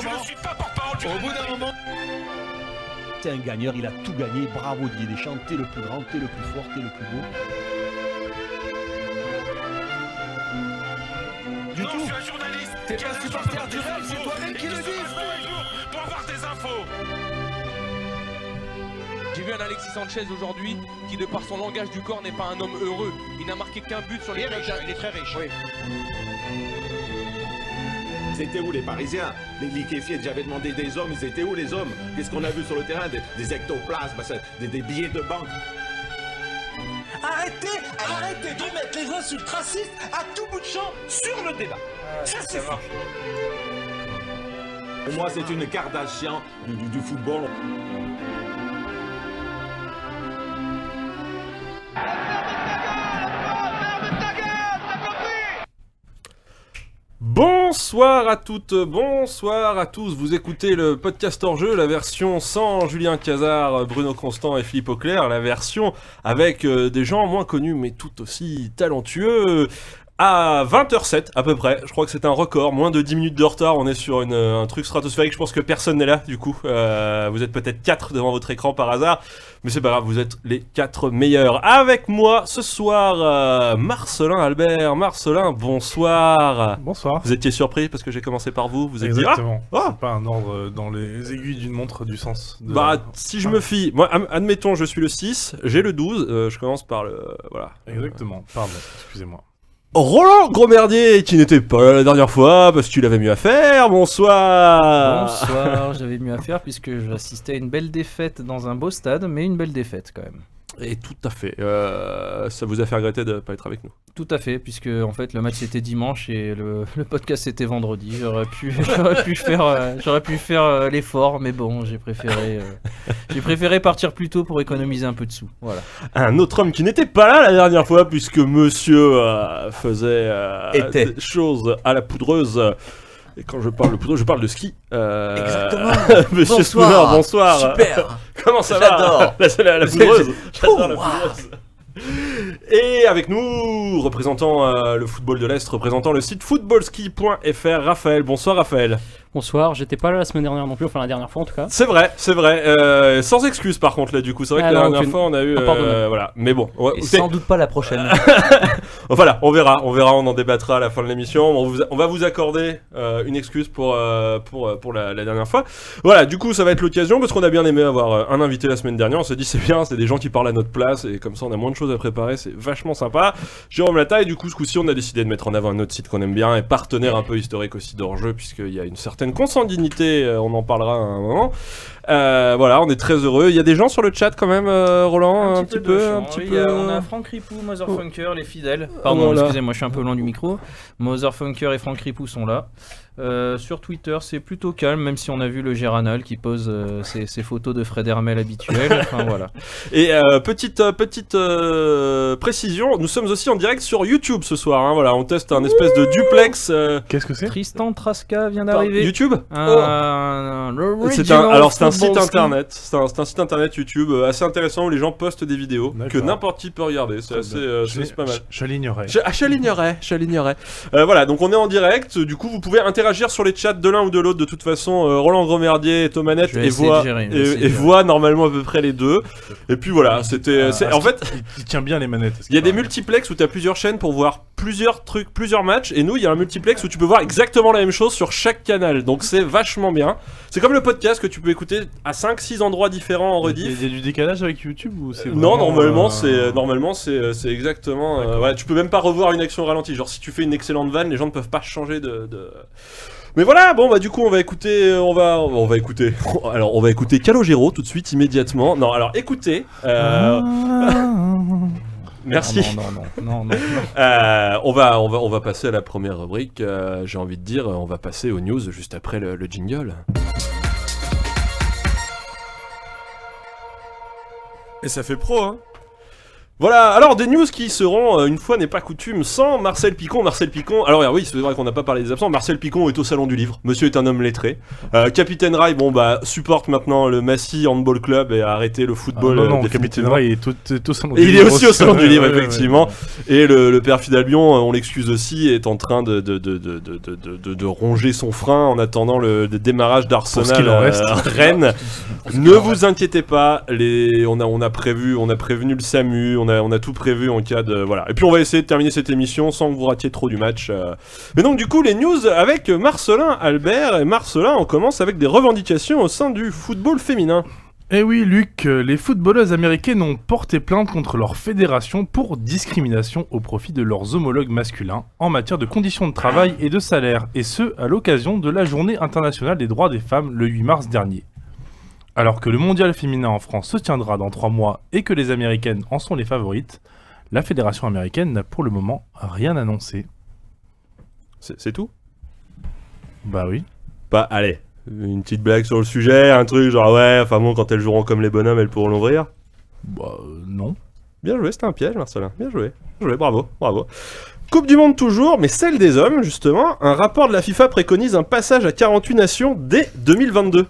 moment, t'es un gagneur, il a tout gagné. Bravo Didier Deschamps, t'es le plus grand, t'es le plus fort, t'es le plus beau. Du tout. Je suis un journaliste. T'es pas supporter du Real, c'est toi-même qui le dis. Pour avoir des infos. J'ai vu un Alexis Sanchez aujourd'hui qui, de par son langage du corps, n'est pas un homme heureux. Il n'a marqué qu'un but sur les matchs. Il est très riche. Oui. Ils étaient où les Parisiens? Les liquéfiés, j'avais demandé des hommes, ils étaient où les hommes? Qu'est-ce qu'on a vu sur le terrain? Des ectoplasmes, des billets de banque. Arrêtez de mettre les insultes racistes à tout bout de champ sur le débat. Ça c'est fort. Pour moi, c'est une Kardashian du football. Bonsoir à toutes, bonsoir à tous, vous écoutez le podcast hors jeu, la version sans Julien Cazard, Bruno Constant et Philippe Auclair, la version avec des gens moins connus mais tout aussi talentueux. À 20h07 à peu près, je crois que c'est un record, moins de 10 minutes de retard, on est sur un truc stratosphérique, je pense que personne n'est là du coup, vous êtes peut-être 4 devant votre écran par hasard, mais c'est pas grave, vous êtes les 4 meilleurs. Avec moi ce soir, Marcelin Albert. Marcelin, bonsoir. Bonsoir. Vous étiez surpris parce que j'ai commencé par vous, vous êtes Exactement. dit C'est pas un ordre dans les aiguilles d'une montre du sens. Si je me fie, moi admettons je suis le 6, j'ai le 12, je commence par le... voilà. Exactement, pardon, excusez-moi. Roland Grosmerdier, qui n'était pas là la dernière fois parce que tu l'avais mieux à faire, bonsoir. Bonsoir, j'avais mieux à faire puisque j'assistais à une belle défaite dans un beau stade, mais une belle défaite quand même. Et tout à fait, ça vous a fait regretter de ne pas être avec nous? Tout à fait, puisque en fait le match c'était dimanche et le podcast c'était vendredi. J'aurais pu faire l'effort, mais bon, j'ai préféré partir plus tôt pour économiser un peu de sous. Voilà. Un autre homme qui n'était pas là la dernière fois puisque monsieur faisait des choses à la poudreuse. Et quand je parle de poudreuse, je parle de ski. Exactement. Monsieur Spooner, bonsoir. Super. Comment ça va? J'adore. La poudreuse. J'adore la poudreuse. Et avec nous, représentant le football de l'Est, représentant le site footballski.fr, Raphaël. Bonsoir Raphaël. Bonsoir, j'étais pas là la semaine dernière non plus, enfin la dernière fois en tout cas. C'est vrai. Sans excuse par contre là du coup, c'est vrai que la dernière fois on a eu... voilà, mais bon. Et sans doute pas la prochaine. Voilà, on verra, on en débattra à la fin de l'émission. On va vous accorder une excuse pour la dernière fois. Voilà, du coup ça va être l'occasion parce qu'on a bien aimé avoir un invité la semaine dernière. On s'est dit c'est bien, c'est des gens qui parlent à notre place et comme ça on a moins de choses à préparer, c'est vachement sympa. Jérôme Lata, et du coup ce coup-ci on a décidé de mettre en avant un autre site qu'on aime bien et partenaire un peu historique aussi d'hors-jeu puisqu'il y a une certaine consanguinité, on en parlera à un moment. Voilà, on est très heureux. Il y a des gens sur le chat quand même, Roland, un petit peu. On a Franck Ripou, Motherfunker, les fidèles. Pardon, excusez-moi, je suis un peu loin du micro. Motherfunker et Franck Ripou sont là. Sur Twitter, c'est plutôt calme, même si on a vu le Géranal qui pose ses photos de Fred Hermel habituelles. Enfin voilà. Et petite précision, nous sommes aussi en direct sur YouTube ce soir. Hein, voilà, on teste un espèce de duplex. Qu'est-ce que c'est? Tristan Traska vient d'arriver. YouTube. C'est un site internet. C'est un site internet YouTube assez intéressant où les gens postent des vidéos que n'importe qui peut regarder. C'est assez pas mal. Je l'ignorais. Je l'ignorais. Voilà, donc on est en direct. Du coup, vous pouvez interagir sur les chats de l'un ou de l'autre. De toute façon, Roland Grosmerdier est aux manettes et voit normalement à peu près les deux. Et puis voilà, en fait, il tient bien les manettes. Il y a des multiplex où tu as plusieurs chaînes pour voir plusieurs trucs, plusieurs matchs. Et nous, il y a un multiplex où tu peux voir exactement la même chose sur chaque canal. Donc c'est vachement bien. C'est comme le podcast que tu peux écouter à 5-6 endroits différents en rediff. Il y a du décalage avec YouTube ou c'est non, normalement c'est exactement. Ouais, tu peux même pas revoir une action ralentie. Genre si tu fais une excellente vanne, les gens ne peuvent pas changer de... Mais voilà, bon bah du coup on va écouter, alors on va écouter Calogero tout de suite immédiatement. Non, alors écoutez. Merci. Non. On va passer à la première rubrique. J'ai envie de dire, on va passer aux news juste après le jingle. Et ça fait pro, hein. Voilà, alors des news qui seront, une fois n'est pas coutume, sans Marcel Picon. Marcel Picon, alors oui, c'est vrai qu'on n'a pas parlé des absents. Marcel Picon est au Salon du Livre. Monsieur est un homme lettré. Capitaine Rai, supporte maintenant le Massy Handball Club et a arrêté le football. Non, Capitaine Rai est au Salon du Livre. Il est aussi au Salon du Livre, ouais, effectivement. Ouais. Et le père Fidalbion, on l'excuse aussi, est en train de ronger son frein en attendant le démarrage d'Arsenal à Rennes. Ne vous inquiétez pas, on a prévenu le SAMU, on a tout prévu en cas de... Voilà. Et puis on va essayer de terminer cette émission sans que vous ratiez trop du match. Mais donc du coup, les news avec Marcelin Albert. Et Marcelin, on commence avec des revendications au sein du football féminin. Eh oui, Luc, les footballeuses américaines ont porté plainte contre leur fédération pour discrimination au profit de leurs homologues masculins en matière de conditions de travail et de salaire, et ce, à l'occasion de la Journée internationale des droits des femmes le 8 mars dernier. Alors que le mondial féminin en France se tiendra dans 3 mois et que les américaines en sont les favorites, la fédération américaine n'a pour le moment rien annoncé. C'est tout ? Bah oui. Allez, une petite blague sur le sujet, un truc genre ouais, enfin bon, quand elles joueront comme les bonhommes, elles pourront l'ouvrir ? Bah non. Bien joué, c'était un piège, Marcelin. Bien joué, bravo. Coupe du monde toujours, mais celle des hommes, justement. Un rapport de la FIFA préconise un passage à 48 nations dès 2022.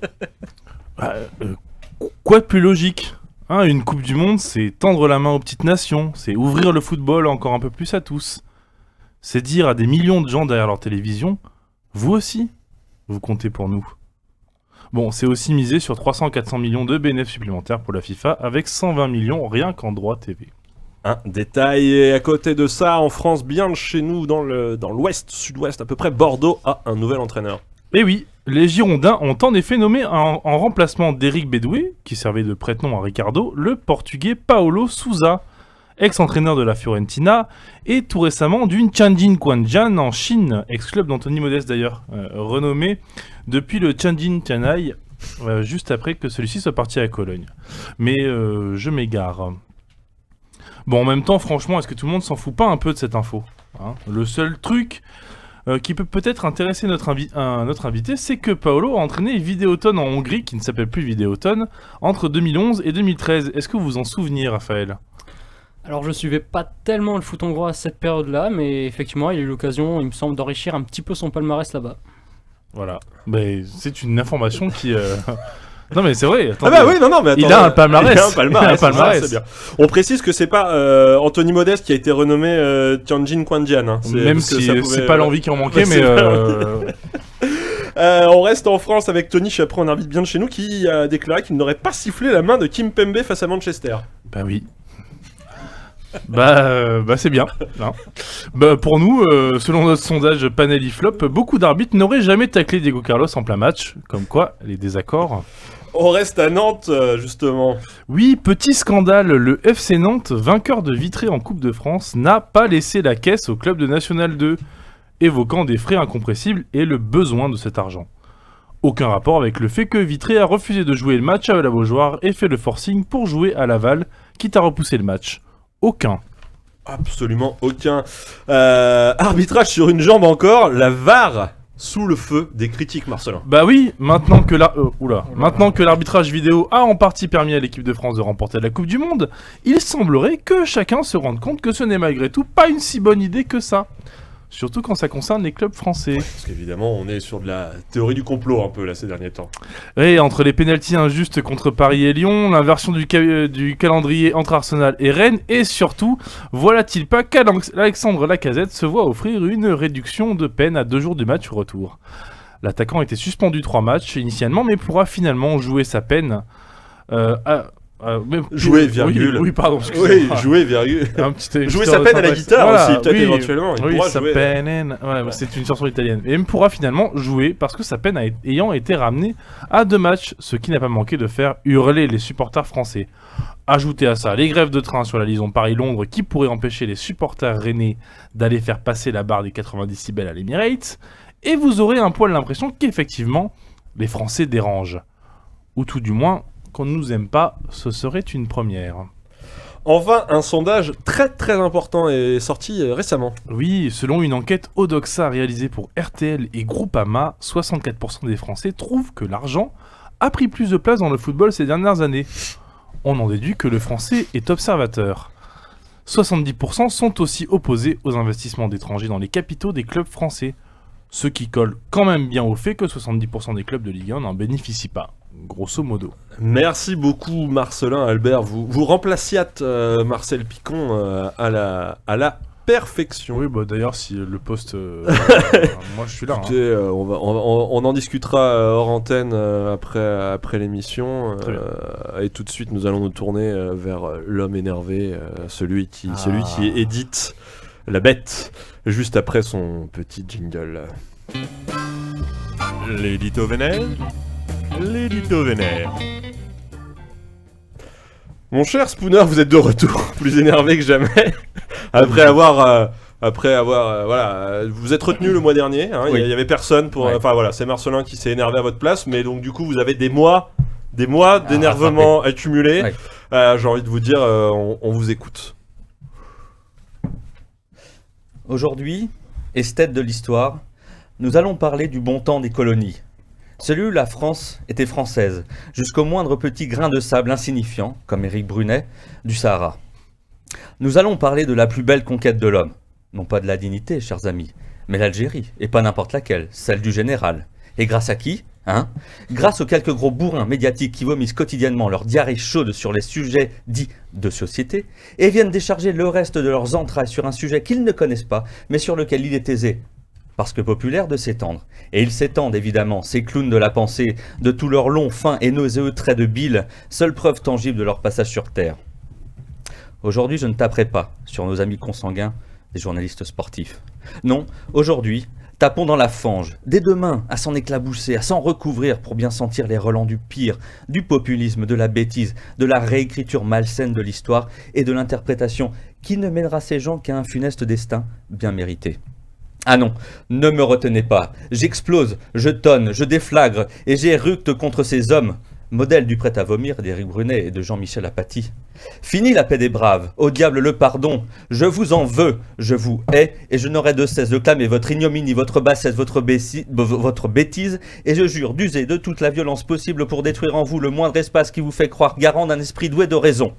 Quoi de plus logique, hein, une Coupe du Monde, c'est tendre la main aux petites nations, c'est ouvrir le football encore un peu plus à tous. C'est dire à des millions de gens derrière leur télévision, vous aussi, vous comptez pour nous. Bon, c'est aussi miser sur 300-400 millions de bénéfices supplémentaires pour la FIFA, avec 120 millions rien qu'en droit TV. Un détail, et à côté de ça, en France, bien de chez nous, dans l'ouest, sud-ouest à peu près, Bordeaux a un nouvel entraîneur. Eh oui, les Girondins ont en effet nommé en remplacement d'Éric Bédoué, qui servait de prête-nom à Ricardo, le portugais Paulo Sousa, ex-entraîneur de la Fiorentina, et tout récemment du Tianjin Quanjian en Chine, ex-club d'Anthony Modeste d'ailleurs, renommé depuis le Tianjin Tianai, juste après que celui-ci soit parti à Cologne. Mais je m'égare. Bon, en même temps, franchement, est-ce que tout le monde s'en fout pas un peu de cette info, hein ? Le seul truc qui peut peut-être intéresser notre invité, c'est que Paolo a entraîné Vidéoton en Hongrie, qui ne s'appelle plus Vidéoton, entre 2011 et 2013. Est-ce que vous vous en souvenez, Raphaël ? Alors je suivais pas tellement le foot hongrois à cette période-là, mais effectivement il a eu l'occasion, il me semble, d'enrichir un petit peu son palmarès là-bas. Voilà, mais c'est une information qui... Non mais c'est vrai. Attendez, ah bah oui, non mais attends, il a un palmarès. Il a un palmarès, c'est bien. On précise que c'est pas Anthony Modeste qui a été renommé Tianjin Quanjian. Hein. Même si c'est pas l'envie qui en manquait, mais. On reste en France avec Tony Chaperon, un arbitre bien de chez nous, qui a déclaré qu'il n'aurait pas sifflé la main de Kim Pembe face à Manchester. Bah oui. Bah c'est bien. Non. Bah pour nous, selon notre sondage Paneliflop, beaucoup d'arbitres n'auraient jamais taclé Diego Carlos en plein match. Comme quoi, les désaccords. On reste à Nantes, justement. Oui, petit scandale, le FC Nantes, vainqueur de Vitré en Coupe de France, n'a pas laissé la caisse au club de National 2, évoquant des frais incompressibles et le besoin de cet argent. Aucun rapport avec le fait que Vitré a refusé de jouer le match à la Beaujoire et fait le forcing pour jouer à Laval, quitte à repousser le match. Aucun. Absolument aucun. Arbitrage sur une jambe encore, la VAR sous le feu des critiques, Marcelin. Bah oui, maintenant que l'arbitrage vidéo a en partie permis à l'équipe de France de remporter la Coupe du Monde, il semblerait que chacun se rende compte que ce n'est malgré tout pas une si bonne idée que ça. Surtout quand ça concerne les clubs français. Parce qu'évidemment, on est sur de la théorie du complot un peu là ces derniers temps. Et entre les pénaltys injustes contre Paris et Lyon, l'inversion du calendrier entre Arsenal et Rennes, et surtout, voilà-t-il pas qu'Alexandre Lacazette se voit offrir une réduction de peine à 2 jours du match retour. L'attaquant était suspendu 3 matchs initialement, mais pourra finalement jouer sa peine jouer, virgule. Oui, pardon. Oui, jouer, virgule. Jouer sa peine à la guitare voilà, aussi, peut-être éventuellement. Oui, sa peine. Ouais, c'est une chanson italienne. Et il pourra finalement jouer parce que sa peine ayant été ramenée à 2 matchs, ce qui n'a pas manqué de faire hurler les supporters français. Ajoutez à ça les grèves de train sur la liaison Paris-Londres qui pourraient empêcher les supporters rennais d'aller faire passer la barre des 90 décibels à l'Emirates, et vous aurez un poil l'impression qu'effectivement, les Français dérangent. Ou tout du moins, qu'on ne nous aime pas, ce serait une première. Enfin, un sondage très très important est sorti récemment. Oui, selon une enquête Odoxa réalisée pour RTL et Groupama, 64% des Français trouvent que l'argent a pris plus de place dans le football ces dernières années. On en déduit que le Français est observateur. 70% sont aussi opposés aux investissements d'étrangers dans les capitaux des clubs français. Ce qui colle quand même bien au fait que 70% des clubs de Ligue 1 n'en bénéficient pas, grosso modo. Merci beaucoup Marcelin, Albert. Vous remplaciate Marcel Picon à la perfection. Oui, bah d'ailleurs, si le poste... moi, je suis là. Écoutez, on en discutera hors antenne après l'émission. Et tout de suite, nous allons nous tourner vers l'homme énervé, celui qui édite la bête, juste après son petit jingle. L'édito vénère. L'édito vénère. Mon cher Spooner, vous êtes de retour, plus énervé que jamais, après avoir voilà, vous êtes retenu le mois dernier, hein, Oui. il y avait personne pour, enfin voilà, c'est Marcelin qui s'est énervé à votre place, mais donc du coup vous avez des mois d'énervement accumulés. Ouais. J'ai envie de vous dire, on vous écoute. Aujourd'hui, esthète de l'histoire, nous allons parler du bon temps des colonies. Celui où la France était française, jusqu'au moindre petit grain de sable insignifiant, comme Éric Brunet, du Sahara. Nous allons parler de la plus belle conquête de l'homme. Non pas de la dignité, chers amis, mais l'Algérie, et pas n'importe laquelle, celle du général. Et grâce à qui, hein? Grâce aux quelques gros bourrins médiatiques qui vomissent quotidiennement leur diarrhée chaude sur les sujets dits de société, et viennent décharger le reste de leurs entrailles sur un sujet qu'ils ne connaissent pas, mais sur lequel il est aisé, parce que populaire, de s'étendre. Et ils s'étendent évidemment, ces clowns de la pensée, de tous leurs longs, fins et nauséeux traits de bile, seule preuve tangible de leur passage sur Terre. Aujourd'hui, je ne taperai pas sur nos amis consanguins des journalistes sportifs. Non, aujourd'hui, tapons dans la fange, dès demain, à s'en éclabousser, à s'en recouvrir pour bien sentir les relents du pire, du populisme, de la bêtise, de la réécriture malsaine de l'histoire et de l'interprétation qui ne mènera ces gens qu'à un funeste destin bien mérité. Ah non, ne me retenez pas, j'explose, je tonne, je déflagre et j'éructe contre ces hommes, modèle du prêt à vomir d'Éric Brunet et de Jean-Michel Apathy. Fini la paix des braves, au diable le pardon, je vous en veux, je vous hais, et je n'aurai de cesse de clamer votre ignominie, votre bassesse, votre bêtise, et je jure d'user de toute la violence possible pour détruire en vous le moindre espace qui vous fait croire garant d'un esprit doué de raison.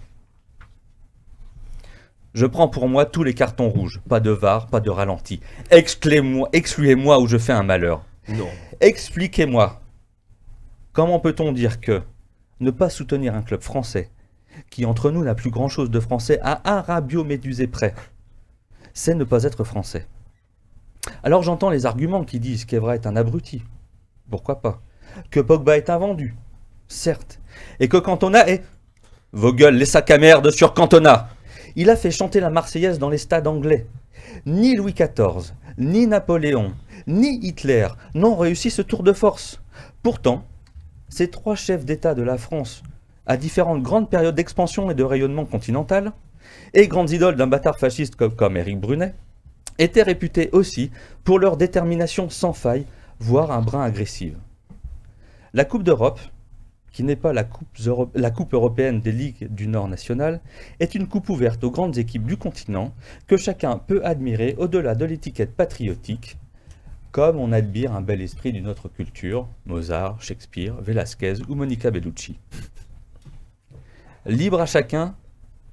Je prends pour moi tous les cartons rouges, pas de var, pas de ralenti. Excluez-moi ou je fais un malheur. Non. Expliquez-moi. Comment peut-on dire que ne pas soutenir un club français, qui entre nous n'a plus grand-chose de français à un rabio-médusé près, c'est ne pas être français. Alors j'entends les arguments qui disent qu'Evra est un abruti. Pourquoi pas? Que Pogba est un vendu. Certes. Et que Cantona est... Vos gueules, les sacs à merde sur Cantona. Il a fait chanter la Marseillaise dans les stades anglais. Ni Louis XIV, ni Napoléon, ni Hitler n'ont réussi ce tour de force. Pourtant, ces trois chefs d'État de la France, à différentes grandes périodes d'expansion et de rayonnement continental, et grandes idoles d'un bâtard fasciste comme Éric Brunet, étaient réputés aussi pour leur détermination sans faille, voire un brin agressive. La Coupe d'Europe, qui n'est pas la coupe européenne des ligues du Nord national, est une coupe ouverte aux grandes équipes du continent que chacun peut admirer au-delà de l'étiquette patriotique, comme on admire un bel esprit d'une autre culture, Mozart, Shakespeare, Velasquez ou Monica Bellucci. Libre à chacun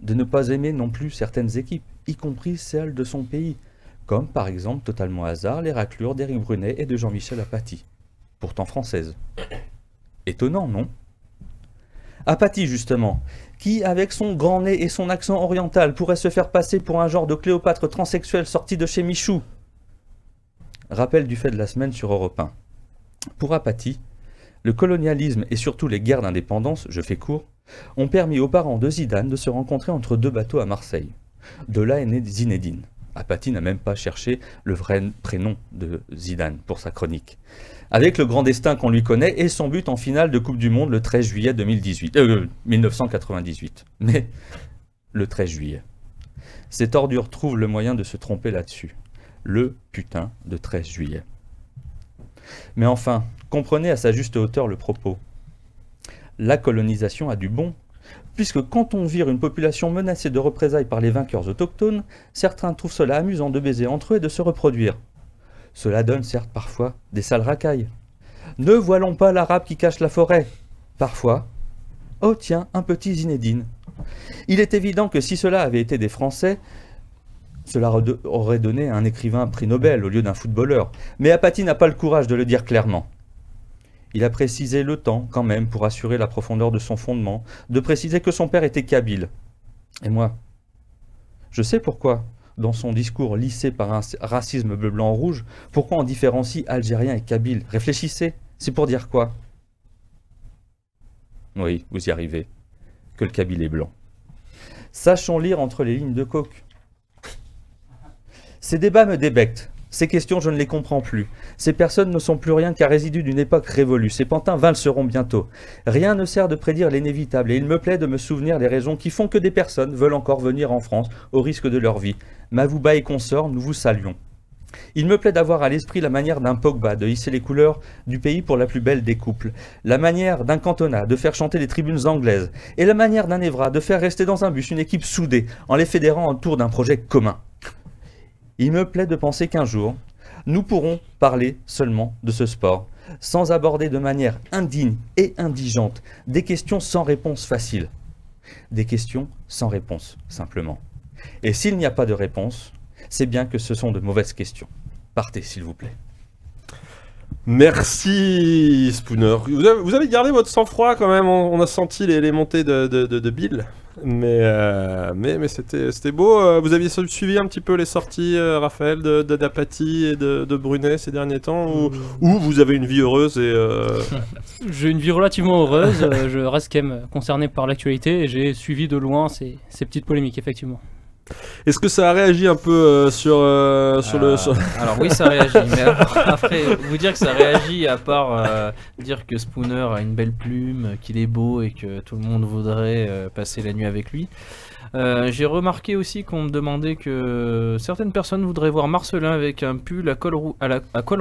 de ne pas aimer non plus certaines équipes, y compris celles de son pays, comme par exemple, totalement hasard, les raclures d'Éric Brunet et de Jean-Michel Apathy, pourtant françaises. Étonnant, non? Apathy, justement, qui, avec son grand nez et son accent oriental, pourrait se faire passer pour un genre de Cléopâtre transsexuel sorti de chez Michou. Rappel du fait de la semaine sur Europe 1. Pour Apathy, le colonialisme et surtout les guerres d'indépendance, je fais court, ont permis aux parents de Zidane de se rencontrer entre deux bateaux à Marseille. De là est né Zinedine. Apathy n'a même pas cherché le vrai prénom de Zidane pour sa chronique. Avec le grand destin qu'on lui connaît et son but en finale de Coupe du Monde le 13 juillet 1998. Mais le 13 juillet. Cette ordure trouve le moyen de se tromper là-dessus. Le putain de 13 juillet. Mais enfin, comprenez à sa juste hauteur le propos. La colonisation a du bon, puisque quand on vire une population menacée de représailles par les vainqueurs autochtones, certains trouvent cela amusant de baiser entre eux et de se reproduire. Cela donne certes parfois des sales racailles. Ne voilons pas l'arabe qui cache la forêt. Parfois, oh tiens, un petit Zinedine. Il est évident que si cela avait été des Français, cela aurait donné un écrivain un prix Nobel au lieu d'un footballeur. Mais Apathy n'a pas le courage de le dire clairement. Il a précisé le temps, quand même, pour assurer la profondeur de son fondement, de préciser que son père était kabyle. Et moi, je sais pourquoi, dans son discours lissé par un racisme bleu-blanc-rouge, pourquoi on différencie Algérien et kabyle. Réfléchissez, c'est pour dire quoi? Oui, vous y arrivez, que le kabyle est blanc. Sachons lire entre les lignes de coke. Ces débats me débectent. Ces questions, je ne les comprends plus. Ces personnes ne sont plus rien qu'un résidu d'une époque révolue. Ces pantins valseront bientôt. Rien ne sert de prédire l'inévitable, et il me plaît de me souvenir des raisons qui font que des personnes veulent encore venir en France au risque de leur vie. Mavouba et consorts, nous vous saluons. Il me plaît d'avoir à l'esprit la manière d'un Pogba de hisser les couleurs du pays pour la plus belle des couples, la manière d'un Cantona de faire chanter les tribunes anglaises, et la manière d'un Evra de faire rester dans un bus une équipe soudée en les fédérant autour d'un projet commun. Il me plaît de penser qu'un jour, nous pourrons parler seulement de ce sport, sans aborder de manière indigne et indigente des questions sans réponse facile. Des questions sans réponse, simplement. Et s'il n'y a pas de réponse, c'est bien que ce sont de mauvaises questions. Partez, s'il vous plaît. Merci Spooner. Vous avez gardé votre sang-froid quand même, on a senti les montées de Bill. Mais c'était beau. Vous aviez suivi un petit peu les sorties, Raphaël, d'Apathy et de Brunet ces derniers temps, ou vous avez une vie heureuse et J'ai une vie relativement heureuse, je reste quand même concerné par l'actualité et j'ai suivi de loin ces petites polémiques, effectivement. Est-ce que ça a réagi un peu sur le... Alors oui, ça réagit, mais après, vous dire que ça réagit, à part dire que Spooner a une belle plume, qu'il est beau et que tout le monde voudrait passer la nuit avec lui. J'ai remarqué aussi qu'on me demandait que certaines personnes voudraient voir Marcelin avec un pull à col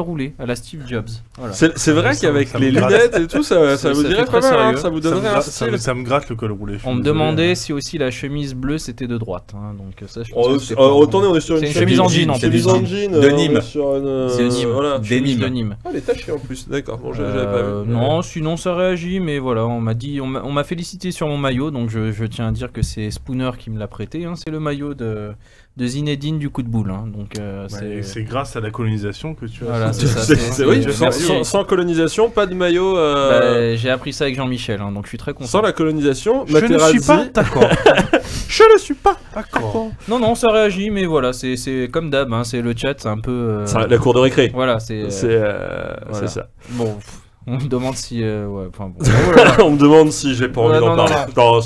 roulé, à la Steve Jobs. Voilà. C'est vrai qu'avec les lunettes et tout, ça vous dirait pas mal, hein, ça vous donnerait un style. Ça me gratte le col roulé. On me demandait si aussi la chemise bleue c'était de droite, hein, donc ça je pense que attendez, on est sur une chemise en jean, chemise en jean de Nîmes. C'est Nîmes, voilà, chemise de Nîmes. Ah, elle est tachée en plus, d'accord, bon, j'avais pas vu. Non, sinon ça réagit, mais voilà, on m'a félicité sur mon maillot, donc je tiens à dire que c'est Spooner qui me l'a prêté, hein, c'est le maillot de Zinedine du coup de boule, hein, donc c'est grâce à la colonisation que tu as. Voilà, c'est ça. Oui, sans colonisation, pas de maillot. J'ai appris ça avec Jean-Michel, hein, donc je suis très content. Sans la colonisation, je ne suis pas d'accord. Je ne suis pas d'accord. Non, ça réagit, mais voilà, c'est comme d'hab, hein, c'est le chat, c'est un peu. La cour de récré. Voilà, c'est voilà. ça. Bon. On me demande si ouais, enfin bon. On me demande si j'ai pas envie d'en parler. Non,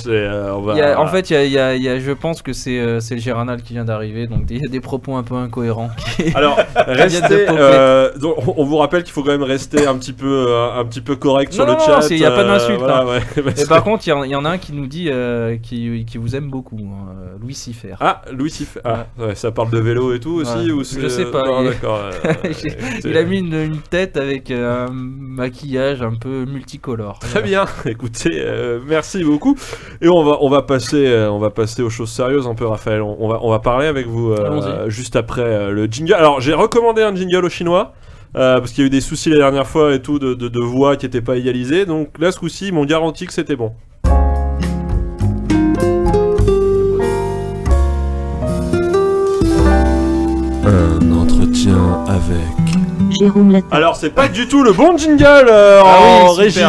en fait, il y a, je pense que c'est le Géranal qui vient d'arriver, donc il y a des propos un peu incohérents. Alors, restez. On vous rappelle qu'il faut quand même rester un petit peu correct sur le chat. Il n'y a pas d'insulte. Voilà, hein. ouais, et par contre, il y en a un qui nous dit qui vous aime beaucoup, hein, Louis Siffer. Ah, Louis Siffer. Ah, ouais, ça parle de vélo et tout aussi, ou je sais pas. Non, d'accord. Il a mis une tête avec un maquillage un peu multicolore. Très bien, écoutez, merci beaucoup. Et on va passer aux choses sérieuses un peu, Raphaël. On va parler avec vous juste après le jingle. Alors, j'ai recommandé un jingle aux Chinois. Parce qu'il y a eu des soucis la dernière fois et tout de voix qui n'étaient pas égalisées. Donc là, ce coup-ci, ils m'ont garanti que c'était bon. Un entretien avec Jérôme Latta. Alors, c'est pas du tout le bon jingle en régie.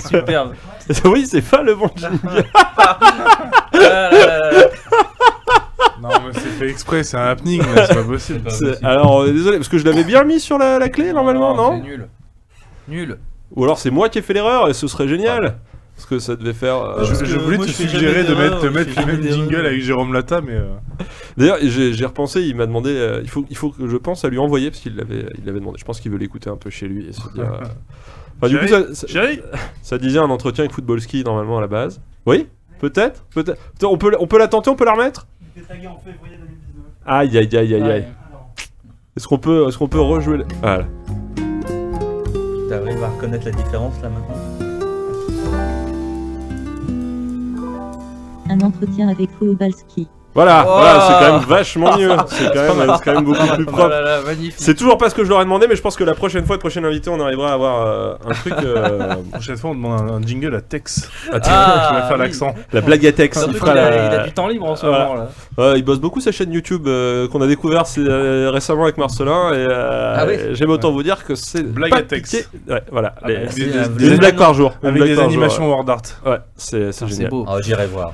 Superbe. Oui, c'est pas le bon jingle. Non, mais c'est fait exprès, c'est un happening, là, c'est pas possible. Alors, désolé, parce que je l'avais bien mis sur la clé normalement, non? C'est nul. Ou alors c'est moi qui ai fait l'erreur et ce serait génial. Parce que ça devait faire. Je voulais te suggérer de mettre le même jingle avec Jérôme Latta, mais. D'ailleurs, j'ai repensé, il m'a demandé. Il faut que je pense à lui envoyer parce qu'il l'avait demandé. Je pense qu'il veut l'écouter un peu chez lui et se dire. Enfin, du coup, ça disait un entretien avec Football Ski normalement à la base. Oui, peut-être. On peut la tenter, on peut la remettre. Il était tagué en février 2019. Aïe. Est-ce qu'on peut rejouer Voilà. Tu arrives à reconnaître la différence là maintenant? Un entretien avec Kowalski. Voilà, Oh. voilà, c'est quand même vachement mieux. C'est quand même beaucoup plus Oh propre. là là, magnifique. C'est toujours pas ce que je leur ai demandé, mais je pense que la prochaine fois, le prochain invité, on arrivera à avoir un truc. La prochaine fois, on demande un jingle à Tex. Ah, Je vais faire oui. l'accent. La blague à Tex. Surtout Il qu'il fera a, la- il a du temps libre en ce Voilà. moment là. Il bosse beaucoup sa chaîne YouTube qu'on a découvert récemment avec Marcelin et Ah oui. j'aime autant vous dire que c'est Blague pas à texte. piqué. Ouais, voilà. Ah bah, Les- c'est une blague par jour. Une Avec blague des par jour, animations Word Art. ouais, c'est C'est génial. beau. Oh, j'irai voir.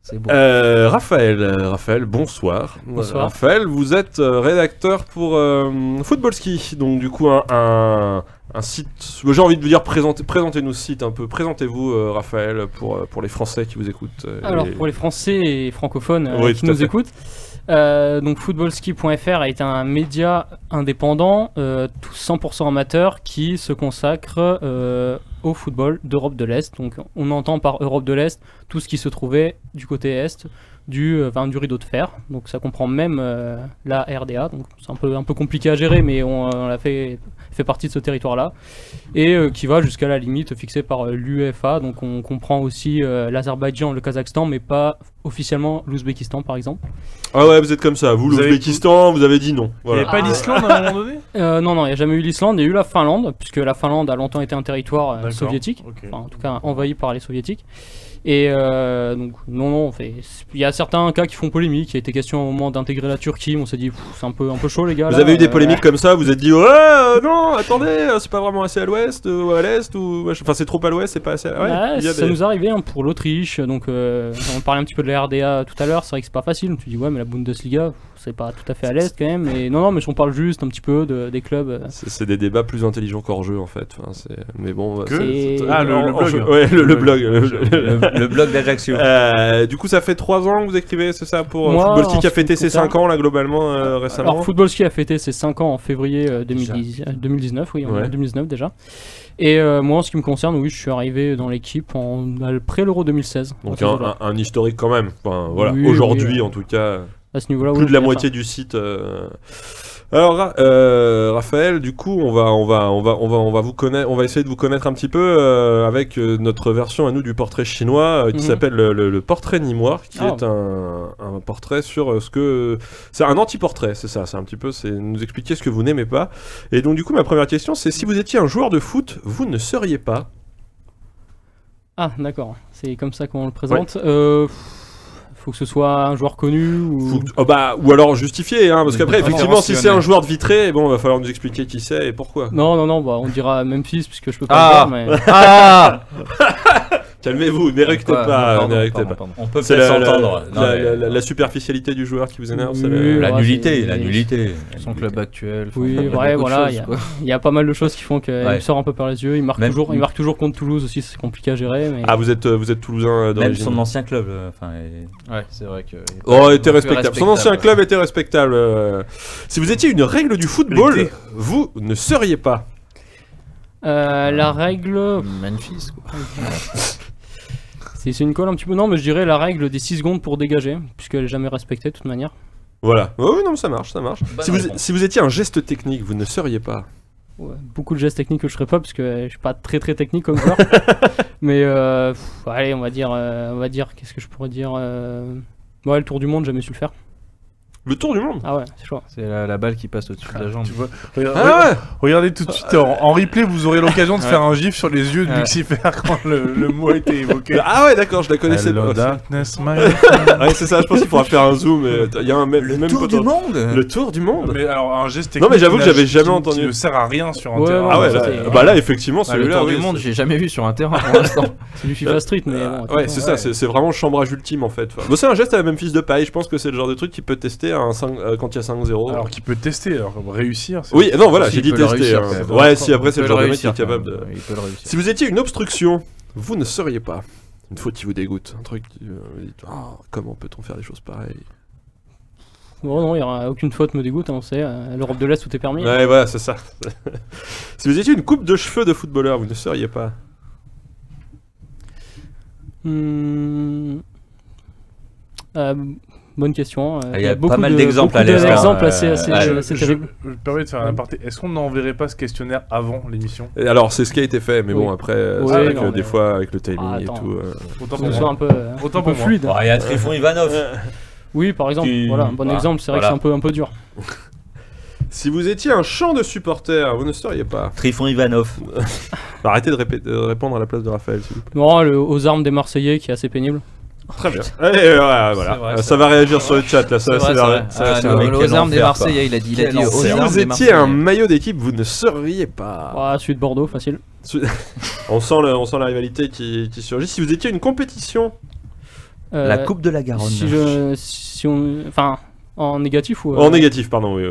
C'est beau. Raphaël, bonsoir. Bonsoir. Raphaël, vous êtes rédacteur pour Football Ski, donc du coup un site. J'ai envie de vous dire présentez-nous ce site un peu. Présentez-vous, Raphaël, pour les Français qui vous écoutent. Alors, pour les Français et francophones Oui, qui tout à nous fait. écoutent, donc footballski.fr a été un média indépendant, tout 100% amateur, qui se consacre au football d'Europe de l'Est. Donc on entend par Europe de l'Est tout ce qui se trouvait du côté Est du rideau de fer. Donc ça comprend même la RDA. Donc c'est un peu compliqué à gérer, mais on l'a fait partie de ce territoire-là. Et qui va jusqu'à la limite fixée par l'UEFA. Donc on comprend aussi l'Azerbaïdjan, le Kazakhstan, mais pas officiellement l'Ouzbékistan par exemple. Ah ouais, vous êtes comme ça. Vous, Vous avez- l'Ouzbékistan, vous avez dit non. Il n'y Voilà. avait pas l'Islande à un moment donné Non, il n'y a jamais eu l'Islande, il y a eu la Finlande, puisque la Finlande a longtemps été un territoire D'accord. soviétique, Ok. enfin, en tout cas envahi par les soviétiques. Et donc, non, il y a certains cas qui font polémique, il y a été question au moment d'intégrer la Turquie, on s'est dit, c'est un peu chaud les gars. Vous là, avez eu des polémiques comme ça, vous êtes dit ouais, non, attendez, c'est pas vraiment assez à l'ouest ou à l'est ou enfin c'est trop à l'ouest, c'est pas assez. Ouais, Ouais, il y a ça des- nous arrivait pour l'Autriche, donc on parlait un petit peu de la RDA tout à l'heure, c'est vrai que c'est pas facile, tu dis ouais mais la Bundesliga c'est pas tout à fait à l'est quand même, et non mais on parle juste un petit peu des clubs. C'est des débats plus intelligents qu'hors jeu en fait. Enfin, mais bon. Que C'est- Ah, le hors blog. jeu. Ouais, le blog. Le blog d'Ajaccio. Du coup, ça fait 3 ans que vous écrivez, c'est ça, pour Moi, Football Ski qui a en ce fêté qui ses concerne- 5 ans là globalement récemment. Alors Football Ski a fêté ses 5 ans en février 2019, oui, en Ouais. 2019 déjà. Et moi en ce qui me concerne, oui, je suis arrivé dans l'équipe après l'Euro 2016. Donc à ce niveau-là. un historique quand même. Enfin, voilà. Oui, Aujourd'hui, oui. en tout cas, À ce niveau-là, plus oui, de la bien moitié sûr. du site. Alors, Raphaël, du coup, on va vous connaître, on va essayer de vous connaître un petit peu avec notre version à nous du portrait chinois qui Mhm. s'appelle le portrait Nîmois, qui Ah. est un portrait sur ce que c'est un anti-portrait, c'est ça, c'est un petit peu, c'est nous expliquer ce que vous n'aimez pas. Et donc, du coup, ma première question, c'est si vous étiez un joueur de foot, vous ne seriez pas. Ah d'accord, c'est comme ça qu'on le présente. Faut que ce soit un joueur connu ou... Ou alors justifié, hein, parce qu'après, Vraiment effectivement, si c'est un rationnel. joueur de vitré, bon, va falloir nous expliquer qui c'est et pourquoi. Non, bah, on dira Memphis puisque je peux Ah. pas le dire, mais... Ah Calmez-vous, n'érectez Quoi pas, Pardon, n'érectez pardon, pas. pardon. On peut C'est peut-être s'entendre. Non, mais- la superficialité du joueur qui vous énerve, c'est Oui, la... ouais, La nullité, c'est- la nullité. Son club actuel. enfin, Oui, il y a ouais, beaucoup de voilà, choses, quoi. il y a pas mal de choses qui font qu'il Ouais. me sort un peu par les yeux. Il marque Même- toujours contre Toulouse aussi, c'est compliqué à gérer. Mais... Ah, vous êtes toulousain Même d'origine. son ancien club. Ouais, c'est vrai que. Oh, était respectable. Son ancien club était respectable. Si vous étiez une règle du football, L'été. vous ne seriez pas. La règle, Memphis, quoi. c'est une colle un petit peu. Non, mais je dirais la règle des 6 secondes pour dégager, puisqu'elle est jamais respectée de toute manière. Voilà. Oh, oui, non, ça marche, ça marche. Bonne Si vous, réponse. si vous étiez un geste technique, vous ne seriez pas. Ouais, beaucoup de gestes techniques que je ferais pas, parce que je suis pas très technique comme joueur. Mais allez, on va dire, qu'est-ce que je pourrais dire Ouais, le tour du monde, j'ai jamais su le faire. Le tour du monde. Ah ouais, c'est chaud. C'est la balle qui passe au-dessus de la jambe. Tu vois, Ah ouais. regardez tout de suite en replay, vous aurez l'occasion de Ouais. faire un gif sur les yeux de Ouais. Lucifer quand le mot a été évoqué. Ah ouais, d'accord, je la connaissais Hello pas. darkness, my Ouais, c'est ça. Je pense qu'il faudra faire un zoom. Il y a un même Tour du monde. Le tour du monde. Mais alors un geste Non, mais j'avoue technique que j'avais qui- jamais qui entendu. ne sert à rien sur un Ouais, terrain. Ah ouais, ça, là, c'est- bah là effectivement Bah, le celui-là. tour oui, du monde, c'est- j'ai jamais vu sur un terrain pour l'instant. C'est du FIFA Street, mais bon. Ouais, c'est ça, c'est vraiment le chambrage ultime en fait. Bon, c'est un geste à la même fils de paille, je pense que c'est le genre de truc qui peut tester quand il y a 5-0. Alors qu'il peut tester, alors réussir. c'est- Oui, non, voilà, Si, j'ai il dit peut le tester. réussir, hein. quand même. Ouais, si après c'est le Il peut genre de mec qui réussir, est capable quand de. même. Il peut le réussir. Si vous étiez une obstruction, vous ne seriez pas. Une faute qui vous dégoûte, un truc qui vous dites comment peut-on faire des choses pareilles. Bon, non, il y aura aucune faute me dégoûte, hein, on sait. L'Europe de l'Est, tout est permis. Ouais, voilà, c'est ça. Si vous étiez une coupe de cheveux de footballeur, vous ne seriez pas. Hmm. Bonne question. Il y a beaucoup pas mal de- d'exemples beaucoup à l'aise, d'exemples hein, assez ouais. assez Je terribles. me permets de faire un aparté. Est-ce qu'on n'enverrait pas ce questionnaire avant l'émission? Et alors, c'est ce qui a été fait, mais Oui. bon, après, Oui, c'est vrai non, que mais- des fois, avec le timing Ah, et attends. tout. Autant Que pour ce soit moi. un peu, Autant un peu pour moi. fluide. Il y a Trifon Ivanov. Oui, par exemple, voilà, un bon exemple, c'est vrai que c'est un peu dur. Si vous étiez un chant de supporters, vous ne seriez pas. Trifon Ivanov. Arrêtez de répondre à la place de Raphaël, s'il vous plaît. Non, aux armes des Marseillais qui est assez pénible. Très bien. Allez, voilà. Vrai, ça va réagir sur le chat là. Ça, aux armes des Marseillais, il a dit. Si vous étiez un maillot d'équipe, vous ne seriez pas. Ah, celui de Bordeaux, facile. On sent la rivalité qui surgit. Si vous étiez une compétition. La Coupe de la Garonne. Enfin, en négatif ou. En négatif, pardon, oui.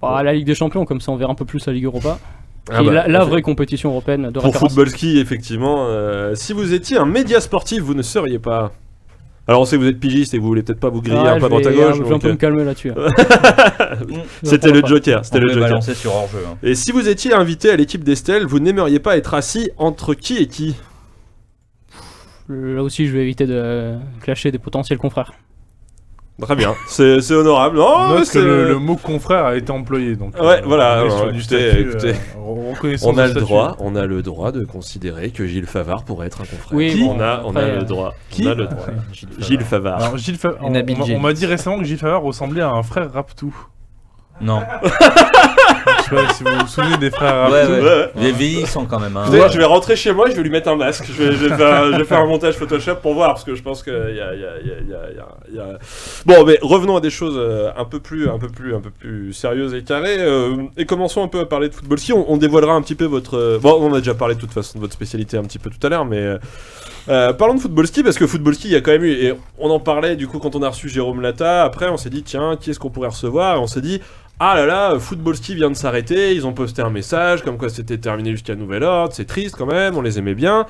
La Ligue des Champions, comme ça on verra un peu plus la Ligue Europa. Ah la vraie compétition européenne de référence. Pour Football Ski, effectivement. Si vous étiez un média sportif, vous ne seriez pas. Alors on sait que vous êtes pigiste et que vous voulez peut-être pas vous griller un peu à droite à gauche. Je vais un peu me calmer là-dessus. C'était le Joker. C'était le Joker. Balancé sur hors-jeu. Hein. Et si vous étiez invité à l'équipe d'Estelle, vous n'aimeriez pas être assis entre qui et qui? Là aussi, je vais éviter de clasher des potentiels confrères. Très bien, c'est honorable. Non, note que le mot confrère a été employé. Donc, ouais, voilà. Écoutez, on a le droit de considérer que Gilles Favard pourrait être un confrère. Oui, on a le droit. Qui on a le droit. Gilles Favard. Alors, on m'a dit récemment que Gilles Favard ressemblait à un frère Raptou. Non. Je sais pas si vous vous souvenez des frères Raptou. Ouais. Il est vieillissant quand même. Hein. Je vais rentrer chez moi, je vais lui mettre un masque. Je vais faire un montage Photoshop pour voir, parce que je pense qu'il y a... Bon, mais revenons à des choses un peu plus sérieuses et carrées. Et commençons un peu à parler de football ski. On dévoilera un petit peu votre... Bon, on a déjà parlé de toute façon de votre spécialité un petit peu tout à l'heure, mais... parlons de football ski, parce que football ski, il y a quand même eu... Et on en parlait du coup quand on a reçu Jérôme Latta. Après, on s'est dit, tiens, qui est-ce qu'on pourrait recevoir? Et on s'est dit... Ah là là, Football Ski vient de s'arrêter, ils ont posté un message comme quoi c'était terminé jusqu'à nouvel ordre, c'est triste quand même, on les aimait bien.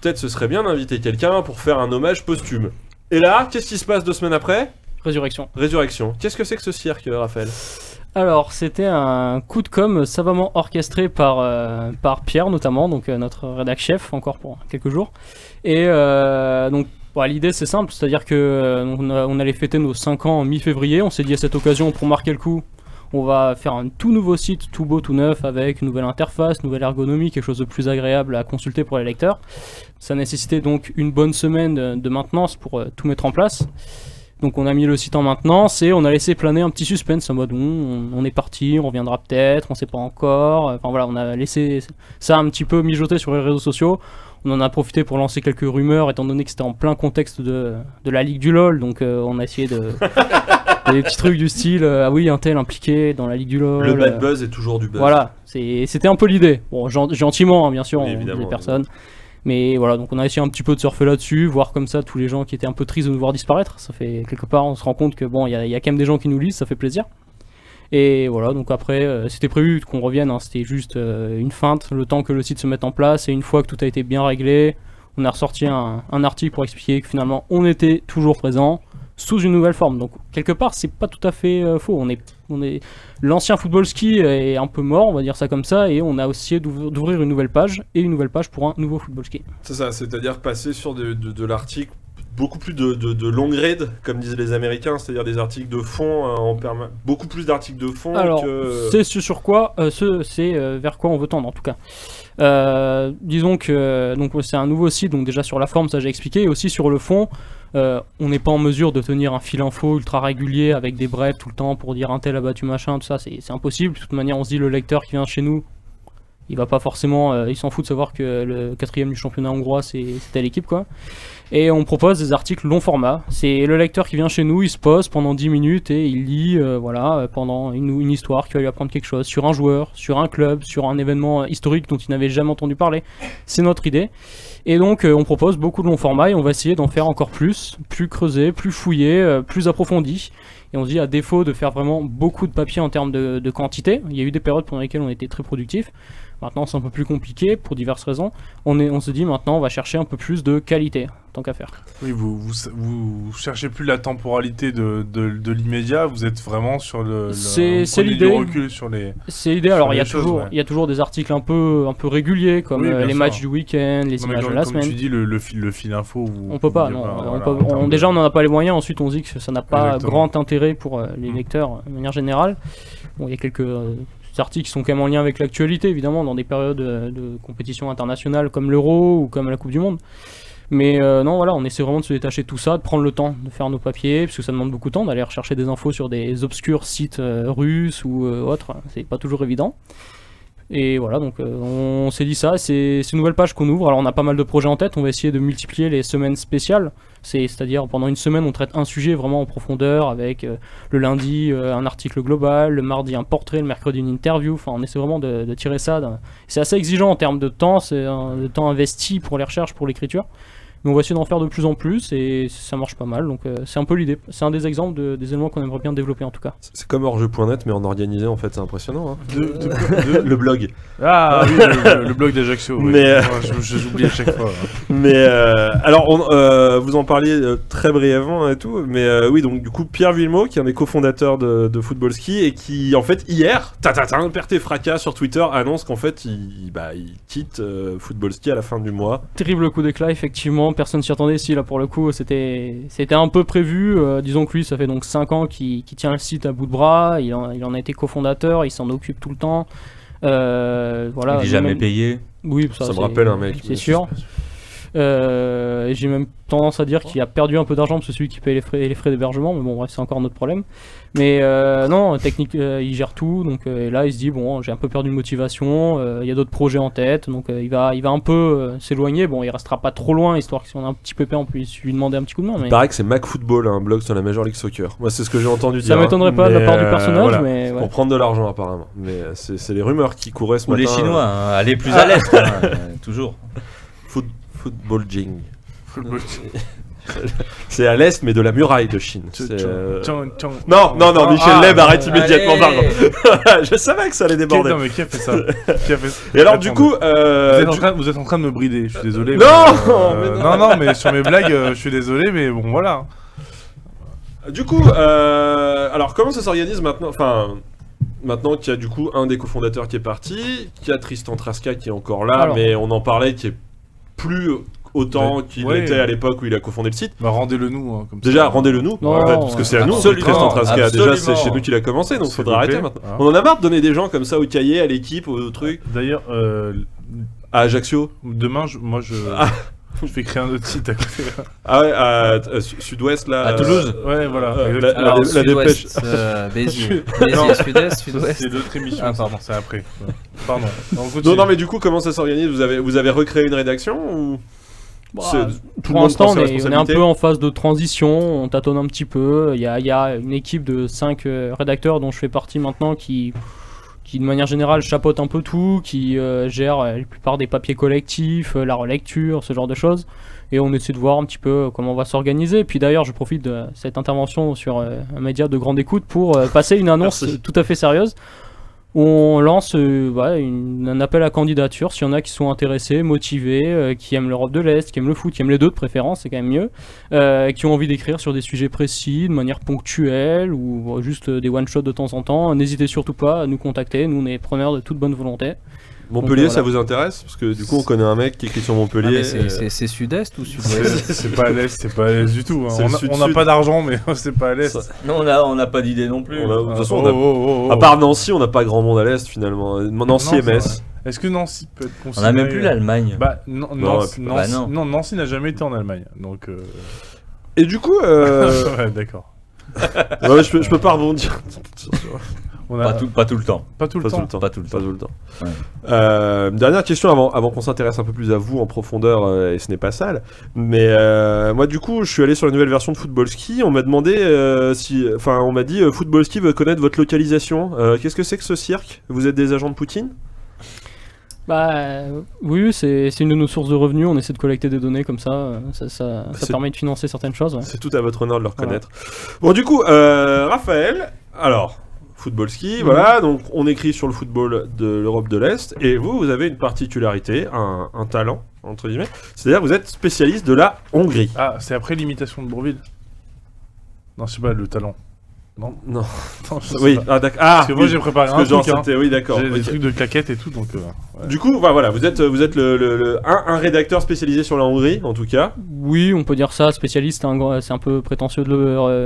Peut-être ce serait bien d'inviter quelqu'un pour faire un hommage posthume. Et là, qu'est-ce qui se passe 2 semaines après? Résurrection. Qu'est-ce que c'est que ce cirque, Raphaël? Alors, c'était un coup de com' savamment orchestré par Pierre notamment, donc notre rédac chef, encore pour quelques jours. Et donc, l'idée c'est simple, c'est-à-dire que on allait fêter nos 5 ans en mi-février, on s'est dit à cette occasion, pour marquer le coup, on va faire un tout nouveau site, tout beau, tout neuf, avec une nouvelle interface, nouvelle ergonomie, quelque chose de plus agréable à consulter pour les lecteurs. Ça nécessitait donc une bonne semaine de maintenance pour tout mettre en place. Donc on a mis le site en maintenance et on a laissé planer un petit suspense en mode on est parti, on reviendra peut-être, on sait pas encore. Enfin voilà, on a laissé ça un petit peu mijoter sur les réseaux sociaux. On en a profité pour lancer quelques rumeurs étant donné que c'était en plein contexte de la Ligue du LoL, donc on a essayé de... des petits trucs du style ah oui, un tel impliqué dans la Ligue du LoL. Le bad buzz est toujours du buzz. Voilà, c'était un peu l'idée. Bon, gentiment, hein, bien sûr, oui, on des personnes. Mais voilà, donc on a essayé un petit peu de surfer là-dessus, voir comme ça tous les gens qui étaient un peu tristes de nous voir disparaître. Ça fait quelque part, on se rend compte que bon, il y a quand même des gens qui nous lisent, ça fait plaisir. Et voilà, donc après, c'était prévu qu'on revienne, hein, c'était juste une feinte, le temps que le site se mette en place. Et une fois que tout a été bien réglé, on a ressorti un article pour expliquer que finalement on était toujours présent sous une nouvelle forme. Donc quelque part c'est pas tout à fait faux, on est l'ancien Football Ski est un peu mort, on va dire ça comme ça, et on a essayé d'ouvrir une nouvelle page pour un nouveau Football Ski. C'est ça, c'est-à-dire passer sur de l'article beaucoup plus de long read, comme disent les Américains, c'est-à-dire des articles de fond en permanence, beaucoup plus d'articles de fond. Alors c'est sur quoi c'est vers quoi on veut tendre en tout cas. Disons que donc c'est un nouveau site, donc déjà sur la forme ça j'ai expliqué, et aussi sur le fond on n'est pas en mesure de tenir un fil info ultra régulier avec des brefs tout le temps pour dire un tel a battu machin, tout ça c'est impossible. De toute manière on se dit le lecteur qui vient chez nous il va pas forcément, il s'en fout de savoir que le 4ème du championnat hongrois c'est telle équipe quoi. Et on propose des articles long format. C'est le lecteur qui vient chez nous, il se pose pendant 10 minutes et il lit pendant une histoire qui va lui apprendre quelque chose sur un joueur, sur un club, sur un événement historique dont il n'avait jamais entendu parler. C'est notre idée. Et donc on propose beaucoup de long format et on va essayer d'en faire encore plus creusé, plus fouillé, plus approfondi. Et on se dit à défaut de faire vraiment beaucoup de papier en termes de quantité, il y a eu des périodes pendant lesquelles on était très productif. Maintenant c'est un peu plus compliqué pour diverses raisons. On se dit maintenant on va chercher un peu plus de qualité, tant qu'à faire. Oui, vous cherchez plus la temporalité de l'immédiat, vous êtes vraiment sur c'est l'idée. Recul sur les. C'est l'idée. Alors il y a toujours des articles un peu réguliers comme les matchs du week-end, les images de la semaine. Comme tu dis le fil info. On peut pas. Non. Déjà on n'en a pas les moyens. Ensuite on se dit que ça n'a pas grand intérêt pour les lecteurs de manière générale. Bon, il y a quelques articles qui sont quand même en lien avec l'actualité évidemment dans des périodes de compétition internationale comme l'Euro ou comme la Coupe du Monde. Mais non, voilà, on essaie vraiment de se détacher de tout ça, de prendre le temps de faire nos papiers, parce que ça demande beaucoup de temps d'aller rechercher des infos sur des obscurs sites russes ou autres, c'est pas toujours évident. Et voilà, donc on s'est dit ça, c'est une nouvelle page qu'on ouvre. Alors on a pas mal de projets en tête, on va essayer de multiplier les semaines spéciales. C'est-à-dire pendant une semaine on traite un sujet vraiment en profondeur avec le lundi un article global, le mardi un portrait, le mercredi une interview. Enfin on essaie vraiment de tirer ça. C'est assez exigeant en termes de temps, c'est le temps investi pour les recherches, pour l'écriture. Mais on va essayer d'en faire de plus en plus et ça marche pas mal, donc c'est un peu l'idée. C'est un des exemples des éléments qu'on aimerait bien développer en tout cas. C'est comme orjeu.net mais en organisé en fait, c'est impressionnant. Hein. Le blog. Ah oui, le blog d'Ajaccio. Oui. Mais j'oublie à chaque fois. Mais alors, vous en parliez très brièvement et tout, mais oui, donc du coup, Pierre Villemot, qui est un des cofondateurs de Football Ski et qui, en fait, hier, perte et fracas sur Twitter, annonce qu'en fait, il quitte Football Ski à la fin du mois. Terrible coup d'éclat, effectivement, personne s'y attendait. Si, là, pour le coup, c'était un peu prévu. Disons que lui, ça fait donc 5 ans qu'il tient le site à bout de bras, il en a été cofondateur, il s'en occupe tout le temps. Voilà, il est jamais payé. Oui, ça me rappelle un mec. C'est sûr. Et j'ai même tendance à dire qu'il a perdu un peu d'argent parce que c'est celui qui paye les frais d'hébergement, mais bon bref c'est encore notre problème. Mais non, technique, il gère tout, donc là il se dit bon j'ai un peu perdu de motivation, il y a d'autres projets en tête, donc il va un peu s'éloigner. Bon il restera pas trop loin histoire que si on a un petit pépin on puisse lui demander un petit coup de main. Mais... Il paraît que c'est MacFootball, un blog sur la Major League Soccer. Moi c'est ce que j'ai entendu dire. Ça m'étonnerait pas de la part du personnage, voilà, mais ouais. Pour prendre de l'argent apparemment. Mais c'est les rumeurs qui couraient ce matin. Ou les Chinois, hein, aller plus à l'est, toujours. Footballing. C'est à l'est, mais de la muraille de Chine. Non, Michel Leb, arrête immédiatement, pardon. Je savais que ça allait déborder. Non, mais qui a fait ça? Et alors, du coup. Vous êtes en train de me brider, je suis désolé. Non, mais sur mes blagues, je suis désolé, mais bon, voilà. Du coup, alors, comment ça s'organise maintenant? Enfin. Maintenant qu'il y a du coup un des cofondateurs qui est parti, qu'il y a Tristan Trasca qui est encore là, alors, mais on en parlait, qui est plus autant qu'il était à l'époque où il a cofondé le site. Bah rendez-le nous. Hein, comme déjà, ça. rendez-le nous, en fait, parce que c'est à nous, Tristan Trasca. Déjà, c'est chez nous qu'il a commencé, donc il faudra arrêter maintenant. Ah. On en a marre de donner des gens comme ça au cahier, à l'équipe, au truc. D'ailleurs, à Ajaccio. Demain, je fais créer un autre site à côté. Ah ouais, à Sud-Ouest là. À Toulouse. Ouais, voilà. La dépêche. Béziers, Sud-Est, Sud-Ouest. C'est d'autres émissions. Ah, pardon, c'est après. Pardon. Non, mais du coup, comment ça s'organise? Vous avez recréé une rédaction ou... Pour l'instant, on est un peu en phase de transition. On tâtonne un petit peu. Il y a une équipe de 5 rédacteurs dont je fais partie maintenant qui de manière générale chapeaute un peu tout, qui gère la plupart des papiers collectifs, la relecture, ce genre de choses. Et on essaie de voir un petit peu comment on va s'organiser. Puis d'ailleurs, je profite de cette intervention sur un média de grande écoute pour passer une annonce tout à fait sérieuse. On lance un appel à candidature, s'il y en a qui sont intéressés, motivés, qui aiment l'Europe de l'Est, qui aiment le foot, qui aiment les deux de préférence, c'est quand même mieux, qui ont envie d'écrire sur des sujets précis, de manière ponctuelle, ou juste des one-shots de temps en temps. N'hésitez surtout pas à nous contacter, nous on est preneurs de toute bonne volonté. Montpellier, donc, voilà. Ça vous intéresse? Parce que du coup, on connaît un mec qui écrit sur Montpellier. C'est sud-est ou sud-ouest? C'est pas à l'est, c'est pas à l'est du tout. Hein. On n'a pas d'argent, mais c'est pas à l'est. Non, on n'a pas d'idée non plus. De toute façon, à part Nancy, on n'a pas grand monde à l'est finalement. Nancy et Metz. Est-ce que Nancy peut être considéré... On n'a même plus l'Allemagne. Non, Nancy n'a jamais été en Allemagne. Donc. Et du coup. Ouais, d'accord. Ouais, je peux pas rebondir. Pas tout le temps. Pas tout le temps. Ouais. Dernière question avant qu'on s'intéresse un peu plus à vous en profondeur, et ce n'est pas sale. Mais moi du coup, je suis allé sur la nouvelle version de Football Ski. On m'a demandé on m'a dit Football Ski veut connaître votre localisation. Qu'est-ce que c'est que ce cirque? Vous êtes des agents de Poutine? Oui, c'est une de nos sources de revenus. On essaie de collecter des données comme ça. Ça permet de financer certaines choses. Ouais. C'est tout à votre honneur de le reconnaître. Voilà. Bon, du coup, Raphaël, alors. Football Ski, voilà, donc on écrit sur le football de l'Europe de l'Est, et vous avez une particularité, un talent, entre guillemets, c'est-à-dire vous êtes spécialiste de la Hongrie. Ah, c'est après l'imitation de Bourvil? Non, je sais pas, le talent. Non. Oui, d'accord. Parce que moi j'ai préparé un truc, oui, d'accord. J'ai des trucs de claquettes et tout, donc... Ouais. Du coup, voilà, vous êtes un rédacteur spécialisé sur la Hongrie, en tout cas. Oui, on peut dire ça, spécialiste, c'est un peu prétentieux de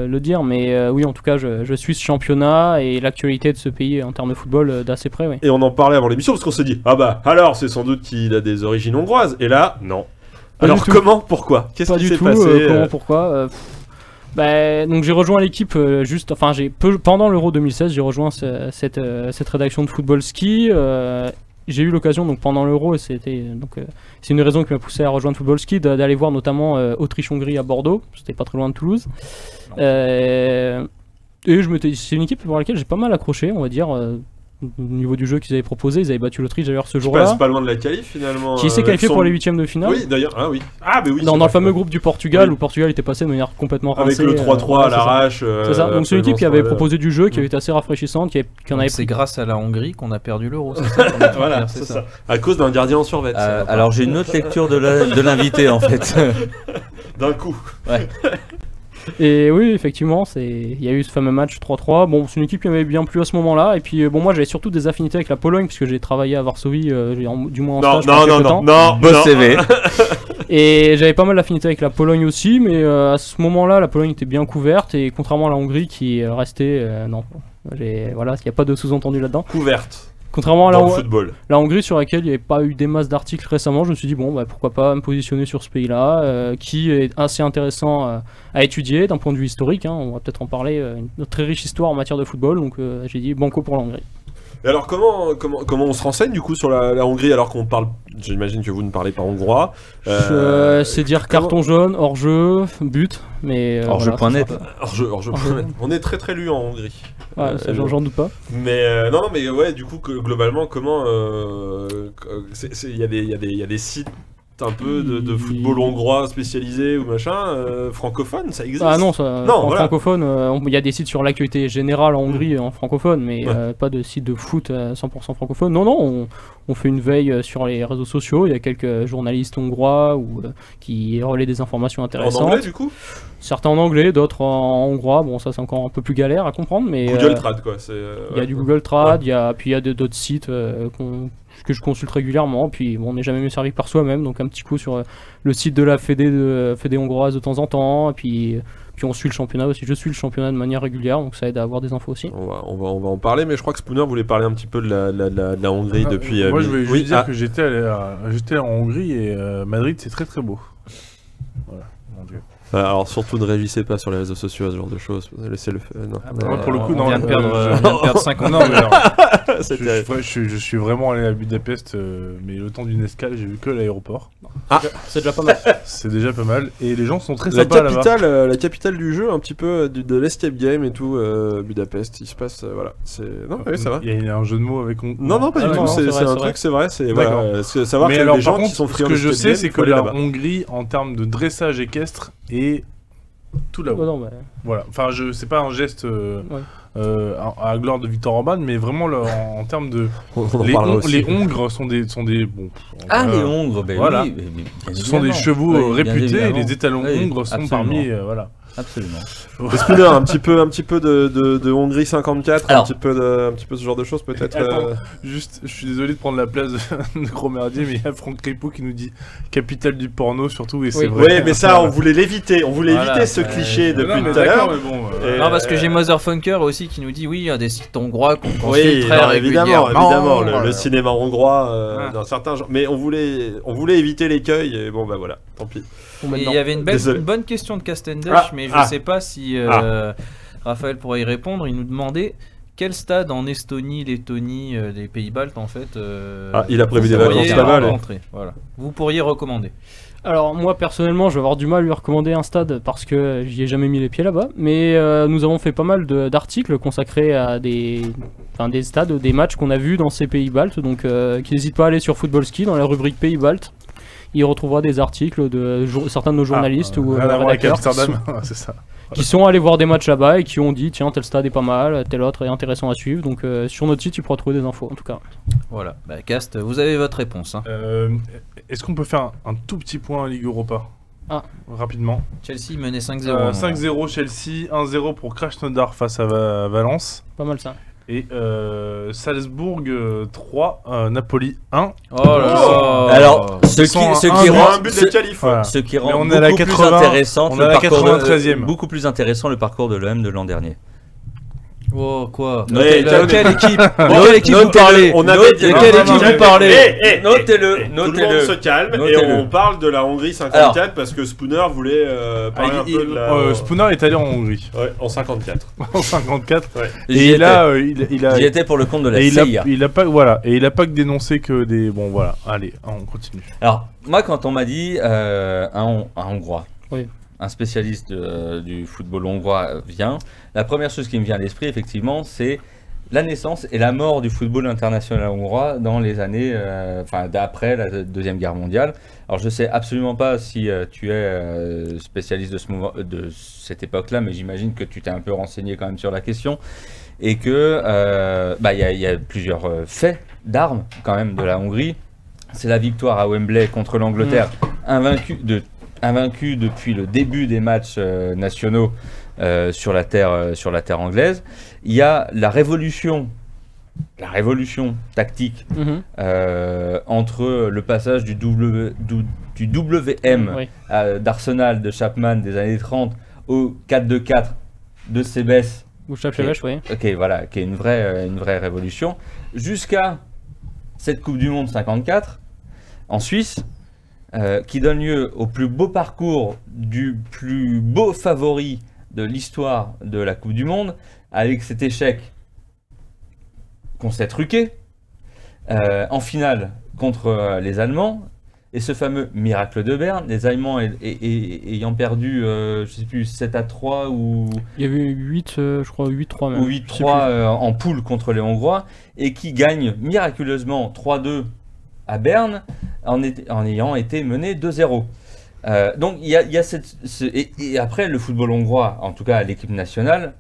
le dire, mais oui, en tout cas, je suis ce championnat et l'actualité de ce pays en termes de football d'assez près, oui. Et on en parlait avant l'émission, parce qu'on s'est dit, alors, c'est sans doute qu'il a des origines hongroises, et là, non. Alors comment, pourquoi? Qu'est-ce qui s'est passé Comment, pourquoi donc j'ai rejoint l'équipe pendant l'Euro 2016, j'ai rejoint cette rédaction de Football Ski. J'ai eu l'occasion donc pendant l'Euro, et c'est une raison qui m'a poussé à rejoindre Football Ski, d'aller voir notamment Autriche-Hongrie à Bordeaux, c'était pas très loin de Toulouse. Et c'est une équipe pour laquelle j'ai pas mal accroché, on va dire. Au niveau du jeu qu'ils avaient proposé, ils avaient battu l'Autriche d'ailleurs ce jour-là. C'est pas loin de la qualif finalement. Qui s'est qualifié pour les 8ème de finale. Oui, d'ailleurs. Ah oui. Dans le fameux groupe du Portugal, où le Portugal était passé de manière complètement rincée. Avec le 3-3 à l'arrache. C'est ça. Donc c'est une équipe qui avait proposé du jeu, qui avait été assez rafraîchissante, C'est grâce à la Hongrie qu'on a perdu l'Euro. C'est ça. Voilà, c'est ça. À cause d'un gardien en survêt. Alors j'ai une autre lecture de l'invité en fait. D'un coup. Ouais. Et oui, effectivement, il y a eu ce fameux match 3-3. Bon, c'est une équipe qui m'avait bien plu à ce moment-là. Et puis, moi, j'avais surtout des affinités avec la Pologne, puisque j'ai travaillé à Varsovie, du moins en stage pendant quelques temps. Non, Beau CV. Et j'avais pas mal d'affinités avec la Pologne aussi, mais à ce moment-là, la Pologne était bien couverte. Et contrairement à la Hongrie qui restait, non, voilà, il n'y a pas de sous-entendu là-dedans. Couverte. Contrairement à la Hongrie sur laquelle il n'y avait pas eu des masses d'articles récemment, je me suis dit pourquoi pas me positionner sur ce pays-là, qui est assez intéressant à étudier d'un point de vue historique, hein, on va peut-être en parler, une très riche histoire en matière de football, donc j'ai dit banco pour la Hongrie. Et alors comment on se renseigne du coup sur la Hongrie alors qu'on parle, j'imagine que vous ne parlez pas hongrois. C'est dire carton jaune, hors-jeu, but, mais hors-jeu.net. Hors-jeu. On est très très lu en Hongrie. Ouais, j'en doute pas. Mais non mais ouais, du coup globalement comment il y a des sites un peu de football hongrois spécialisé ou machin, francophone, ça existe? Ah non, francophone, il y a des sites sur l'actualité générale en Hongrie en francophone, mais pas de site de foot 100% francophone. Non, on fait une veille sur les réseaux sociaux, il y a quelques journalistes hongrois qui relaient des informations intéressantes. En anglais du coup? Certains en anglais, d'autres en hongrois, bon ça c'est encore un peu plus galère à comprendre, mais... Google Trad quoi, il y a du Google Trad, puis il y a d'autres sites que je consulte régulièrement, puis on n'est jamais mieux servi que par soi-même, donc un petit coup sur le site de la Fédé hongroise de temps en temps, et puis on suit le championnat aussi, je suis le championnat de manière régulière, donc ça aide à avoir des infos aussi. On va en parler, mais je crois que Spooner voulait parler un petit peu de la Hongrie depuis... Moi je voulais juste dire que j'étais en Hongrie et Madrid c'est très très beau. Voilà, mon Dieu. Alors surtout ne réagissez pas sur les réseaux sociaux à ce genre de choses, laissez-le faire. Moi pour le coup on vient de perdre 5 ans. Non, mais alors, je suis vraiment allé à Budapest, mais le temps d'une escale j'ai vu que l'aéroport. C'est déjà pas mal. C'est déjà pas mal et les gens sont très sympas là-bas. La capitale du jeu, un petit peu de l'escape game et tout, Budapest, il se passe voilà. Oui, ça va. Il y a un jeu de mots avec Non, pas du tout. C'est un truc, c'est vrai. C'est voilà, savoir qu'il y a des gens qui sont friands de ce que je sais, c'est que la là-bas. Hongrie, en termes de dressage équestre, est tout là-haut. Voilà. Enfin, c'est pas un geste à gloire de Victor Orban, mais vraiment en termes de les Hongres sont des bon. Les Hongres, voilà. Oui, ce sont des chevaux réputés. Et les étalons Hongres sont parmi voilà. Absolument. Spooner, un petit peu de Hongrie 54, alors, un petit peu ce genre de choses peut-être. Juste, je suis désolé de prendre la place de Gros Merdier, mais il y a Franck Ripoux qui nous dit capitale du porno surtout, et c'est vrai. Oui, mais ça, on voulait l'éviter. On voulait éviter ce cliché depuis tout à l'heure. Non, parce que j'ai Motherfunker aussi qui nous dit oui, il y a des sites hongrois qu'on consulte très régulièrement. Évidemment, le cinéma hongrois dans certains genres. Mais on voulait éviter l'écueil, et bon bah voilà, tant pis. Il y avait une bonne question de Castendush, mais je ne sais pas si Raphaël pourrait y répondre. Il nous demandait quel stade en Estonie, Lettonie, des Pays-Baltes en fait. Il a prévu des vacances là-bas. Voilà. Vous pourriez recommander. Alors moi personnellement je vais avoir du mal à lui recommander un stade parce que j'y ai jamais mis les pieds là-bas, mais nous avons fait pas mal d'articles consacrés à des stades, des matchs qu'on a vus dans ces Pays-Baltes, donc qui n'hésite pas à aller sur Football Ski dans la rubrique Pays-Baltes. Il retrouvera des articles de certains de nos journalistes ou rédacteurs c'est ça. Qui sont allés voir des matchs là-bas et qui ont dit tiens tel stade est pas mal, tel autre est intéressant à suivre, donc sur notre site tu pourras trouver des infos en tout cas. Voilà, Cast, vous avez votre réponse. Hein. Est-ce qu'on peut faire un tout petit point en Ligue Europa rapidement? Chelsea menait 5-0. 5-0 Chelsea, 1-0 pour Krasnodar face à Valence. Pas mal ça. Et Salzbourg 3, Napoli 1. Oh là là. Alors, ce qui rend un but de qualif. Ce qui rend beaucoup plus intéressant le parcours de l'OM de l'an dernier. Oh, quoi? Quelle équipe? Quelle équipe vous parlez? On avait dit quelle équipe vous parlez? Notez-le, Tout le monde notez-le. se calme et Notez-le. on parle de la Hongrie 54 parce que Spooner voulait parler un peu de la... Spooner est allé en Hongrie Ouais, en 54. en 54. Ouais. Et il a J'y étais pour le compte de la et CIA. il a pas que dénoncé que des bon voilà. Allez, on continue. Alors, moi, quand on m'a dit un Hongrois, Oui. un spécialiste du football hongrois vient, la première chose qui me vient à l'esprit, effectivement, c'est la naissance et la mort du football international hongrois dans les années d'après la Deuxième Guerre mondiale. Alors, je ne sais absolument pas si tu es spécialiste de cette époque-là, mais j'imagine que tu t'es un peu renseigné quand même sur la question. Et que y a plusieurs faits d'armes quand même de la Hongrie. C'est la victoire à Wembley contre l'Angleterre, invaincu depuis le début des matchs nationaux sur la terre anglaise. Il y a la révolution tactique entre le passage du WM Oui. d'Arsenal de Chapman des années 30 au 4-2-4 de Sébès. Ou Chapchevech, oui. Ok, voilà, qui est une vraie révolution. Jusqu'à cette Coupe du Monde 54 en Suisse, qui donne lieu au plus beau parcours du plus beau favori de l'histoire de la Coupe du Monde, avec cet échec qu'on s'est truqué en finale contre les Allemands. Et ce fameux miracle de Berne, les Allemands ayant perdu, je sais plus, 7-3 ou... Il y avait 8, je crois 8-3 même. Ou 8-3 en poule contre les Hongrois, et qui gagnent miraculeusement 3-2 à Berne, en ayant été mené 2-0. Donc il y a et après, le football hongrois, en tout cas l'équipe nationale,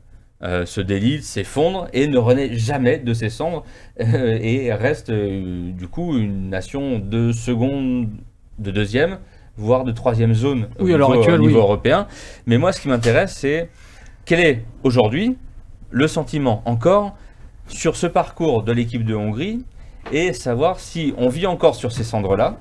se délite, s'effondre et ne renaît jamais de ses cendres et reste du coup une nation de seconde, de deuxième, voire de troisième zone au niveau européen. Mais moi, ce qui m'intéresse, c'est quel est aujourd'hui le sentiment encore sur ce parcours de l'équipe de Hongrie et savoir si on vit encore sur ces cendres-là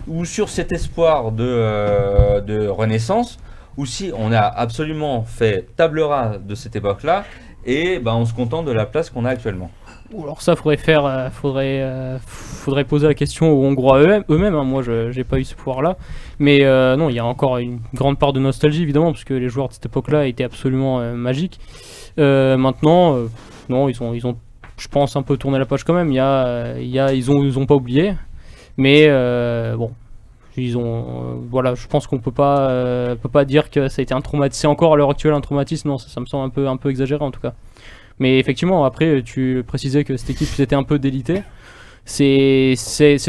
ou sur cet espoir de renaissance, ou si on a absolument fait table rase de cette époque-là et on se contente de la place qu'on a actuellement. Alors ça, faudrait poser la question aux Hongrois eux-mêmes. Hein. Moi, j'ai pas eu ce pouvoir-là. Mais non, il y a encore une grande part de nostalgie, évidemment, parce que les joueurs de cette époque-là étaient absolument magiques. Maintenant, non, ils ont, je pense, un peu tourné la page quand même. Ils ont pas oublié. Mais bon... voilà, je pense qu'on peut pas dire que ça a été un traumatisme. C'est encore à l'heure actuelle un traumatisme, non, ça me semble un peu exagéré en tout cas. Mais effectivement, après, tu précisais que cette équipe s'était un peu délitée. C'est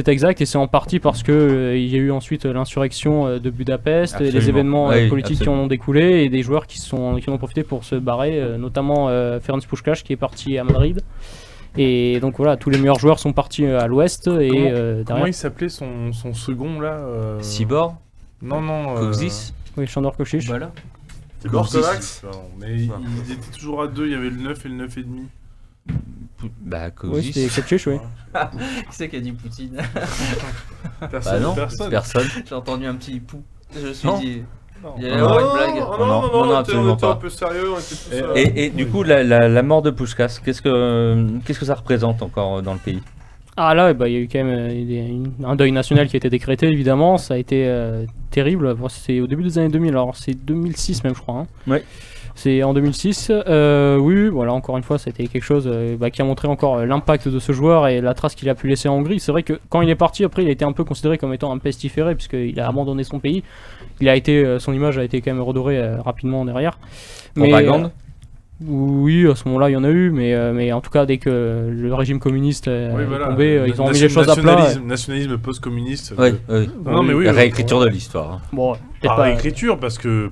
exact, et c'est en partie parce que il y a eu ensuite l'insurrection de Budapest, et les événements politiques qui en ont découlé, et des joueurs qui en ont profité pour se barrer, notamment Ferenc Puskás qui est parti à Madrid. Et donc voilà, tous les meilleurs joueurs sont partis à l'ouest. Comment il s'appelait son second là Cibor? Non. Kozis. Oui, Chandor Košić. Voilà. Cibor Kovacs. Mais ils étaient toujours à deux, il y avait le 9 et le 9,5. Oui, c'était Košić, oui. Qui c'est qui a dit Poutine? Personne. J'ai entendu un petit pou. Je me suis Non. dit... Non. Il y allait y avoir une blague. Non, on absolument était un pas. peu sérieux, on était tous... Et du coup, la mort de Puskás, qu'est-ce que ça représente encore dans le pays? Ah là, il y a eu quand même un deuil national qui a été décrété, évidemment. Ça a été terrible. Bon, c'est au début des années 2000, alors c'est 2006 même, je crois. Hein. Ouais. C'est en 2006. Oui, voilà, encore une fois, ça a été quelque chose qui a montré encore l'impact de ce joueur et la trace qu'il a pu laisser en Hongrie. C'est vrai que quand il est parti, après, il a été un peu considéré comme étant un pestiféré, puisqu'il a abandonné son pays. Son image a été quand même redorée rapidement derrière. Propagande. Oui, à ce moment-là, il y en a eu, mais en tout cas, dès que le régime communiste est tombé, ils ont mis les choses à plat. Nationalisme post-communiste. Oui. Non, mais oui, la réécriture de l'histoire. Bon, pas réécriture parce que.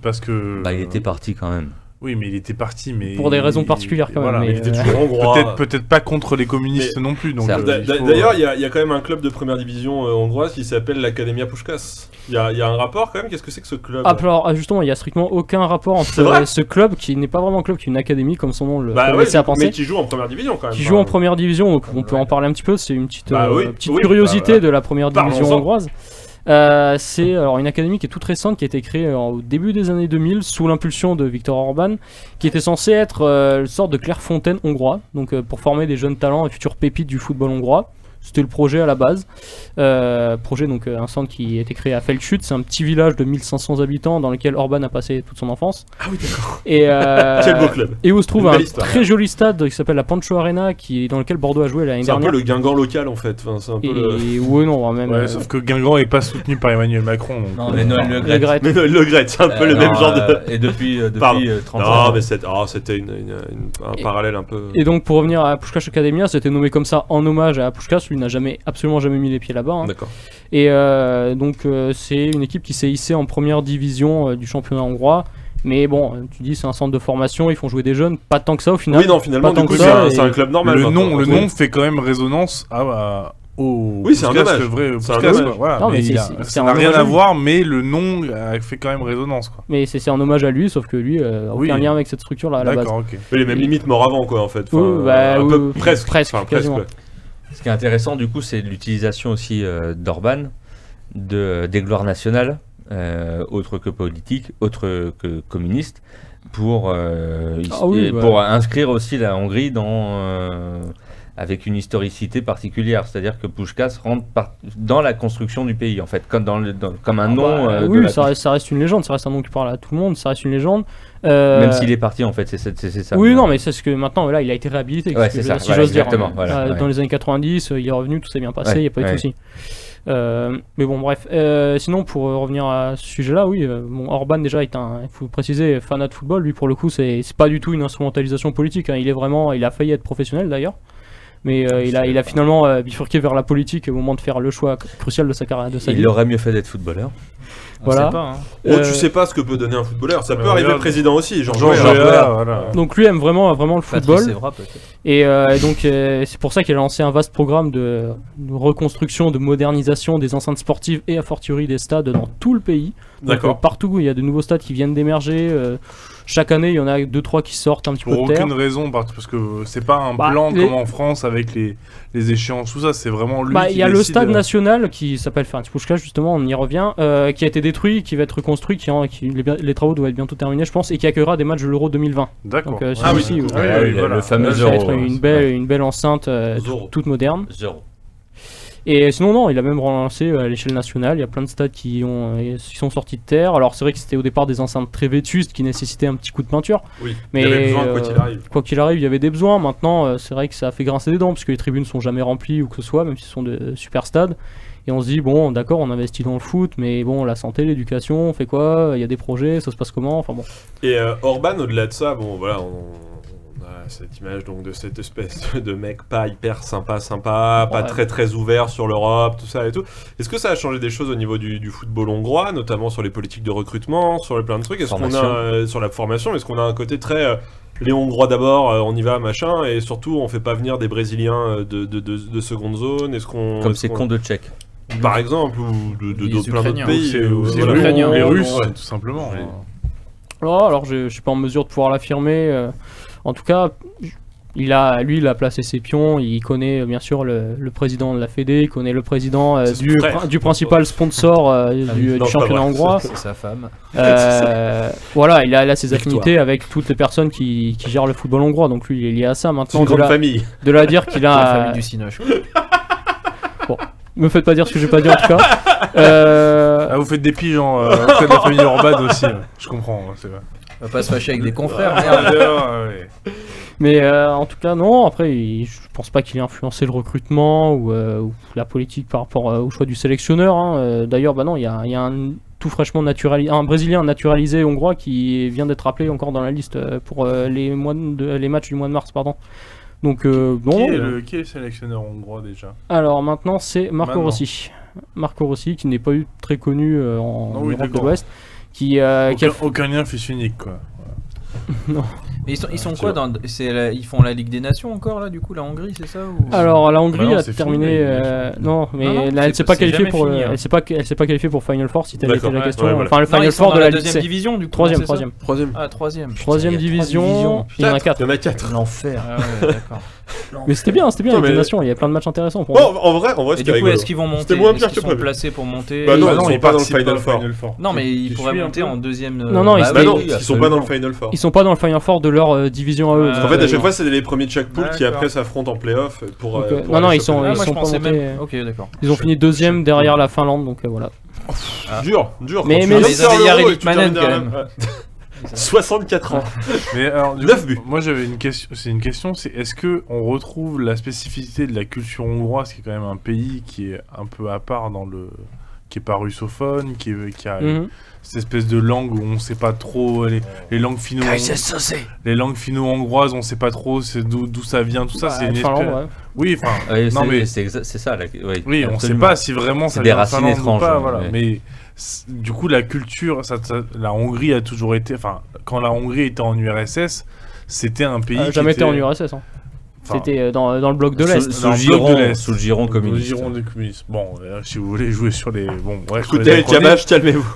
Il était parti quand même. Oui, mais il était parti, mais... Pour des raisons particulières quand même. Il était toujours hongrois. Peut-être pas contre les communistes non plus. D'ailleurs, il y a quand même un club de première division hongroise qui s'appelle l'Academia Puskás. Il y a un rapport quand même. Qu'est-ce que c'est que ce club? Alors justement, il n'y a strictement aucun rapport entre ce club qui n'est pas vraiment un club, qui est une académie comme son nom le laissait à penser. Mais qui joue en première division quand même. Qui joue en première division, donc on peut en parler un petit peu. C'est une petite curiosité de la première division hongroise. C'est alors une académie qui est toute récente, qui a été créée au début des années 2000 sous l'impulsion de Viktor Orban, qui était censé être une sorte de Clairefontaine hongrois, donc pour former des jeunes talents et futures pépites du football hongrois. C'était le projet à la base. Projet, donc un centre qui a été créé à Feldschütt, c'est un petit village de 1500 habitants dans lequel Orban a passé toute son enfance. Ah oui, d'accord. Et, Quel beau club. Et où se trouve Une un belle histoire, très joli stade qui s'appelle la Pancho Arena, dans lequel Bordeaux a joué l'année C'est un dernière. peu le Guingamp local en fait. Enfin, c'est un peu Et ouais, non, même. Ouais, sauf que Guingamp est pas soutenu par Emmanuel Macron. Donc, Non, mais Noël Le Graët. Mais Le Graët, c'est un peu le même genre de. Et depuis Pardon. 30 Non, ans. mais c'était un parallèle un peu. Et donc pour revenir à Puskás Academia, c'était nommé comme ça en hommage à Puskás, lui n'a absolument jamais mis les pieds là-bas. Hein. D'accord. Et donc c'est une équipe qui s'est hissée en première division du championnat hongrois. Mais bon, tu dis c'est un centre de formation, ils font jouer des jeunes, pas tant que ça au final. Oui, non, finalement, pas tant du coup, que ça, c'est un club normal. le maintenant. nom fait quand même résonance au Oui, c'est un Puskás, hommage. le vrai C'est un Puskás, hommage. quoi. Voilà, Non, mais mais c'est ça un n'a rien hommage à à lui. voir, mais le nom fait quand même résonance, quoi. Mais c'est un hommage à lui, sauf que lui, aucun lien avec cette structure-là à la base. D'accord, ok. Mais les mêmes limites mort avant, quoi, en fait. Enfin, Oui, bah, un oui, peu presque. presque, Enfin, quasiment. ouais. Ce qui est intéressant, du coup, c'est l'utilisation aussi d'Orban des gloires nationales, autres que politiques, autres que communistes, pour inscrire aussi la Hongrie avec une historicité particulière. C'est-à-dire que Puskás rentre dans la construction du pays, en fait, comme un nom. Oui, ça reste une légende, ça reste un nom qui parle à tout le monde, ça reste une légende. Même s'il est parti, en fait, c'est ça. Oui, non, mais c'est ce que maintenant, là, il a été réhabilité, Ouais, c'est ça, si j'ose dire. exactement, voilà, ouais. Dans les années 90, il est revenu, tout s'est bien passé, il n'y a pas eu de soucis. Mais bon, bref. Sinon, pour revenir à ce sujet-là, oui, Orban déjà est il faut préciser, fanat de football. Lui, pour le coup, c'est pas du tout une instrumentalisation politique. Hein. Il a failli être professionnel d'ailleurs. Mais il a finalement bifurqué vers la politique au moment de faire le choix crucial de sa carrière. Il aurait mieux fait d'être footballeur. Voilà. Sait pas, hein. Tu sais pas ce que peut donner un footballeur. Ça peut arriver regarde. président aussi. Genre, Voilà. Donc lui aime vraiment le football. Patrice Evra, peut-être. Et donc c'est pour ça qu'il a lancé un vaste programme de reconstruction, de modernisation des enceintes sportives et a fortiori des stades dans tout le pays. Donc, D'accord. partout, il y a de nouveaux stades qui viennent d'émerger. Chaque année, il y en a 2-3 qui sortent un petit peu Pour de terre. aucune raison, parce que c'est pas un Bah, plan les- comme en France avec les échéances, tout ça, c'est vraiment lui qui Il y a le décide, stade national qui s'appelle Puskás, justement, on y revient, qui a été détruit, qui va être reconstruit, les travaux doivent être bientôt terminés, je pense, et qui accueillera des matchs de l'Euro 2020. D'accord. Donc, Ah oui, celui-ci, voilà. Le fameux ça va être Euro. une belle enceinte Zorro. toute moderne. Zéro. Et sinon, non, il a même relancé à l'échelle nationale. Il y a plein de stades qui sont sortis de terre. Alors, c'est vrai que c'était au départ des enceintes très vétustes qui nécessitaient un petit coup de peinture. Oui, Mais il y avait besoin, quoi qu'il arrive. Quoi qu'il arrive, il y avait des besoins. Maintenant, c'est vrai que ça a fait grincer des dents parce que les tribunes sont jamais remplies ou que ce soit, même si ce sont de super stades. Et on se dit, bon, d'accord, on investit dans le foot, mais bon, la santé, l'éducation, on fait quoi? Il y a des projets, ça se passe comment? Enfin bon. Et Orban, au-delà de ça, bon, voilà, on a cette image donc de cette espèce de mec pas hyper sympa, pas Ouais. très ouvert sur l'Europe, tout ça et tout. Est-ce que ça a changé des choses au niveau du football hongrois, notamment sur les politiques de recrutement, sur les plein de trucs? Est-ce qu'on a sur la formation, est-ce qu'on a un côté très les Hongrois d'abord, on y va, machin, et surtout on fait pas venir des Brésiliens de seconde zone? Est-ce qu'on Comme ces cons de Tchèques. par exemple, ou de Les plein d'autres Ukrainiens, pays? C'est voilà. Ukrainiens. les Russes, Ouais. tout simplement. Ouais. Alors, je suis pas en mesure de pouvoir l'affirmer. En tout cas, il a placé ses pions. Il connaît bien sûr le président de la Fédé. Il connaît le président C'est son frère. du principal sponsor du Non, c'est pas championnat vrai. hongrois. C'est sa femme. Voilà, il a ses Victoire. affinités avec toutes les personnes qui gèrent le football hongrois. Donc lui, il est lié à ça C'est maintenant. une grande famille. De là à dire qu'il La a. famille du Cinoche. Me faites pas dire ce que j'ai pas dit en tout cas. Ah, vous faites des piges auprès de la famille Orban aussi, je comprends. C'est vrai. On va pas se fâcher avec des confrères, merde. Ouais. Mais en tout cas, non. Après, je pense pas qu'il ait influencé le recrutement ou la politique par rapport au choix du sélectionneur. Hein. D'ailleurs, bah non, il y a un tout fraîchement naturalisé, un Brésilien naturalisé hongrois qui vient d'être appelé encore dans la liste pour les matchs du mois de mars, pardon. Donc Qui est le sélectionneur hongrois déjà? Alors maintenant, c'est Marco Maintenant. Rossi. Marco Rossi, qui n'est pas eu très connu en Non, oui, Europe de d'accord. l'Ouest, qui a Aucun lien fils unique, quoi. Non. Mais ils sont quoi dans... Ils font la Ligue des Nations encore là du coup la Hongrie c'est ça ou... Alors la Hongrie Bah non, a c'est terminé fini, non mais Non, là, elle s'est pas qualifiée jamais pour fini, hein. elle s'est pas qualifiée pour Final Four si t'avais été la D'accord, question. ouais, voilà. Enfin le Non, Final ils sont Four dans de la la Ligue deuxième C. division du coup. Troisième. Ah troisième. Troisième division, il y en a 4. Il y en a 4. L'enfer. Ah ouais d'accord. Mais c'était bien Putain, la Ligue des mais- Nations, il y a plein de matchs intéressants pour Bon, moi. en vrai, Et c'était du coup rigolo. est-ce qu'ils vont monter? C'était moins Est-ce pire qu'ils que sont prévu. placés pour monter? Bah non, Bah ils sont ils pas dans le participent Final pas au Four. Non mais ils Tu pourraient suis un monter peu en deuxième. Non, ils- Bah non, oui, ils sont pas dans le Final Four. Ils sont pas dans le Final Four de leur division à eux. Ah, En fait, à d'accord. chaque fois, c'est les premiers de chaque pool qui D'accord. après s'affrontent en playoff pour. Donc, pour non, aller non, ils choper sont- le- Ah, moi je pas pensais montés. même. Ok d'accord. Ils ont fini deuxième derrière la Finlande donc voilà. Dur. Mais- Quand tu mais- viens de mais faire ils avaient l'Euro Eric et que tu termines Manen, quand derrière- Ouais. 64 ans. Mais alors, du 9 coup, buts. moi j'avais une question. C'est une question, c'est est-ce que on retrouve la spécificité de la culture hongroise, qui est quand même un pays qui est un peu à part dans le, qui est pas russophone, qui a Mhm. cette espèce de langue où on sait pas trop les langues les langues finno-hongroises, on sait pas trop d'où ça vient, tout ça. Bah, C'est une Finlande, espèce. ouais. Oui, enfin. Ouais, non mais c'est ça. oui, on sait absolument. pas si vraiment C'est ça des vient de racines Finlande ou étranges, pas, ouais, voilà. ouais. Mais du coup, la culture, la Hongrie a toujours été. Enfin, quand la Hongrie était en URSS, c'était un pays. qui Jamais été était en URSS. Hein. enfin, C'était dans le bloc de l'Est. Dans le bloc de l'Est. Sous le giron communiste. Le giron des communistes. Bon, si vous voulez jouer sur les. Bon, bref. Écoutez, les Kamash, calmez-vous.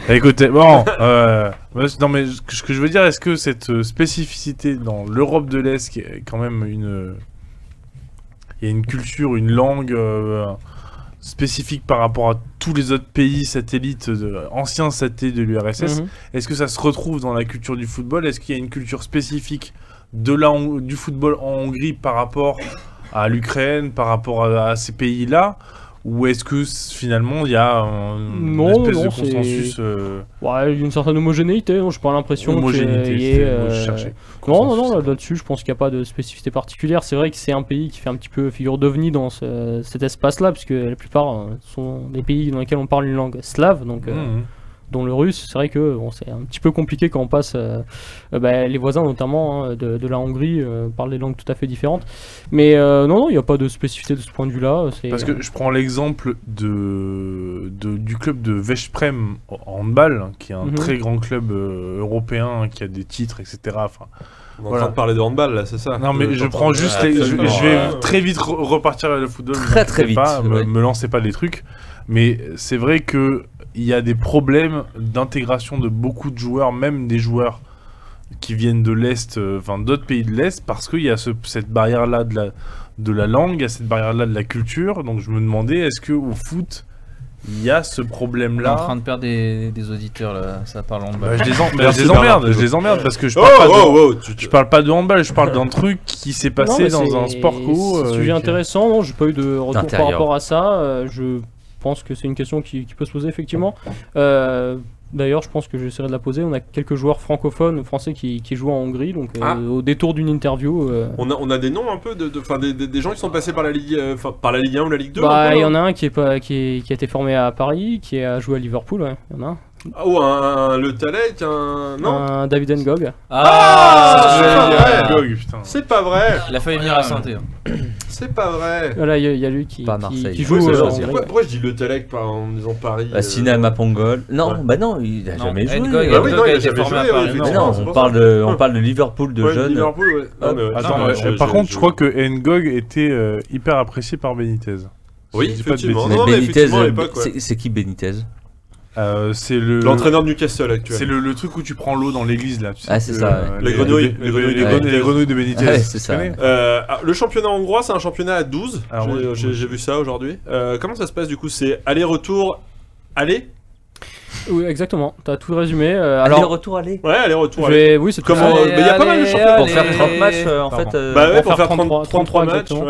Écoutez, bon. Non, mais ce que je veux dire, est-ce que cette spécificité dans l'Europe de l'Est, qui est quand même une. Il y a une culture, une langue. Spécifique par rapport à tous les autres pays satellites, anciens satellites de l'URSS, Mhm. est-ce que ça se retrouve dans la culture du football? Est-ce qu'il y a une culture spécifique du football en Hongrie par rapport à l'Ukraine, par rapport à ces pays-là? Ou est-ce que finalement il y a une Non, espèce non, de c'est- consensus Ouais, il y a une certaine homogénéité, j'ai pas l'impression qu'il homogénéité, y ait, c'était le mot que je cherchais. Non, Consensus. là-dessus, je pense qu'il n'y a pas de spécificité particulière. C'est vrai que c'est un pays qui fait un petit peu figure d'ovni dans cet espace-là, puisque la plupart sont des pays dans lesquels on parle une langue slave, donc Mhm. dont le russe. C'est vrai que bon, c'est un petit peu compliqué quand on passe. Les voisins, notamment de la Hongrie, parlent des langues tout à fait différentes. Mais non, il n'y a pas de spécificité de ce point de vue-là. Parce que je prends l'exemple du club de Veszprém en handball, qui est un Mhm. très grand club européen, qui a des titres, etc. Enfin, On est en Voilà. train de parler de handball là, c'est ça? non mais je prends juste Ah, je absolument, vais ouais. très vite repartir à le football. Très, ne très m'inquiétez pas, vite, ouais. me lancez pas des trucs. Mais c'est vrai que il y a des problèmes d'intégration de beaucoup de joueurs, même des joueurs qui viennent de l'Est, enfin d'autres pays de l'Est, parce qu'il y a cette barrière-là de la langue, il y a cette barrière-là de la culture. Donc je me demandais, est-ce que au foot, il y a ce On est en problème-là? train de perdre des auditeurs là, ça parle en Bah, bas. je les Merci, emmerde, Bernard. je les emmerde parce que je Oh, parle pas de... oh, Je parle pas de handball, je parle d'un truc qui s'est Non, passé mais dans c'est- un sport co. C'est un sujet intéressant, non, j'ai pas eu de retour par D'intérieur. rapport à ça. Je pense que c'est une question qui peut se poser effectivement. D'ailleurs, je pense que j'essaierai de la poser. On a quelques joueurs francophones français qui jouent en Hongrie, donc Ah. au détour d'une interview. On a des noms un peu des gens qui sont passés par la Ligue 1 ou la Ligue 2. un Bah, peu, il y là en a un qui a été formé à Paris, qui a joué à Liverpool, ouais. Il y en a un. Ah, ou un Le Talek, un. Non. Un David Ngog. Ah, Ouais, c'est Gog, putain. C'est pas vrai. Il a failli venir à Saint-Étienne. C'est pas vrai. Voilà, il y a lui qui Pas à Marseille. joue Oui, c'est en ça. Hongrie. Pourquoi je dis Le Talek en disant Paris Cinéma Pongol. Non, ouais. bah non, il a Non, jamais joué. Ngog, Bah oui, non, il a été jamais formé à joué, Paris. oui, Mais effectivement. non, c'est on pour parle, ça. on parle de Liverpool de Ouais, jeunes. Liverpool, ouais. Non, mais ouais, Attends, non, mais par contre, je crois que Ngog était hyper apprécié par Benitez. Oui, Si je dis pas de effectivement. bêtises. Non, Mais mais Benitez, effectivement, à l'époque, ouais. c'est qui Benitez? C'est L'entraîneur de Newcastle actuel. C'est le truc où tu prends l'eau dans l'église là. Tu sais Ah, c'est que, ça, ouais. Les grenouilles. Les grenouilles de Benitez. Ouais, c'est tu ça. connais Le championnat hongrois, c'est un championnat à 12. Alors, J'ai vu ça aujourd'hui. Comment ça se passe du coup? C'est aller-retour. Aller? Oui, exactement. T'as tout résumé. Alors, Alors, retour, allez. Ouais, aller-retour. je vais- oui, c'est tout Comment ça. mais il y a pas mal de championnats. Pour faire 30 matchs, en Pardon. fait. Bah ouais, pour pour faire faire 33 matchs. exactement.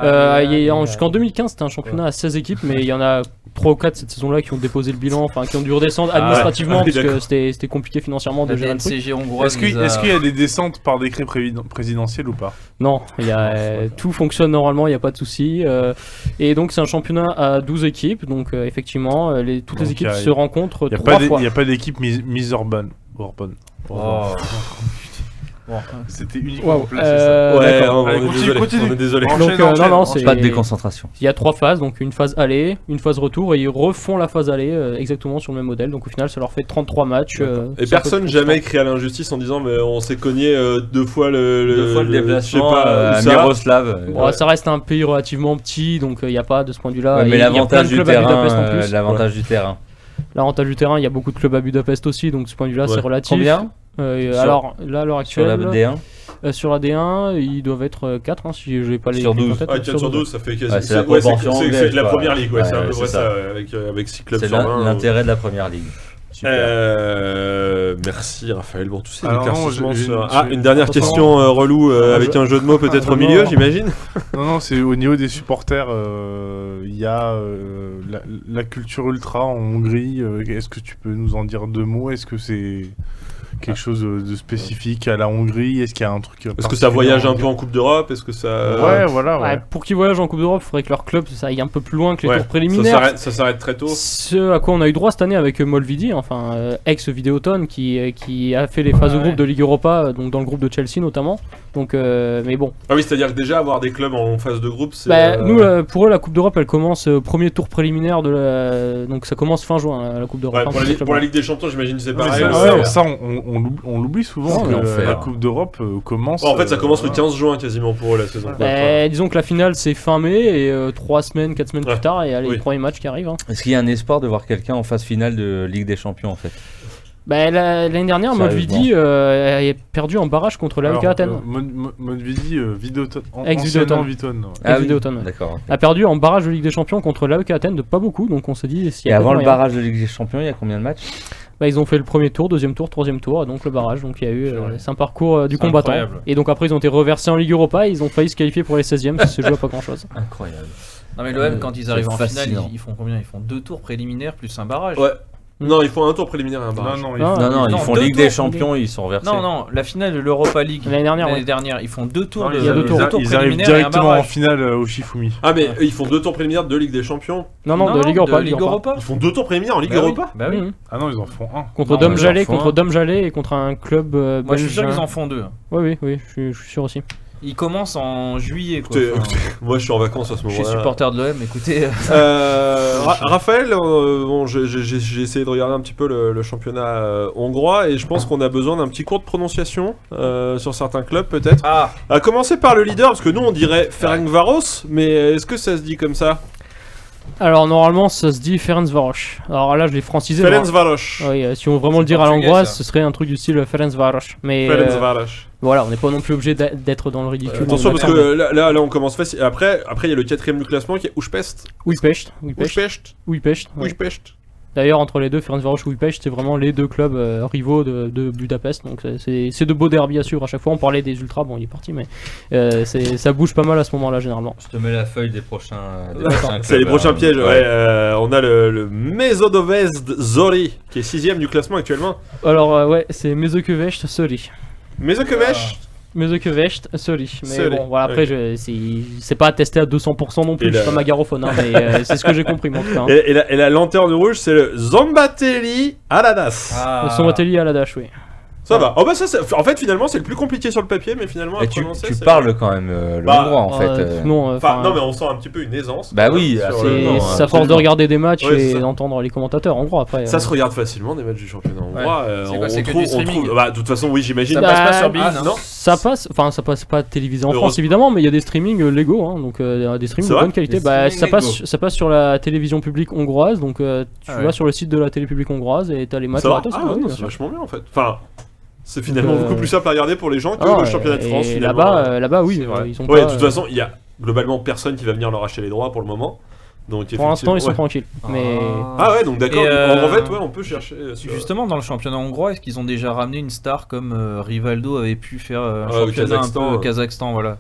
Ouais. Jusqu'en 2015, c'était un championnat à 16 équipes, mais il y en a 3 ou 4 cette saison-là qui ont déposé le bilan, enfin qui ont dû redescendre Ah ouais. administrativement, Ah oui, parce que d'accord. c'était compliqué financièrement de La gérer le truc. DNCG hongroise. Est-ce qu'il y a des descentes par décret présidentiel ou pas? Non, tout fonctionne normalement, il n'y a pas de souci. Et donc c'est un championnat à 12 équipes, donc effectivement, toutes les Donc, équipes y a- se rencontrent Il 3 fois. n'y a pas d'équipe mise Orban. Oh. C'était uniquement Wow. pour placer ça. Ouais, D'accord. Allez, continue. on est désolé. Donc, non, c'est. Pas de déconcentration. Il y a 3 phases, donc une phase aller, une phase retour, et ils refont la phase aller exactement sur le même modèle. Donc au final, ça leur fait 33 matchs. Et personne jamais écrit à l'injustice en disant mais on s'est cogné 2 fois le déplacement je sais pas, à où ça. Miroslav. Bon, ça reste un pays relativement petit, donc il n'y a pas de ce point de vue-là. Ouais, Et mais il y a plein l'avantage de du clubs à Budapest en terrain, plus. l'avantage du terrain. L'avantage du terrain, il y a beaucoup de clubs à Budapest aussi, donc de ce point de vue-là, c'est relatif. Combien Alors là, à l'heure sur la actuelle, D1? sur la D1, ils doivent être 4, si je n'ai pas les Sur les 12. en tête, Ah, 4 sur 12, ça fait quasi. Ouais, c'est la proportion c'est anglaise, la quoi. première ligue, ouais, c'est à peu Ouais, près c'est ça, ça. avec 6 clubs C'est sur 20. l'intérêt de la première ligue. Super. Merci Raphaël pour tous ces Alors non, éclaircissements j'ai- sur- j'ai- Ah, une dernière Attention. question relou avec un jeu de mots peut-être au milieu, j'imagine. Non, c'est au niveau des supporters, il y a la culture ultra en Hongrie. Est-ce que tu peux nous en dire 2 mots? Est-ce que c'est quelque chose de spécifique à la Hongrie? Est-ce qu'il y a un truc Est-ce que ça voyage un peu en Coupe d'Europe? Est-ce que ça... Ouais, voilà. Ouais, pour qu'ils voyagent en Coupe d'Europe, il faudrait que leur club ça aille un peu plus loin que les Ouais, tours préliminaires. ça s'arrête très tôt. Ce à quoi on a eu droit cette année avec Molvidi, enfin ex-Vidéoton, qui a fait les phases de groupe de Ligue Europa, donc dans le groupe de Chelsea notamment. Donc, mais bon. Ah oui, c'est-à-dire que déjà avoir des clubs en phase de groupe, c'est... Bah, nous, pour eux, la Coupe d'Europe, elle commence premier tour préliminaire de la... Donc ça commence fin juin, la Coupe d'Europe. Ouais, hein, pour la Ligue des Champions, j'imagine que c'est Mais pareil. on l'oublie souvent Ouais, que l'enfer. la Coupe d'Europe commence. Bon, en fait, ça commence le 15 juin quasiment pour eux la saison. Bah, disons que la finale c'est fin mai et 3 semaines, 4 semaines Ouais. plus tard, et les Oui. premiers matchs qui arrivent. Hein. Est-ce qu'il y a un espoir de voir quelqu'un en phase finale de Ligue des Champions en fait? Bah, l'année dernière, Molvidi a perdu en barrage contre l'AEK Athènes. Modvidi, Vidéoton, Ex-Vidéoton. anciennement Vidéoton, ouais. Ah oui, Vidéoton, ouais. d'accord. A perdu en barrage de Ligue des Champions contre l'AEK Athènes de pas beaucoup, donc on s'est dit s'il y Et a avant pas le moyen. barrage de Ligue des Champions, il y a combien de matchs? Bah, ils ont fait le premier tour, deuxième tour, troisième tour, et donc le barrage. Donc il y a eu, vrai. c'est un parcours du C'est combattant. incroyable. Et donc après ils ont été reversés en Ligue Europa, et ils ont failli se qualifier pour les 16e, ça se joue à pas grand chose. Incroyable. Non mais l'OM quand ils c'est arrivent en fascinant. finale, ils font combien? Ils font 2 tours préliminaires plus un barrage. Ouais. Non, il faut un tour préliminaire et un barrage. Non, Ah, Non, ils non, font 2 Ligue des tours. Champions, ils sont reversés. Non, la finale de l'Europa League L'année dernière, ouais. ils font 2 tours Non, de il y a 2 tours. ils arrivent préliminaires et un directement en barrage. finale au Shifumi. Ah, mais ils font 2 tours préliminaires de Ligue des Champions. Non, de Ligue Europa. Ligue Europa. Ils font 2 tours préliminaires en Ligue Bah oui, Europa. Bah oui. Mhm. Ah non, ils en font un. Contre Non, Dom ils en Jallet, font contre un. Dom Jallet et contre un club Moi je suis sûr belge. qu'ils en font 2. Oui, je suis sûr aussi. Ils commencent en juillet quoi. Écoutez, Enfin, moi je suis en vacances à ce je suis moment-là. supporter de l'OM, écoutez. Raphaël, bon, j'ai essayé de regarder un petit peu le championnat hongrois et je pense qu'on a besoin d'un petit cours de prononciation sur certains clubs peut-être. Ah, À commencer par le leader, parce que nous on dirait Ferencváros, mais est-ce que ça se dit comme ça? Alors normalement ça se dit Ferencváros. Alors là je l'ai francisé. Ferencváros. Oui, si on veut vraiment le dire à portugais, l'angoisse, ça. ce serait un truc du style Ferencváros. Mais Ferencváros. voilà, on n'est pas non plus obligé d'être dans le ridicule. Attention parce D'accord. que là on commence facile. Après il y a le 4ème du classement qui est Újpest. Újpest. Újpest. Ouais. Újpest. D'ailleurs, entre les deux, Ferencváros et Újpest, c'est vraiment les deux clubs rivaux de Budapest. Donc c'est de beaux derbies à suivre à chaque fois. On parlait des ultras, bon, il est parti, mais ça bouge pas mal à ce moment-là généralement. Je te mets la feuille des prochains. C'est les prochains pièges. Ouais, on a le Meződovezd Zori qui est 6ème du classement actuellement. Alors ouais, c'est Mezőkövesd Szöri. Mezőkövesd. Mezőkövesd Szöri. Mais Szöri. bon, voilà, après, c'est pas attesté à 200% non plus, Et je suis pas magarophone, hein, mais c'est ce que j'ai compris, moi, en tout cas. Hein. Et la lanterne rouge, c'est le Zambatelli Aladas. Son atelier à la Dash, oui. Ça va. Oh bah ça, en fait, finalement, c'est le plus compliqué sur le papier, mais finalement, à Et tu prononcer, c'est- parles quand même le Bah, hongrois en fait. Non, Enfin, non, mais on sent un petit peu une aisance. Bah oui, sur c'est le- non, à force de absolument. regarder des matchs Ouais, c'est et ça. d'entendre les commentateurs, en gros, après. Ça se regarde facilement des matchs du championnat hongrois. C'est quoi, c'est que du streaming Bah, de toute façon, oui, j'imagine. Ça Bah, passe pas sur Bein, non. Ça passe, enfin ça passe pas télévisé en Heureusement. France évidemment, mais il y a des streamings légaux, hein, donc des streamings C'est de vrai bonne qualité. Des Bah, streamings ça passe sur la télévision publique hongroise, donc tu Ah vas ouais. sur le site de la télé publique hongroise et t'as les matchs Ça va. gratos. Ah, oui, non, bien c'est sûr. vachement bien en fait. Enfin, c'est finalement Donc, beaucoup plus simple à regarder pour les gens que Ah, le championnat de et France. finalement. là-bas, oui, C'est vrai. ils sont Ouais, pas. de toute façon, il y a globalement personne qui va venir leur acheter les droits pour le moment. Donc, pour l'instant, ils sont ouais. tranquilles. Mais Ah ouais, donc d'accord. Et, En fait, ouais, on peut chercher. sur- Justement, dans le championnat hongrois, est-ce qu'ils ont déjà ramené une star comme Rivaldo avait pu faire un au championnat Kazakhstan, un peu ouais. Kazakhstan, voilà.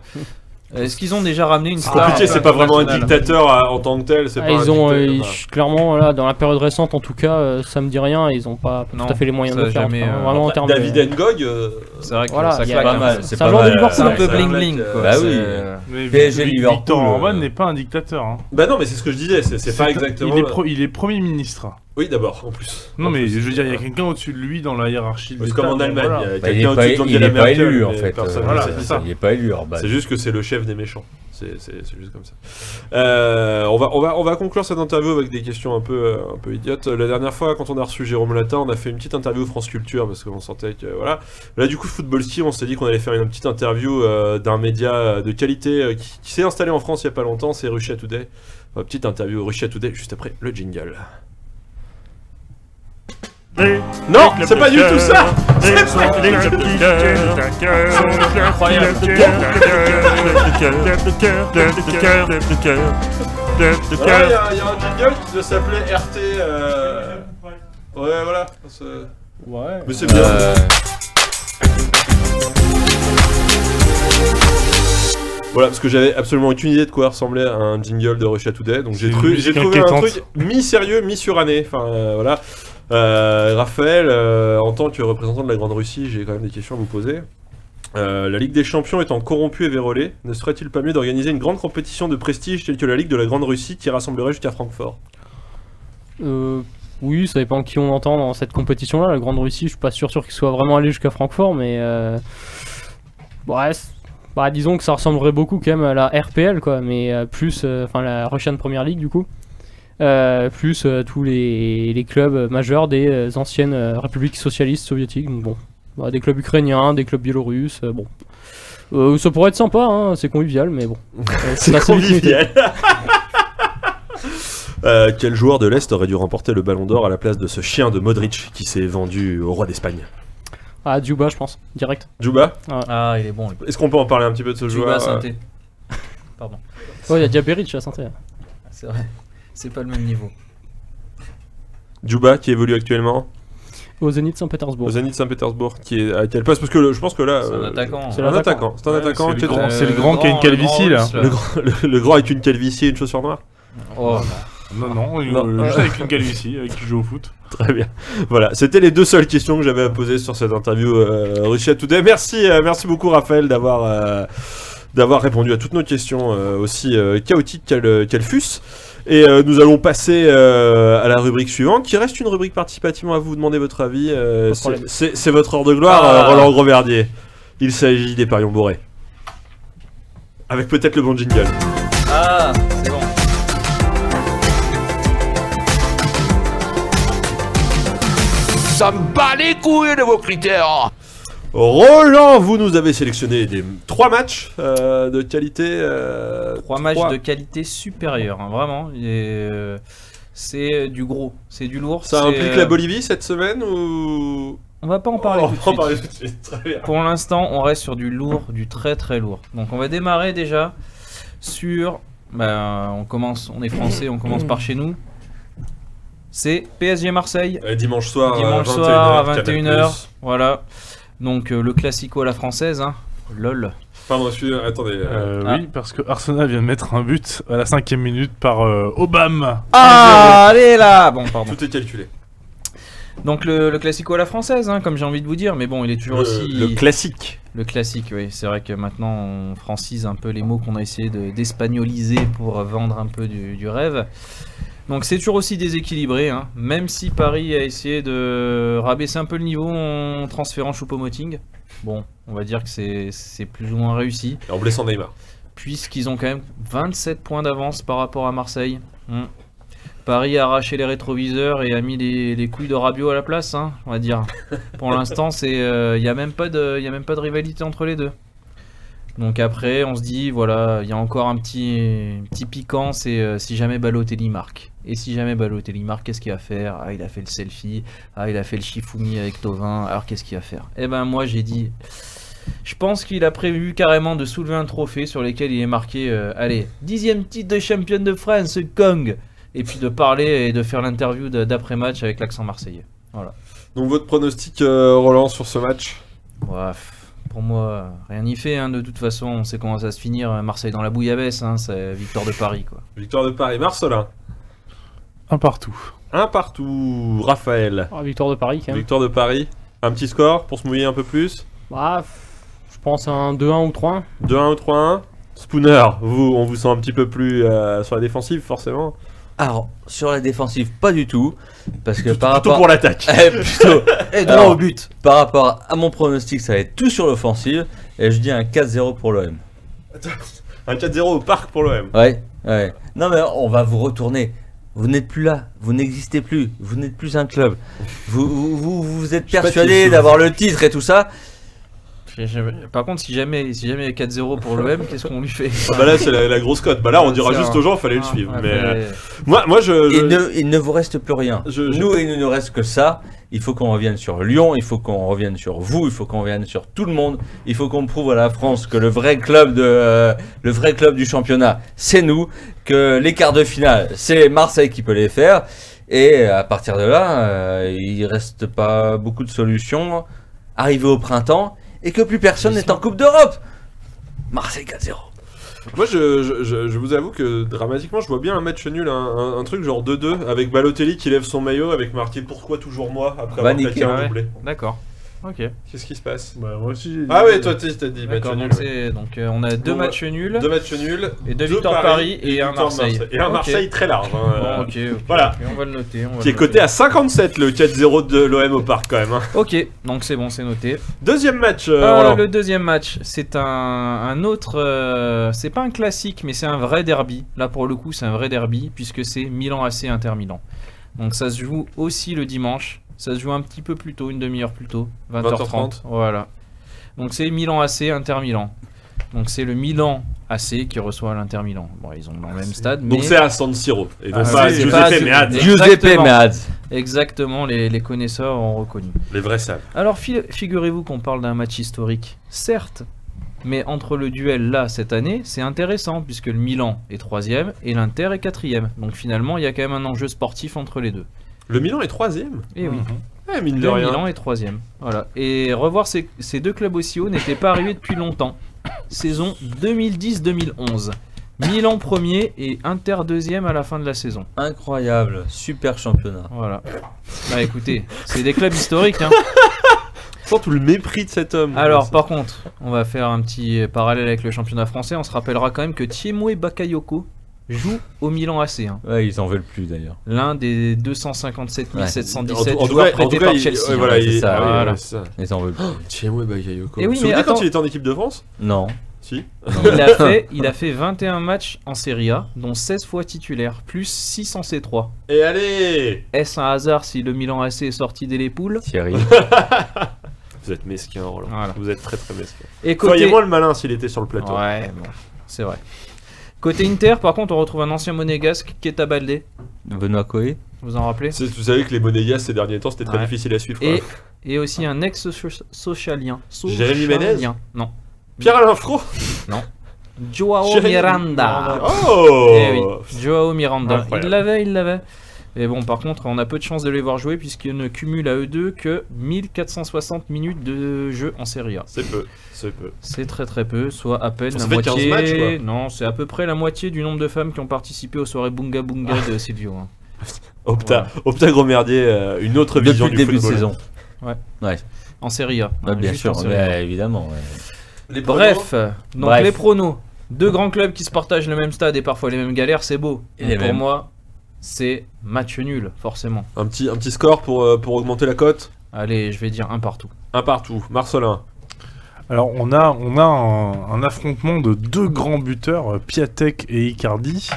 Est-ce qu'ils ont déjà ramené une C'est star compliqué, c'est pas vraiment un internationale dictateur en tant que tel. C'est pas ils un ont dictateur, clairement là dans la période récente en tout cas, ça me dit rien. Ils ont pas Non, tout à fait les moyens ça de le a faire. jamais, enfin, euh, vraiment en termes de. David Ngog. C'est vrai que Voilà, ça il y a- claque pas un mal, peu. c'est C'est pas un joueur de mal. Liverpool. C'est un peu C'est bling un bling mec, quoi. bah C'est- oui. Mais PSG, Liverpool, Victor Orban n'est pas un dictateur. Hein. Bah non, mais c'est ce que je disais. C'est pas exactement. Il est Premier ministre. Oui, d'abord, en plus. Non, En mais plus, je veux dire, il y a quelqu'un au-dessus de lui dans la hiérarchie. C'est comme en Allemagne, Voilà. il y a Bah, il quelqu'un est pas, au-dessus de il Angela est pas Merkel, élu en mais fait. personne ne Voilà, sait c'est qui ça. Il est pas élu, Orban. C'est juste que c'est le chef des méchants. C'est juste comme ça. On va conclure cette interview avec des questions un peu idiotes. La dernière fois, quand on a reçu Jérôme Latin, on a fait une petite interview France Culture parce qu'on sentait que voilà. Là, du coup, Football Ski, on s'est dit qu'on allait faire une petite interview d'un média de qualité qui s'est installé en France il y a pas longtemps. C'est Russia Today. Petite interview Russia Today juste après le jingle. Non, c'est pas du tout ça. Il y a un jingle qui doit s'appeler RT. Ouais, voilà. Ouais. Mais c'est bien. Voilà, parce que j'avais absolument aucune idée de quoi ressemblait un jingle de Russia Today, donc j'ai trouvé un truc mi-sérieux, mi-suranné. Enfin, voilà. Raphaël, en tant que représentant de la Grande Russie, j'ai quand même des questions à vous poser. La Ligue des Champions étant corrompue et vérolée, ne serait-il pas mieux d'organiser une grande compétition de prestige telle que la Ligue de la Grande Russie qui rassemblerait jusqu'à Francfort? Oui, ça dépend qui on entend dans cette compétition-là. La Grande Russie, je suis pas sûr qu'il soit vraiment allé jusqu'à Francfort, mais bref, bah, disons que ça ressemblerait beaucoup quand même à la RPL, quoi, mais plus, enfin la Russian Premier League du coup, plus tous les clubs majeurs des anciennes républiques socialistes soviétiques. Donc bon, bah, des clubs ukrainiens, des clubs biélorusses, bon, ça pourrait être sympa, hein, c'est convivial, mais bon. C'est convivial. Quel joueur de l'Est aurait dû remporter le Ballon d'Or à la place de ce chien de Modric qui s'est vendu au roi d'Espagne? Ah, Djuba, je pense, direct. Djuba? Ah, il est bon. Est-ce qu'on peut en parler un petit peu de ce Djuba joueur? Santé. Pardon. Oh, il y a Diaberic à Santé. C'est vrai. C'est pas le même niveau. Djuba qui évolue actuellement Au Zénith Saint-Pétersbourg. au Zénith Saint-Pétersbourg, qui est à quelle place? Parce que je pense que là, C'est un attaquant. c'est un attaquant. C'est un Ouais, attaquant. c'est qui le est grand- droit. c'est le grand qui a une calvitie, là. russe, Le grand avec une calvitie et une chaussure noire. Oh, Non, Non. juste avec une calvitie, avec qui joue au foot. Très bien. Voilà, c'était les deux seules questions que j'avais à poser sur cette interview Russia Today. Merci beaucoup Raphaël d'avoir répondu à toutes nos questions aussi chaotiques qu'elles fussent. Et nous allons passer à la rubrique suivante, qui reste une rubrique participativement à vous demander votre avis. C'est votre heure de gloire, Roland Grosverdier. Il s'agit des parions bourrés. Avec peut-être le bon jingle. Ah, c'est bon. Ça me bat les couilles de vos critères. Roland, vous nous avez sélectionné 3 matchs de qualité. 3 matchs de qualité supérieure, hein, vraiment. C'est du gros, c'est du lourd. Ça c'est, implique la Bolivie cette semaine ou... On va pas en parler Oh, tout de on va en suite. parler tout de suite, très bien. Pour l'instant, on reste sur du lourd, du très très lourd. Donc on va démarrer déjà sur... on est français, on commence par chez nous. C'est PSG Marseille. Dimanche soir, Dimanche 21h, soir à Canal+. 21h. Voilà. Donc le classico à la française, hein. LOL. Pardon, excusez-moi, attendez. Oui, parce que Arsenal vient de mettre un but à la 5e minute par Obama. Ah, allez là. Bon, pardon. Tout est calculé. Donc le classico à la française, hein, comme j'ai envie de vous dire, mais bon, il est toujours aussi... Le classique. Le classique, oui. C'est vrai que maintenant, on francise un peu les mots qu'on a essayé d'espagnoliser pour vendre un peu du rêve. Donc c'est toujours aussi déséquilibré, hein. Même si Paris a essayé de rabaisser un peu le niveau en transférant Choupo-Moting. Bon, on va dire que c'est plus ou moins réussi. Et en blessant Neymar. Puisqu'ils ont quand même 27 points d'avance par rapport à Marseille. Paris a arraché les rétroviseurs et a mis les couilles de Rabiot à la place, hein, on va dire. Pour l'instant, il n'y a même pas de rivalité entre les deux. Donc après, on se dit, voilà, il y a encore un petit piquant, c'est si jamais Balotelli marque. Et si jamais Balotelli marque, qu'est-ce qu'il va faire? Ah, il a fait le selfie, ah, il a fait le Shifumi avec Thauvin, alors qu'est-ce qu'il va faire? Eh ben moi j'ai dit, je pense qu'il a prévu carrément de soulever un trophée sur lequel il est marqué, allez, 10e titre de champion de France, Kong. Et puis de parler et de faire l'interview d'après-match avec l'accent marseillais. Voilà. Donc votre pronostic, Roland, sur ce match? Bref. Pour moi, rien n'y fait, hein, de toute façon, on sait comment ça va se finir. Marseille dans la bouillabaisse, hein, c'est victoire de Paris, quoi. Victoire de Paris. Marcelin? Un partout. Un partout. Raphaël? Victoire de Paris quand même. Victoire de Paris. Un petit score pour se mouiller un peu plus? Bah, je pense un 2-1 ou 3-1. 2-1 ou 3-1? Spooner, on vous sent un petit peu plus sur la défensive, forcément. Alors, sur la défensive, pas du tout. Parce que par Plutôt rapport. pour l'attaque. Et droit au but. Par rapport à mon pronostic, ça va être tout sur l'offensive. Et je dis un 4-0 pour l'OM. Un 4-0 au parc pour l'OM. Ouais. Non, mais on va vous retourner. Vous n'êtes plus là, vous n'existez plus, vous n'êtes plus un club. Vous êtes persuadé d'avoir le titre et tout ça. Par contre, si jamais il y a 4-0 pour l'OM, qu'est-ce qu'on lui fait? Ah bah là c'est la grosse cote. Bah là on dira juste aux gens fallait le suivre. Mais moi Il ne vous reste plus rien. Nous il ne nous reste que ça. Il faut qu'on revienne sur Lyon, il faut qu'on revienne sur vous, il faut qu'on revienne sur tout le monde. Il faut qu'on prouve à la France que le vrai club du championnat, c'est nous, que les quarts de finale, c'est Marseille qui peut les faire. Et à partir de là, il reste pas beaucoup de solutions. Arriver au printemps et que plus personne n'est en Coupe d'Europe. Marseille 4-0. Moi je vous avoue que dramatiquement je vois bien un match nul, un truc genre 2-2 avec Balotelli qui lève son maillot avec marqué pourquoi toujours moi après avoir claqué un doublé. D'accord. Ok. Qu'est-ce qui se passe? Bah, moi aussi. Ah ouais, toi t'as dit match D'accord, nul. donc on a deux matchs nuls. Deux matchs nuls. Et deux victoires Paris et un Marseille. Et un Marseille très large. Bon, ok. Voilà. Okay, on va le noter. Qui est coté à 57 le 4-0 de l'OM au parc quand même. Ok, donc c'est bon, c'est noté. Deuxième match. Alors le deuxième match, c'est un autre. C'est pas un classique, mais c'est un vrai derby. Là pour le coup, c'est un vrai derby puisque c'est Milan AC Inter Milan. Donc ça se joue aussi le dimanche. Ça se joue un petit peu plus tôt, une demi-heure plus tôt, 20h30. Voilà. Donc c'est Milan AC, Inter Milan. Donc c'est le Milan AC qui reçoit l'Inter Milan. Bon, ils ont dans le même stade. Donc mais... c'est à San Siro. Et donc pas Giuseppe Meazza. Giuseppe Meazza. Exactement, les connaisseurs ont reconnu. Les vrais savent. Alors figurez-vous qu'on parle d'un match historique, certes. Mais entre le duel là, cette année, c'est intéressant puisque le Milan est 3ème et l'Inter est 4ème. Donc finalement, il y a quand même un enjeu sportif entre les deux. Le Milan est 3ème. Et oui. Ouais, mine de Le rien. Milan est 3ème. Voilà. Et revoir ces deux clubs aussi hauts n'était pas arrivé depuis longtemps. Saison 2010-2011. Milan premier et Inter 2ème à la fin de la saison. Incroyable, super championnat. Voilà. Bah écoutez, c'est des clubs historiques. Hein. Sans tout le mépris de cet homme. Alors par contre, on va faire un petit parallèle avec le championnat français. On se rappellera quand même que Thiemoué Bakayoko joue au Milan AC. Hein. Ouais, ils en veulent plus d'ailleurs. L'un des 257 717 en joueurs tout prêtés cas, par Chelsea. Ouais, voilà, c'est ça, voilà. ouais, ça. Ils en veulent plus. Thiemoué Bakayoko. Et oui, Vous vous souvenez mais quand attends. il était en équipe de France? Non. Si. Il a fait 21 matchs en Serie A, dont 16 fois titulaire, plus 6 en C3. Et allez. Est-ce un hasard si le Milan AC est sorti dès les poules? Thierry. Vous êtes mesquin, Roland. Voilà. Vous êtes très très mesquin. Et côté... Soyez-moi le malin s'il était sur le plateau. Ouais, bon, c'est vrai. Côté Inter, par contre, on retrouve un ancien monégasque, Keita Baldé. Benoît Coé. Vous en rappelez? Vous savez que les Monégas ces derniers temps c'était très Ouais. difficile à suivre. Et aussi un ex-socialien. Jérémy Ménez? Non. Pierre-Alain Fro. Joao Jérémy Miranda. Oh. Eh oui, Joao Miranda. Incroyable. Il l'avait. Et bon, par contre, on a peu de chance de les voir jouer puisqu'ils ne cumulent à eux deux que 1460 minutes de jeu en Serie A. C'est peu, c'est peu. C'est très très peu, soit à peine Ça la fait 15 moitié. matchs, quoi. Non, c'est à peu près la moitié du nombre de femmes qui ont participé aux soirées Bunga Bunga de Silvio. Hein. Opta Gros Merdier, une autre vision Depuis le du début de football. saison. Ouais. En Serie A. Ouais, bien juste sûr, en Serie A. évidemment. Les Bref, donc Bref. les pronos. Deux grands clubs qui se partagent le même stade et parfois les mêmes galères, c'est beau. Et Donc les pour mêmes. moi, c'est match nul, forcément. Un petit score pour augmenter la cote. Allez, je vais dire un partout. Un partout. Marcelin. Alors on a un affrontement de deux grands buteurs, Piatek et Icardi.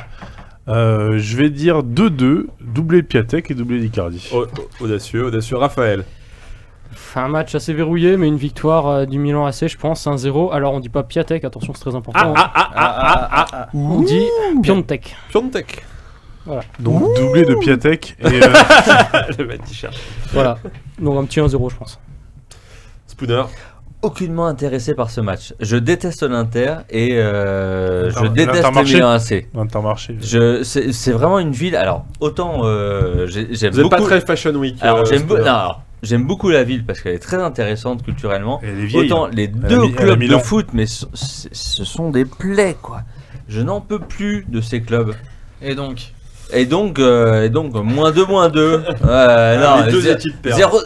Je vais dire 2-2, doublé de Piatek et doublé d'Icardi. Audacieux. Raphaël. Enfin, un match assez verrouillé, mais une victoire du Milan AC, je pense, 1-0. Alors on dit pas Piatek, attention, c'est très important. On dit Piontek. Piontek. Voilà. Donc doublé de Piatek et Le mec qui cherche. Voilà. Donc un petit 1-0, je pense. Spooner. Aucunement intéressé par ce match. Je déteste l'Inter et je déteste le l'Intermarché. Milan AC. Intermarché. C'est vraiment une ville. Alors, autant j'aime Vous êtes beaucoup. pas très Fashion Week. Alors, Spooner. j'aime beaucoup la ville parce qu'elle est très intéressante culturellement. Et elle est vieille. Autant les Elle a deux mis- elle a clubs de Milan. foot, mais ce sont des plaies quoi. Je n'en peux plus de ces clubs. Et donc Et donc moins 2. Non, les deux équipes perdent.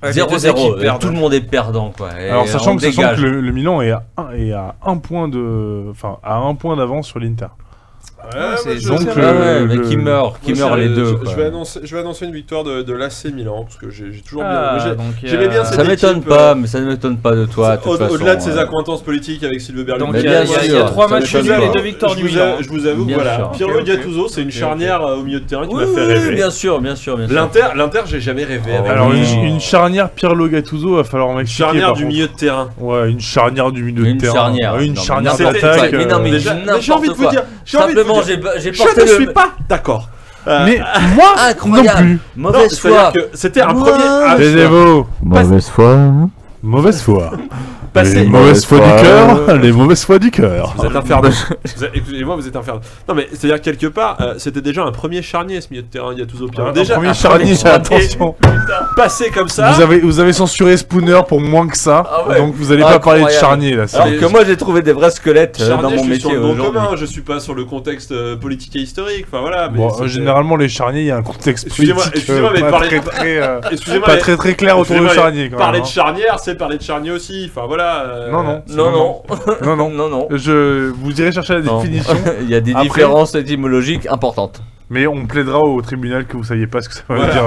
0-0. Tout le monde est perdant quoi. Et Alors sachant on que dégage. le Milan est à un point d'avance sur l'Inter. mais qui meurt les deux. Je vais annoncer une victoire de l'AC Milan parce que j'ai toujours bien. J'aimais bien cette ça m'étonne équipe, pas, mais ça ne m'étonne pas de toi. Au-delà de ses accointances politiques avec Silvio Berlusconi. Donc il y a 3 matchs nuls et 2 victoires du Milan. Je vous avoue, voilà. Pirlo Gattuso, c'est une charnière au milieu de terrain qui m'a fait rêver. Bien sûr. L'Inter, j'ai jamais rêvé avec. Alors une charnière Pirlo Gattuso, va falloir m'expliquer. Charnière du milieu de terrain. Ouais, une charnière du milieu de terrain. Une charnière d'attaque. Mais non, mais j'ai envie de vous dire. Simplement, j'ai je ne suis pas d'accord. Mais moi non plus. Mauvaise foi. C'était un premier. Taisez-vous. Mauvaise foi. Mauvaise foi. Passé. Les mauvaises foi du cœur. Les mauvaises foi du cœur. Vous êtes infernal. Excusez-moi, vous êtes infernal. Non mais c'est-à-dire quelque part, c'était déjà un premier charnier ce milieu de terrain Gattuso Pirlo. Déjà un premier charnier. Attention. Passé comme ça. Vous avez censuré Spooner pour moins que ça. Donc vous allez pas parler de charnier là. Alors que moi j'ai trouvé des vrais squelettes dans mon métier aujourd'hui. Je suis pas sur le contexte politique et historique. Enfin voilà. Bon, généralement les charniers, il y a un contexte politique. Excusez-moi, mais pas très clair autour de charnier. Parler de charnière, c'est parler de charnier aussi. Enfin voilà. Non. Vous irez chercher la définition. Il y a des différences étymologiques importantes. Mais on plaidera au tribunal que vous saviez pas ce que ça veut dire.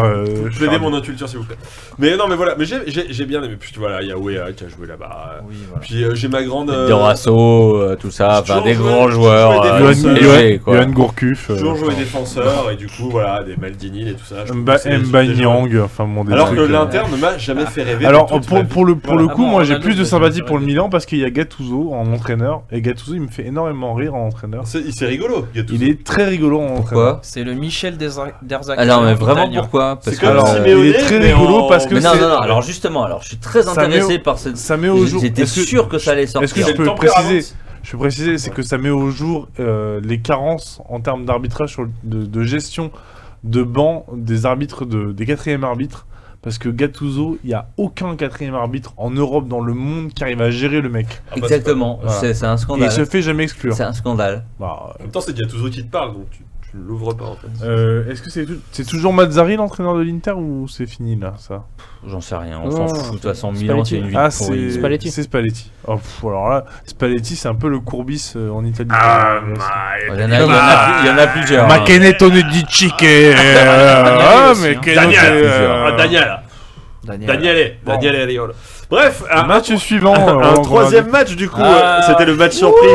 Plaidez mon inculture s'il vous plaît. Mais non mais voilà, mais j'ai bien aimé. Puis voilà, il y a Wea qui a joué là-bas. Oui, voilà. Puis j'ai ma grande. Dorasso, tout ça, enfin des grands joueurs. Johan Gourcuff. Toujours joué défenseur et du coup voilà, des Maldini et tout ça. Mba Nyang, enfin bon des alors que l'Inter ne m'a jamais fait rêver. Alors pour le coup, moi j'ai plus de sympathie pour le Milan parce qu'il y a Gattuso en entraîneur et Gattuso il me fait énormément rire en entraîneur. C'est rigolo, Gattuso. Il est très rigolo en entraîneur. C'est le Michel Derzak. Alors mais vraiment pourquoi? Parce que il est très rigolo parce que non, alors justement, je suis très intéressé par cette. Ça met au jour. J'étais sûr que ça allait sortir. Est-ce que je peux préciser, c'est que ça met au jour les carences en termes d'arbitrage, de gestion de banc des arbitres, des quatrièmes arbitres. Parce que Gattuso, il n'y a aucun quatrième arbitre en Europe, dans le monde, qui arrive à gérer le mec. Exactement, c'est un scandale. Et il se fait jamais exclure. C'est un scandale. En même temps, c'est Gattuso qui te parle, donc tu l'ouvres pas en fait. Est-ce que c'est toujours Mazzarri l'entraîneur de l'Inter ou c'est fini là ça? J'en sais rien, on s'en fout. De toute façon, Milan c'est une ville pourrie. Spalletti. C'est Spalletti. Alors là, Spalletti c'est un peu le Courbis en Italie. Il y en a plusieurs. Ma che ne tonne di chique. Daniele Riolo. Bref, un match suivant. Un troisième match du coup, c'était le match surprise.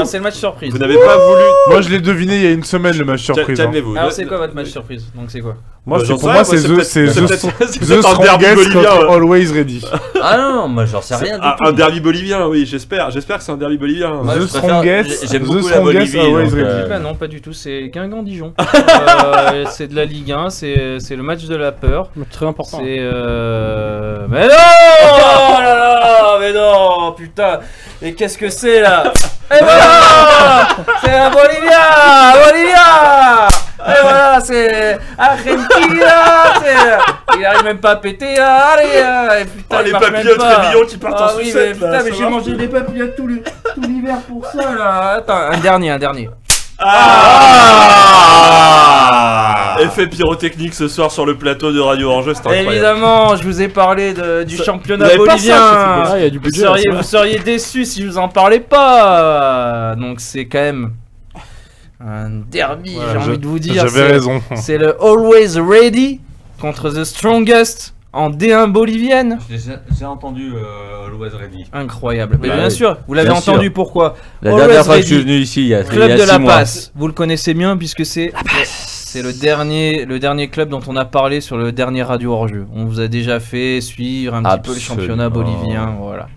C'est le match surprise. Vous n'avez pas voulu. Moi je l'ai deviné il y a une semaine le match surprise. Calmez-vous. Alors c'est quoi votre match surprise? Donc c'est quoi? Moi pour moi c'est The Strongest contre Always Ready. Ah non, moi j'en sais rien du tout. Un derby bolivien, oui, j'espère que c'est un derby bolivien. The Strongest, j'aime beaucoup la Bolivie. Non, pas du tout, c'est Guingamp-Dijon. C'est de la Ligue 1, c'est le match de la peur. Très important. C'est mais non! Oh là là, mais non, putain. Et qu'est-ce que c'est là? Et voilà! C'est la Bolivia! Et voilà, c'est Argentina! Il arrive même pas à péter, allez! Et putain, les papillotes Révillon qui partent en sucette. Putain, mais j'ai mangé des papillotes tout l'hiver pour ça là! Attends, un dernier. Effet pyrotechnique ce soir sur le plateau de Radio Orangeux, c'est incroyable. Évidemment, je vous ai parlé du championnat bolivien. Il y a du budget, vous seriez déçus si je vous en parlais pas. Donc c'est quand même un derby, j'ai envie de vous dire. J'avais raison. C'est le Always Ready contre The Strongest en D1 bolivienne. J'ai entendu Always Ready. Incroyable. Mais bien sûr, vous l'avez entendu pourquoi? La dernière fois que je suis venu ici, il y a 6 mois. Club de La Passe. Vous le connaissez bien puisque c'est le dernier club dont on a parlé sur le dernier Radio Hors-Jeu. On vous a déjà fait suivre un petit peu le championnat bolivien, voilà.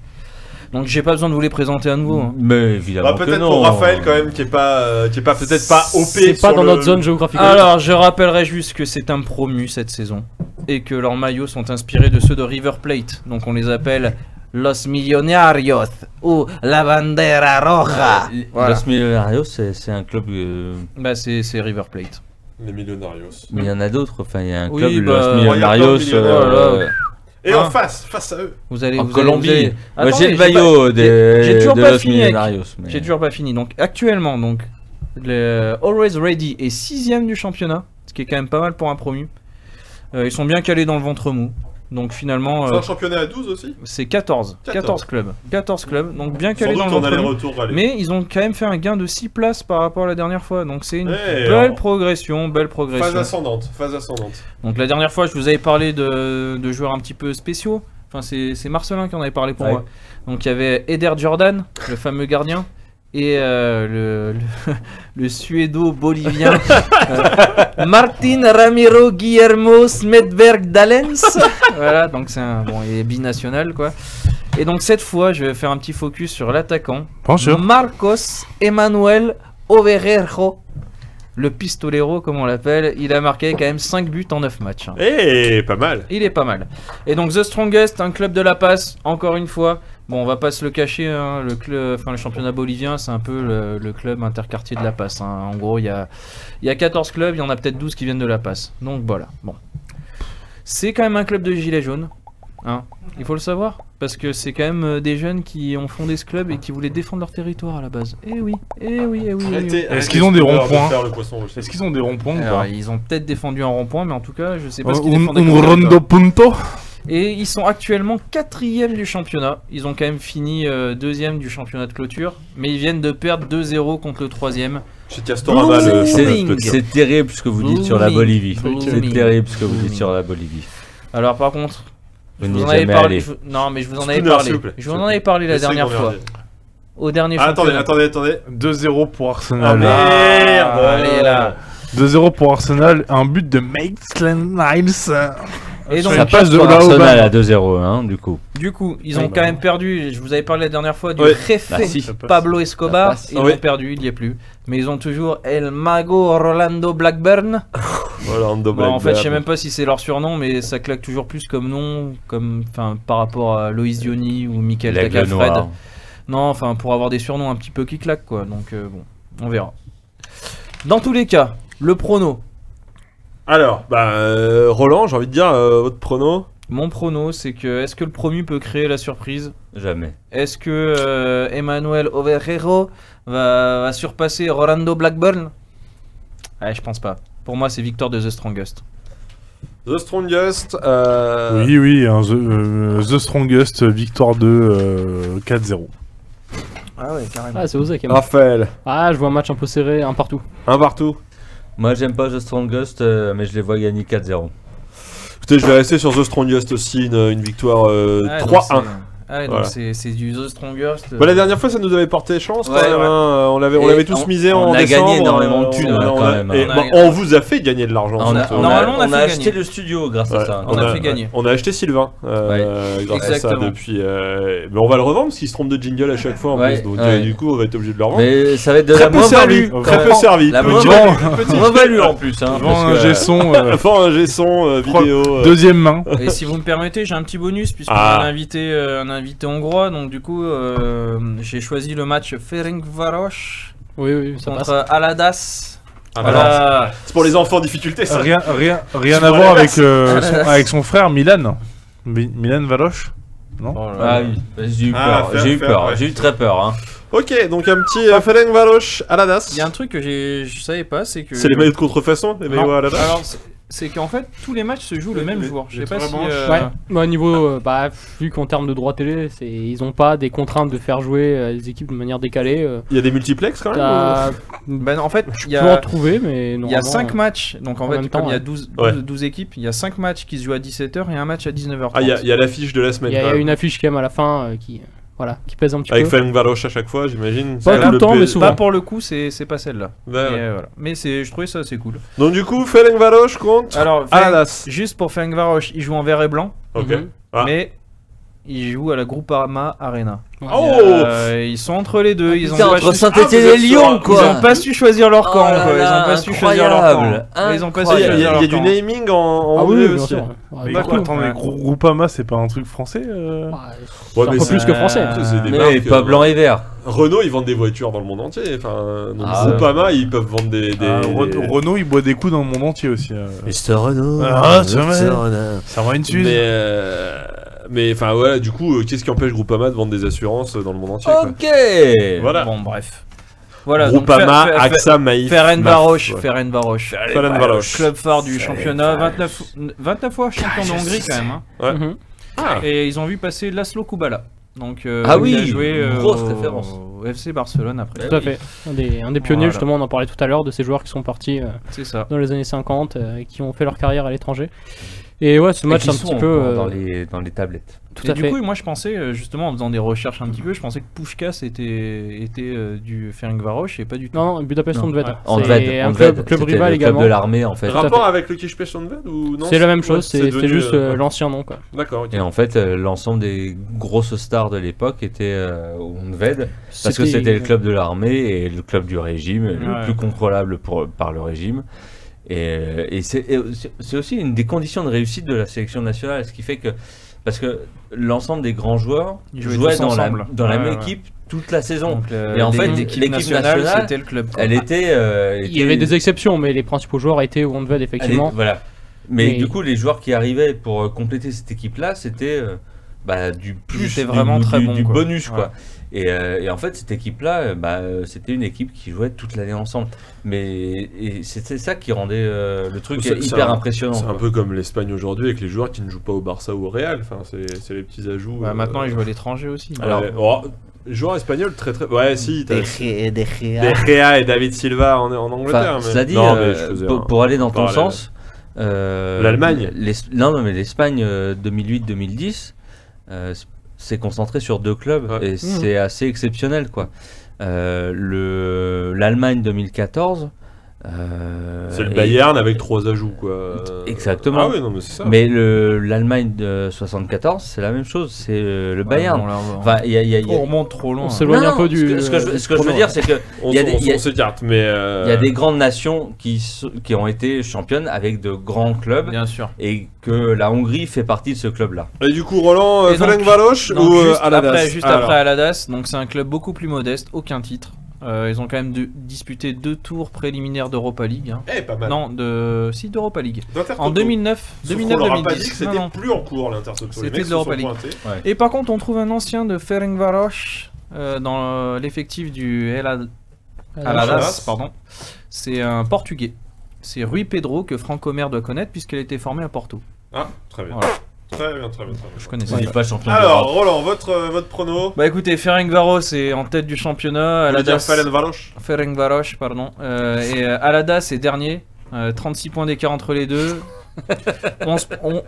Donc j'ai pas besoin de vous les présenter à nouveau. Hein. Mais évidemment peut-être pour Raphaël quand même qui est pas peut-être pas OP. C'est pas dans notre zone géographique. Alors je rappellerai juste que c'est un promu cette saison et que leurs maillots sont inspirés de ceux de River Plate. Donc on les appelle Los Millonarios ou La Bandera Roja. Voilà. Los Millonarios c'est un club. Bah c'est River Plate. Les Millonarios. Mais il y en a d'autres. Enfin il y a un club Los Millonarios. Et en face à eux. En Colombie. Moi j'ai le maillot j'ai toujours pas Los fini. Millonarios. J'ai toujours pas fini. Donc actuellement le Always Ready est 6ème du championnat, ce qui est quand même pas mal pour un promu. Ils sont bien calés dans le ventre mou. Donc finalement, C'est un championnat à 12 aussi. c'est 14 clubs. 14 clubs, donc bien Sans calé doute dans on le a les premier. retours. Allez. Mais ils ont quand même fait un gain de 6 places par rapport à la dernière fois. Donc c'est une Eh, belle en- progression, belle progression. Phase ascendante, phase ascendante. Donc la dernière fois, je vous avais parlé de joueurs un petit peu spéciaux. Enfin, c'est Marcelin qui en avait parlé pour Ouais. moi. Donc il y avait Eder Jordan, le fameux gardien, et le suédo-bolivien Martin Ramiro Guillermo Smedberg Dalens. Voilà, donc c'est un bon, il est binational quoi. Et donc cette fois, je vais faire un petit focus sur l'attaquant Bonjour. Marcos Emanuel Overrejo. Le pistolero, comme on l'appelle, il a marqué quand même 5 buts en 9 matchs. Eh, pas mal. Il est pas mal. Et donc The Strongest, un club de la passe, encore une fois. Bon, on va pas se le cacher, hein, le championnat bolivien, c'est un peu le club interquartier de la passe. Hein. En gros, il y a 14 clubs, il y en a peut-être 12 qui viennent de la passe. Donc voilà, bon. C'est quand même un club de gilets jaunes. Hein. Il faut le savoir, parce que c'est quand même des jeunes qui ont fondé ce club et qui voulaient défendre leur territoire à la base. Eh oui, eh oui, eh oui. Eh oui. Est-ce qu'ils ont des ronds-points Faire le poisson aussi. Est-ce qu'ils ont des ronds-points ou Alors, pas ils ont peut-être défendu un rond-point, mais en tout cas, je sais pas ce Un qu'ils défendaient. un comme territoire. rondo punto. Et ils sont actuellement 4ème du championnat. Ils ont quand même fini 2ème du championnat de clôture, mais ils viennent de perdre 2-0 contre le 3ème. Chez Castorama, le C'est championnat de clôture. c'est terrible ce que vous dites sur la Bolivie. C'est Blooming. terrible ce que vous dites Blooming. sur la Bolivie. Alors par contre, Vous je n'y vous en êtes avais jamais parlé. allé. Non, mais je vous en avais Spooner, parlé. s'il vous plaît. Je vous en avais parlé la Laissez dernière fois. Gondordier. Au dernier Ah, attendez, championnat. attendez. 2-0 pour Ah Arsenal. merde. Allez là. 2-0 pour Arsenal. Un but de Maitland Niles. Et donc, Ça Ça passe passe de pour là au Arsenal bas. à 2-0, hein, du coup. du coup, ils ont Oui, quand bah même perdu. Je vous avais parlé la dernière fois du Ouais. Jefe Bah, si. Pablo Escobar. passe. Ils Oui. l'ont perdu, il y est plus. Mais ils ont toujours El Mago Rolando Blackburn. Orlando Bon, en fait, je sais Blackburn. même pas si c'est leur surnom, mais ça claque toujours plus comme nom, comme, enfin, par rapport à Loïs Diony ou Michael L'aigle Tacalfred. noir. Non, enfin, pour avoir des surnoms un petit peu qui claquent, quoi. Donc, bon, on verra. Dans tous les cas, le prono. Alors, Roland, j'ai envie de dire, votre prono. Mon prono, c'est que est-ce que le promu peut créer la surprise? Jamais. Est-ce que Emmanuel Overrejo va surpasser Rolando Blackburn? Ouais, je pense pas. Pour moi, c'est victoire de The Strongest. The Strongest. Oui, The Strongest, victoire de 4-0. Ah ouais, carrément. Ah, c'est osé quand même. Raphaël. Ah, je vois un match un peu serré, un partout. Un partout. Moi, j'aime pas The Strongest, mais je les vois gagner 4-0. Écoutez, je vais rester sur The Strongest aussi, une victoire 3-1. Ah, donc Voilà. c'est du The Strongest. Bah, la dernière fois, ça nous avait porté chance quand Ouais, même. ouais. Hein. On l'avait tous misé on en a décembre. gagné énormément de thunes, on quand a- même, et, hein. on vous a fait gagner de l'argent. surtout. Normalement, on a fait acheté gagner. le studio grâce Ouais, à ça. on a fait gagner. On a acheté Sylvain grâce à ça Exactement. depuis. Mais on va le revendre parce qu'il se trompe de jingle à chaque fois en Ouais, plus. Donc ouais. du coup, on va être obligé de le revendre. Mais ça va être de Très la peu servi. moins-value. Très peu servi. La Petit- moins-value en plus. Hein, Vend un parce que, G-son, Enfin, un G-son vidéo. deuxième main. Et si vous me permettez, j'ai un petit bonus puisqu'on Ah. a un invité hongrois. Donc du coup, j'ai choisi le match Ferencváros Oui, ça passe. contre Aladas. Ah, Voilà. C'est pour les enfants en difficulté ça. Rien Je à vois voir la avec son frère Milan. Milan Valoche. Oh là Ah là. oui, j'ai eu Ah, peur. faire, J'ai eu faire, peur. ouais. J'ai eu très peur. Hein. Ok, donc un petit Ferencváros à la DAS. Il y a un truc que je savais pas, c'est que. C'est les maillots de contrefaçon, les maillots Non. à la DAS. Alors, c'est qu'en fait, tous les matchs se jouent le même jour. Je sais pas si. Ouais, bah, niveau, vu qu'en termes de droit télé, ils ont pas des contraintes de faire jouer les équipes de manière décalée. Il y a des multiplex quand même. T'as- Ben, en fait, il y Tu peux en a. trouver, mais Il y a normalement, 5 matchs, donc en en fait, même comme temps, il y a ouais. 12 équipes, il y a 5 matchs qui se jouent à 17h et un match à 19h30. Ah, il y a l'affiche de la semaine. Il y quand a même. une affiche quand même à la fin qui pèse un petit Avec peu. Ferencváros à chaque fois, j'imagine. Pas C'est tout le temps, P- mais souvent. Bah, pour le coup, c'est pas celle-là. Ouais, Mais, ouais. voilà. Mais je trouvais ça assez cool. Donc du coup, Ferencváros contre Alors, à la DAS. juste pour Ferencváros, il joue en vert et blanc, Ok. Mhm. Ah. mais il joue à la Groupama Arena. Oh Ils sont entre les deux. Ils ont Putain, pas entre su- Saint-Étienne vous et êtes Lyon, sur- quoi. Ils ont pas su choisir leur camp, Oh là quoi. Ils là, ont pas su choisir leur incroyable. camp. Ils ont pas su Il y a, choisir il y a leur du camp. naming en Ah oui, anglais bien aussi. sûr. Mais Bah, quoi, cool. attendez, Groupama, c'est pas un truc français Ouais, c'est un mais peu c'est- plus que français. C'est des Mais marques, pas blanc et vert. Renault, ils vendent des voitures dans le monde entier. Enfin, donc Ah, Groupama, ils peuvent vendre des. Renault, il boit des coups dans le monde entier aussi. Mr. Renault. Ah, c'est vrai. Ça va une suite. Mais enfin voilà, du coup, qu'est-ce qui empêche Groupama de vendre des assurances dans le monde entier quoi. Ok. Voilà. Bon, bref. Voilà, donc Groupama, AXA, Maïf. Ferencváros. Maf, ouais. Ferencváros. Ferencváros. Club phare du championnat, 29 fois champion de Hongrie quand même. Hein. Ouais. Mhm. Ah. Et ils ont vu passer Laszlo Kubala. Donc, Ah oui, il a joué grosse référence. au FC Barcelone après. Tout à fait. Un des pionniers, Voilà. justement, on en parlait tout à l'heure, de ces joueurs qui sont partis C'est ça. dans les années 50, qui ont fait leur carrière à l'étranger. Et ouais, ce match, Et qui un sont petit peu. encore dans les tablettes. Tout Et à du fait. coup, moi je pensais, justement en faisant des recherches un petit peu, je pensais que Puskás était du Ferencváros et pas du tout. Non, Budapest Non, Honvéd. ouais. C'est un club c'était rival le également. club de l'armée en fait. à Rapport fait. avec le Kispes Honvéd ou non? C'est la même chose, Ouais, c'est devenu, juste ouais. l'ancien nom, quoi. D'accord, ok. Et en fait, l'ensemble des grosses stars de l'époque étaient au Honvéd parce que c'était le club de l'armée et le club du régime, le Ouais. plus contrôlable par le régime. Et c'est aussi une des conditions de réussite de la sélection nationale, ce qui fait que parce que l'ensemble des grands joueurs Ils jouaient jouaient tous dans la ensemble. même Ouais, ouais. équipe toute la saison. Donc, Et en fait, l'équipe nationale, c'était le club. quoi. Elle était, Il y avait des exceptions, mais les principaux joueurs étaient au Honvéd, effectivement. voilà. Mais Mais- du coup, les joueurs qui arrivaient pour compléter cette équipe-là, c'était du plus, étaient vraiment très bons, du quoi. bonus, Ouais. quoi. Et en fait, cette équipe-là, c'était une équipe qui jouait toute l'année ensemble. Et c'était ça qui rendait le truc C'est hyper un- impressionnant. C'est un quoi. peu comme l'Espagne aujourd'hui avec les joueurs qui ne jouent pas au Barça ou au Real. Enfin, c'est les petits ajouts. Bah, maintenant, ils jouent à l'étranger aussi. Alors, joueurs espagnols très très. Ouais, si. t'as- Des De Gea et David Silva en Angleterre. Enfin, mais... cela dit, non, mais je faisais un- pour aller dans ton parallèle. sens, L'Allemagne. Non, mais l'Espagne 2008-2010 s'est concentré sur 2 clubs Ouais. et c'est assez exceptionnel, quoi. L'Allemagne 2014. C'est le et- Bayern avec 3 ajouts, quoi. Exactement. Ah oui, non, mais c'est ça. Mais l'Allemagne de 74, c'est la même chose, c'est le Bayern. Ouais, bon, là, Enfin, il y a- on remonte trop loin. On s'éloigne un peu du. Ce que je veux dire, c'est que on, il y a des- on- il y a- on s'écarte, mais. il y a des grandes nations qui ont été championnes avec de grands clubs Bien sûr. et que la Hongrie fait partie de ce club-là. Et du coup, Roland, Et donc- Ferencváros Donc, ou juste Aladas après, juste Alors. après Aladas, donc c'est un club beaucoup plus modeste, aucun titre. Ils ont quand même disputé 2 tours préliminaires d'Europa League. Hein. Eh, pas mal. Non, d'Europa League. D'Intertoto. En 2009, Sauf qu'on leur a pas dit que 2010. c'était Non, non. plus en cours l'Intertoto. Les C'était mecs de se l'Europa sont League. pointés. Et par contre, on trouve un ancien de Ferencváros dans l'effectif du Aladas, pardon. C'est un Portugais. C'est Rui Pedro que Franco Mer doit connaître puisqu'elle était formée à Porto. Ah, très bien. Voilà. Très bien, très bien. Je connaissais On n'est ça. pas champion Alors, d'Europe. Roland, votre prono. Bah écoutez, Ferencváros est en tête du championnat. Vous voulez dire Aladas, Ferencváros pardon. Et Aladas est dernier. 36 points d'écart entre les deux.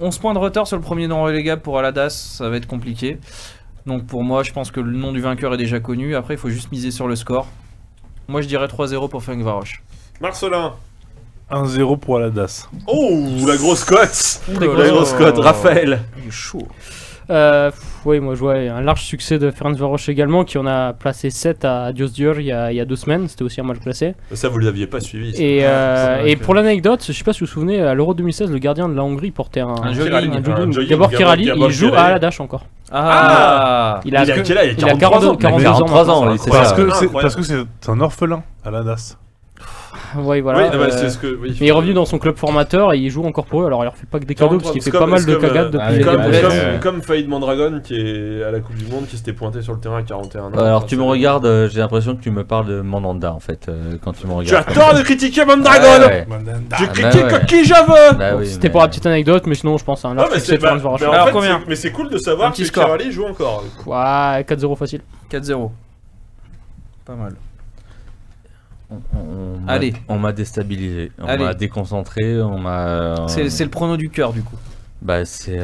11 points de retard sur le premier non relégable pour Aladas, ça va être compliqué. Donc pour moi, je pense que le nom du vainqueur est déjà connu. Après, il faut juste miser sur le score. Moi, je dirais 3-0 pour Ferencváros. Marcelin. 1-0 pour Aladas. Oh, la grosse cote. Ouh là La là. grosse cote. Raphaël. Il est chaud. Oui, moi je vois un large succès de Ferencváros également, qui en a placé 7 à Diosdor il y a 2 semaines. C'était aussi un match classé. Ça, vous l'aviez pas suivi. ça. Et, vrai que- pour l'anecdote, je sais pas si vous vous souvenez, à l'Euro 2016, le gardien de la Hongrie portait un jogging. jogging. Gabor Kirali, Gabor il joue Kirali. à Aladas encore. Ah, Il a quel âge? Il a il a 43 ans. 42 ans. 43 ans, oui, c'est Parce ça. que incroyable. c'est un orphelin, Aladas. Ouais, voilà. Oui, non, mais c'est ce que. Oui. Mais il est revenu dans son club formateur et il joue encore pour eux. Alors il leur fait pas que des cadeaux parce qu'il fait C'est pas comme- mal c'est de comme, cagades euh, depuis ah, les comme- débuts. comme- Comme Faïd Mondragon qui est à la Coupe du Monde qui s'était pointé sur le terrain à 41 ans. Alors tu me regardes, j'ai l'impression que tu me parles de Mandanda en fait quand tu me Tu regardes. as tort de critiquer Mondragon. Ouais, ouais. Je Ah, critique bah ouais. qui je veux. Bah oui, C'était mais- pour la petite anecdote, mais sinon je pense à un Ah, large mais succès c'est de Ferencváros. mais en Alors, fait, combien mais c'est cool de savoir Un petit que score. Kirali joue encore. Ouais, 4-0 facile. 4-0. Pas mal. Allez, Allez. on m'a déstabilisé, on Allez. m'a déconcentré, on m'a. C'est le prono du cœur du coup. Bah c'est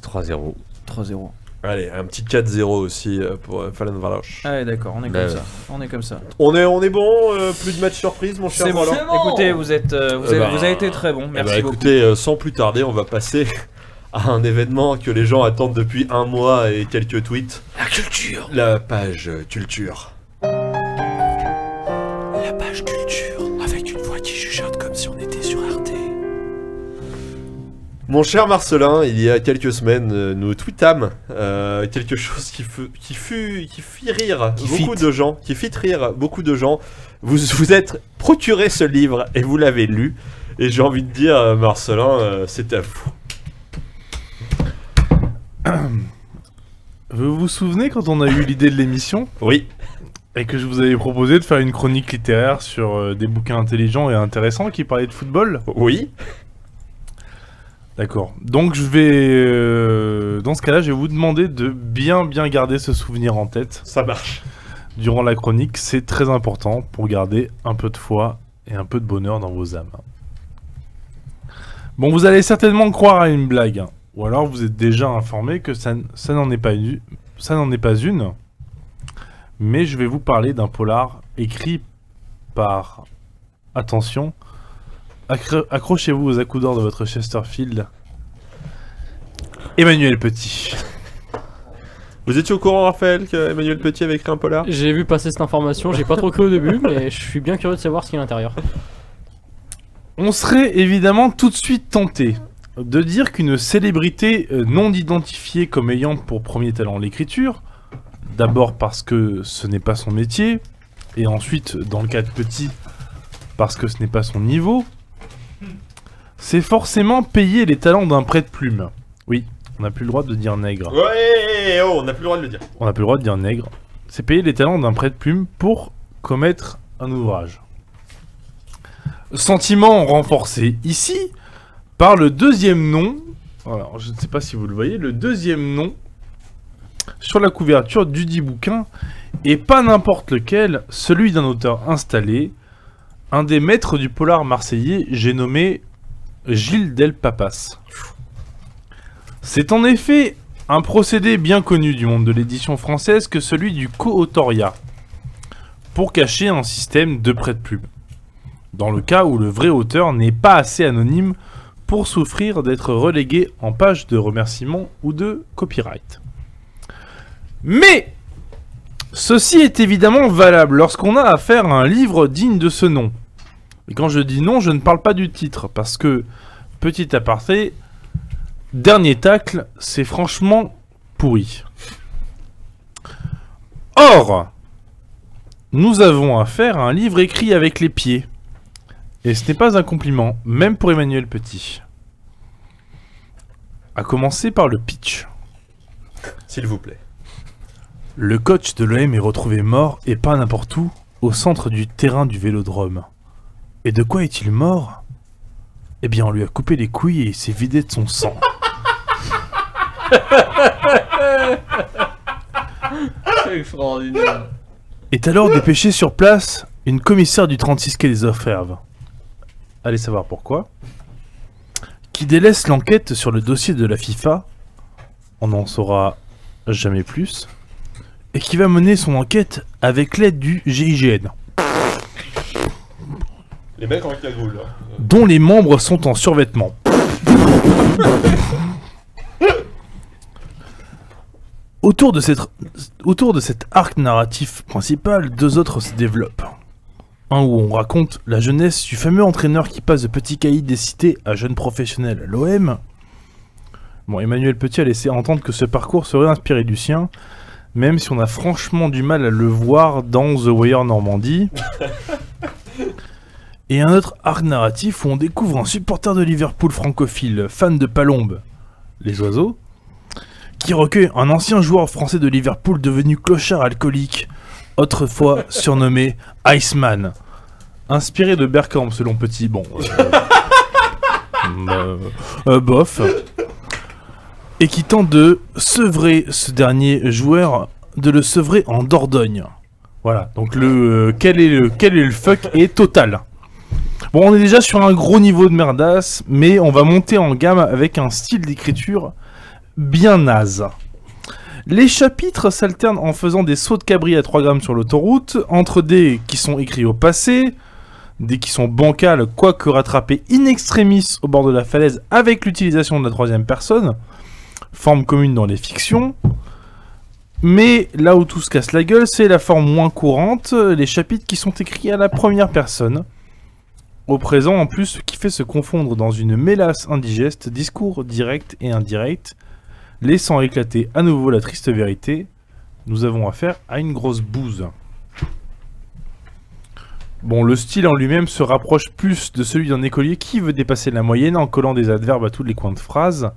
3-0. 3-0. Allez, un petit 4-0 aussi pour Ferencváros. Allez, d'accord, on est Bah comme ouais. ça. On est comme ça. On est bon, plus de match surprise, mon cher C'est bon. Roland. Écoutez, vous avez été très bon. Eh Merci ben, beaucoup. écoutez, sans plus tarder, on va passer à un événement que les gens attendent depuis un mois et quelques tweets. La culture. La page culture. La page culture. Avec une voix qui chuchote comme si on était sur Arte. Mon cher Marcelin, il y a quelques semaines, nous tweetâmes quelque chose qui fit rire beaucoup de gens, qui fit rire beaucoup de gens. Vous êtes procuré ce livre et vous l'avez lu. Et j'ai envie de dire, Marcelin, c'est à vous. Vous vous souvenez quand on a eu l'idée de l'émission, Oui. Et que je vous avais proposé de faire une chronique littéraire sur des bouquins intelligents et intéressants qui parlaient de football. Oui. D'accord. Donc je vais... dans ce cas-là, je vais vous demander de bien garder ce souvenir en tête. Ça marche. Durant la chronique, c'est très important pour garder un peu de foi et un peu de bonheur dans vos âmes. Bon, vous allez certainement croire à une blague. Hein. Ou alors vous êtes déjà informé que ça n'en est pas une. Mais je vais vous parler d'un polar écrit par... Attention... Accrochez-vous aux accoudants de votre Chesterfield. Emmanuel Petit. Vous étiez au courant, Raphaël, qu'Emmanuel Petit avait écrit un polar? J'ai vu passer cette information, j'ai pas trop cru au début, mais je suis bien curieux de savoir ce qu'il y a à l'intérieur. On serait évidemment tout de suite tenté de dire qu'une célébrité non identifiée comme ayant pour premier talent l'écriture, d'abord parce que ce n'est pas son métier, et ensuite, dans le cas de Petit, parce que ce n'est pas son niveau, c'est forcément payer les talents d'un prête-plume. Oui, on n'a plus le droit de dire nègre. Ouais, oh, on n'a plus le droit de le dire. On n'a plus le droit de dire nègre. C'est payer les talents d'un prête-plume pour commettre un ouvrage. Sentiment renforcé ici par le deuxième nom. Alors, je ne sais pas si vous le voyez, le deuxième nom sur la couverture du dit bouquin, et pas n'importe lequel, celui d'un auteur installé, un des maîtres du polar marseillais, j'ai nommé Gilles Del Papas. C'est en effet un procédé bien connu du monde de l'édition française que celui du co-autoria, pour cacher un système de prête-plume, dans le cas où le vrai auteur n'est pas assez anonyme pour souffrir d'être relégué en page de remerciement ou de copyright. Mais ceci est évidemment valable lorsqu'on a affaire à un livre digne de ce nom. Et quand je dis non, je ne parle pas du titre, parce que, petit aparté, Dernier Tacle, c'est franchement pourri. Or, nous avons affaire à un livre écrit avec les pieds. Et ce n'est pas un compliment, même pour Emmanuel Petit. À commencer par le pitch. S'il vous plaît. Le coach de l'OM est retrouvé mort, et pas n'importe où, au centre du terrain du Vélodrome. Et de quoi est-il mort? Eh bien, on lui a coupé les couilles et il s'est vidé de son sang. C'est extraordinaire. Est alors dépêchée sur place une commissaire du 36 quai des Orfèvres. Allez savoir pourquoi. Qui délaisse l'enquête sur le dossier de la FIFA. On n'en saura jamais plus. Et qui va mener son enquête avec l'aide du GIGN. Les mecs avec la goule, là. Dont les membres sont en survêtement. Autour de cet arc narratif principal, deux autres se développent. Un où on raconte la jeunesse du fameux entraîneur qui passe de petit caïd des cités à jeune professionnel à l'OM. Bon, Emmanuel Petit a laissé entendre que ce parcours serait inspiré du sien, même si on a franchement du mal à le voir dans The Wire Normandie. Et un autre arc narratif où on découvre un supporter de Liverpool francophile, fan de Palombe, les oiseaux, qui recueille un ancien joueur français de Liverpool devenu clochard alcoolique, autrefois surnommé Iceman, inspiré de Bergkamp selon Petit. Bon, bof. Et qui tente de sevrer ce dernier joueur, de le sevrer en Dordogne. Voilà, donc quel est le fuck est total. Bon, on est déjà sur un gros niveau de merdasse, mais on va monter en gamme avec un style d'écriture bien naze. Les chapitres s'alternent en faisant des sauts de cabri à 3 grammes sur l'autoroute, entre des qui sont écrits au passé, des qui sont bancales, quoique rattrapés in extremis au bord de la falaise avec l'utilisation de la troisième personne, forme commune dans les fictions. Mais là où tout se casse la gueule, c'est la forme moins courante, les chapitres qui sont écrits à la première personne. Au présent, en plus, ce qui fait se confondre dans une mélasse indigeste, discours direct et indirect, laissant éclater à nouveau la triste vérité, nous avons affaire à une grosse bouse. Bon, le style en lui-même se rapproche plus de celui d'un écolier qui veut dépasser la moyenne en collant des adverbes à tous les coins de phrases.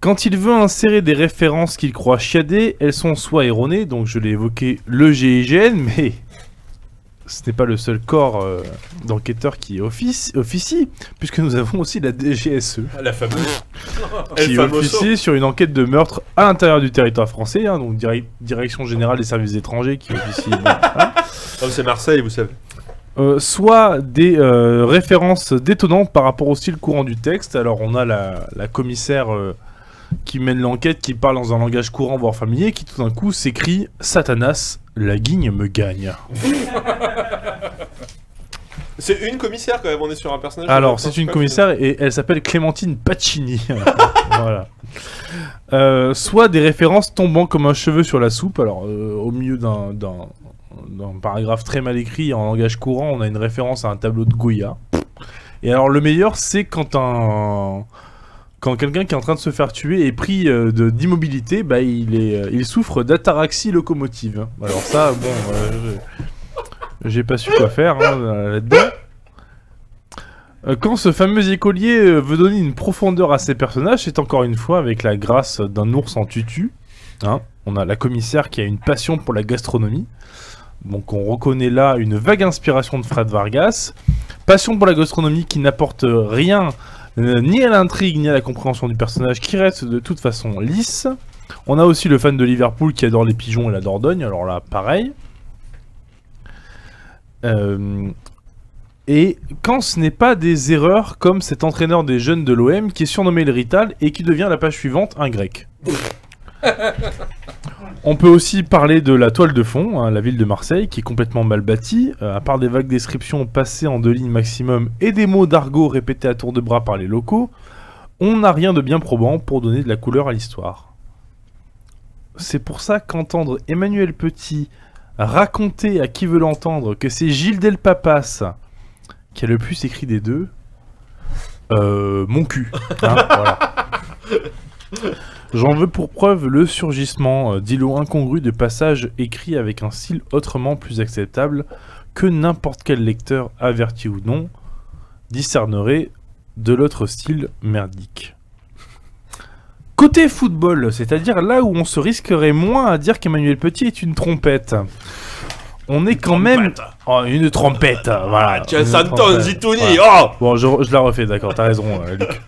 Quand il veut insérer des références qu'il croit chiadées, elles sont soit erronées, donc je l'ai évoqué, le GIGN, mais ce n'est pas le seul corps d'enquêteurs qui officie, puisque nous avons aussi la DGSE. La fameuse. Qui officie sur une enquête de meurtre à l'intérieur du territoire français, hein, donc Direction Générale des Services Étrangers qui officie. Hein. Oh, c'est Marseille, vous savez. Soit des références détonnantes par rapport au style courant du texte. Alors on a la commissaire qui mène l'enquête, qui parle dans un langage courant voire familier, qui tout d'un coup s'écrie « Satanas, la guigne me gagne ». C'est une commissaire quand même, on est sur un personnage. Alors c'est une commissaire et elle s'appelle Clémentine Pacini. Voilà. Soit des références tombant comme un cheveu sur la soupe. Alors au milieu d'un paragraphe très mal écrit en langage courant, on a une référence à un tableau de Goya. Et alors le meilleur, c'est quand quelqu'un qui est en train de se faire tuer est pris d'immobilité, bah il souffre d'ataraxie locomotive. Alors ça, bon, j'ai pas su quoi faire là-dedans. Quand ce fameux écolier veut donner une profondeur à ses personnages, c'est encore une fois avec la grâce d'un ours en tutu. Hein. On a la commissaire qui a une passion pour la gastronomie. Donc on reconnaît là une vague inspiration de Fred Vargas. Passion pour la gastronomie qui n'apporte rien ni à l'intrigue ni à la compréhension du personnage, qui reste de toute façon lisse. On a aussi le fan de Liverpool qui adore les pigeons et la Dordogne, alors là pareil. Et quand ce n'est pas des erreurs comme cet entraîneur des jeunes de l'OM qui est surnommé le Rital et qui devient la page suivante un grec. On peut aussi parler de la toile de fond, hein, la ville de Marseille, qui est complètement mal bâtie. À part des vagues descriptions passées en 2 lignes maximum et des mots d'argot répétés à tour de bras par les locaux, on n'a rien de bien probant pour donner de la couleur à l'histoire. C'est pour ça qu'entendre Emmanuel Petit raconter à qui veut l'entendre que c'est Gilles Delpapas qui a le plus écrit des deux, mon cul. Hein, voilà. J'en veux pour preuve le surgissement d'îlots incongrus de passages écrits avec un style autrement plus acceptable que n'importe quel lecteur, averti ou non, discernerait de l'autre style merdique. Côté football, c'est-à-dire là où on se risquerait moins à dire qu'Emmanuel Petit est une trompette. On est quand même... Oh, une trompette, voilà. Tiens, Santon, Zitouni, oh. Bon, je la refais, d'accord, t'as raison, Luc.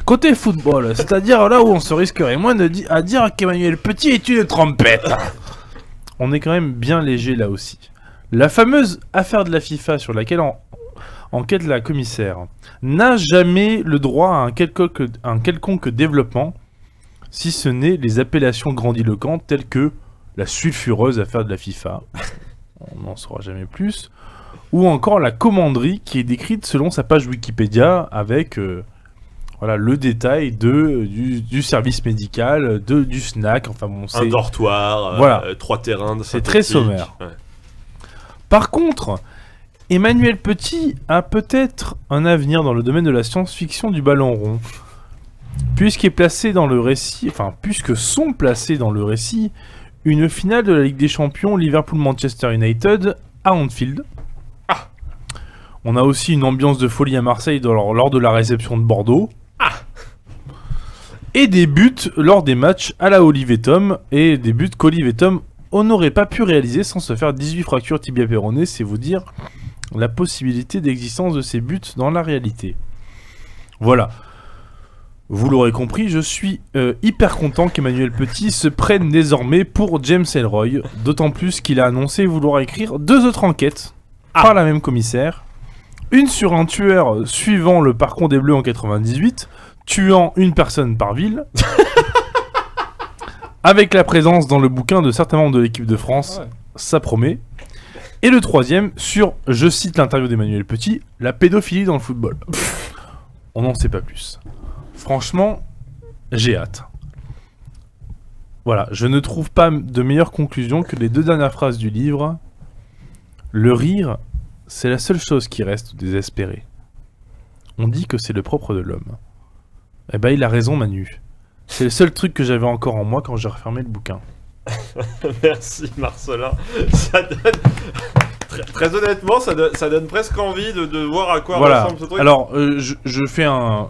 Côté football, c'est-à-dire là où on se risquerait moins à dire qu'Emmanuel Petit est une trompette. On est quand même bien léger là aussi. La fameuse affaire de la FIFA sur laquelle enquête la commissaire n'a jamais le droit à un quelconque développement, si ce n'est les appellations grandiloquentes telles que la sulfureuse affaire de la FIFA, on n'en saura jamais plus, ou encore la commanderie qui est décrite selon sa page Wikipédia avec... voilà, le détail du service médical, du snack, enfin bon, c'est... Un dortoir, voilà. 3 terrains de c'est très sommaire. Ouais. Par contre, Emmanuel Petit a peut-être un avenir dans le domaine de la science-fiction du ballon rond. Puisque sont placés dans le récit une finale de la Ligue des Champions Liverpool-Manchester United à Anfield. Ah. On a aussi une ambiance de folie à Marseille lors de la réception de Bordeaux. Et des buts lors des matchs à la Olive et Tom, et des buts qu'Olive et Tom n'aurait pas pu réaliser sans se faire 18 fractures tibia péroné, c'est vous dire la possibilité d'existence de ces buts dans la réalité. Voilà. Vous l'aurez compris, je suis hyper content qu'Emmanuel Petit se prenne désormais pour James Ellroy, d'autant plus qu'il a annoncé vouloir écrire 2 autres enquêtes par la même commissaire. Une sur un tueur suivant le parcours des Bleus en 98, tuant une personne par ville, avec la présence dans le bouquin de certains membres de l'équipe de France, ouais. Ça promet. Et le 3e sur, je cite l'interview d'Emmanuel Petit, la pédophilie dans le football. On n'en sait pas plus. Franchement, j'ai hâte. Voilà, je ne trouve pas de meilleure conclusion que les 2 dernières phrases du livre. Le rire, c'est la seule chose qui reste désespérée. On dit que c'est le propre de l'homme. Eh ben, il a raison, Manu. C'est le seul truc que j'avais encore en moi quand j'ai refermé le bouquin. Merci, Marcelin. Ça donne... Très honnêtement, ça donne presque envie de voir à quoi ressemble ce truc. Alors, je fais un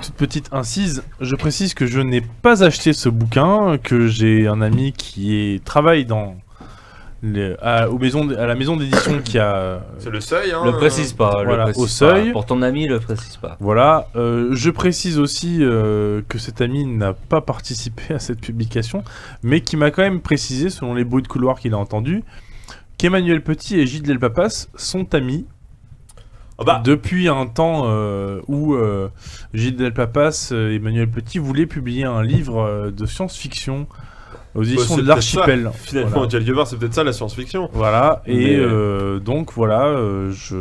toute petite incise, je précise que je n'ai pas acheté ce bouquin, que j'ai un ami qui travaille dans à la maison d'édition qui a... C'est le seuil, hein. Le précise pas. Voilà, le précise au seuil. pas. Pour ton ami, le précise pas. Voilà, je précise aussi que cet ami n'a pas participé à cette publication, mais qui m'a quand même précisé, selon les bruits de couloir qu'il a entendus, qu'Emmanuel Petit et Gilles Delpapas sont amis. Depuis un temps où Gilles Delpapas et Emmanuel Petit voulaient publier un livre de science-fiction aux éditions de l'Archipel. Finalement, Voilà. quelque part, c'est peut-être ça la science-fiction. Voilà, et Mais, donc voilà, je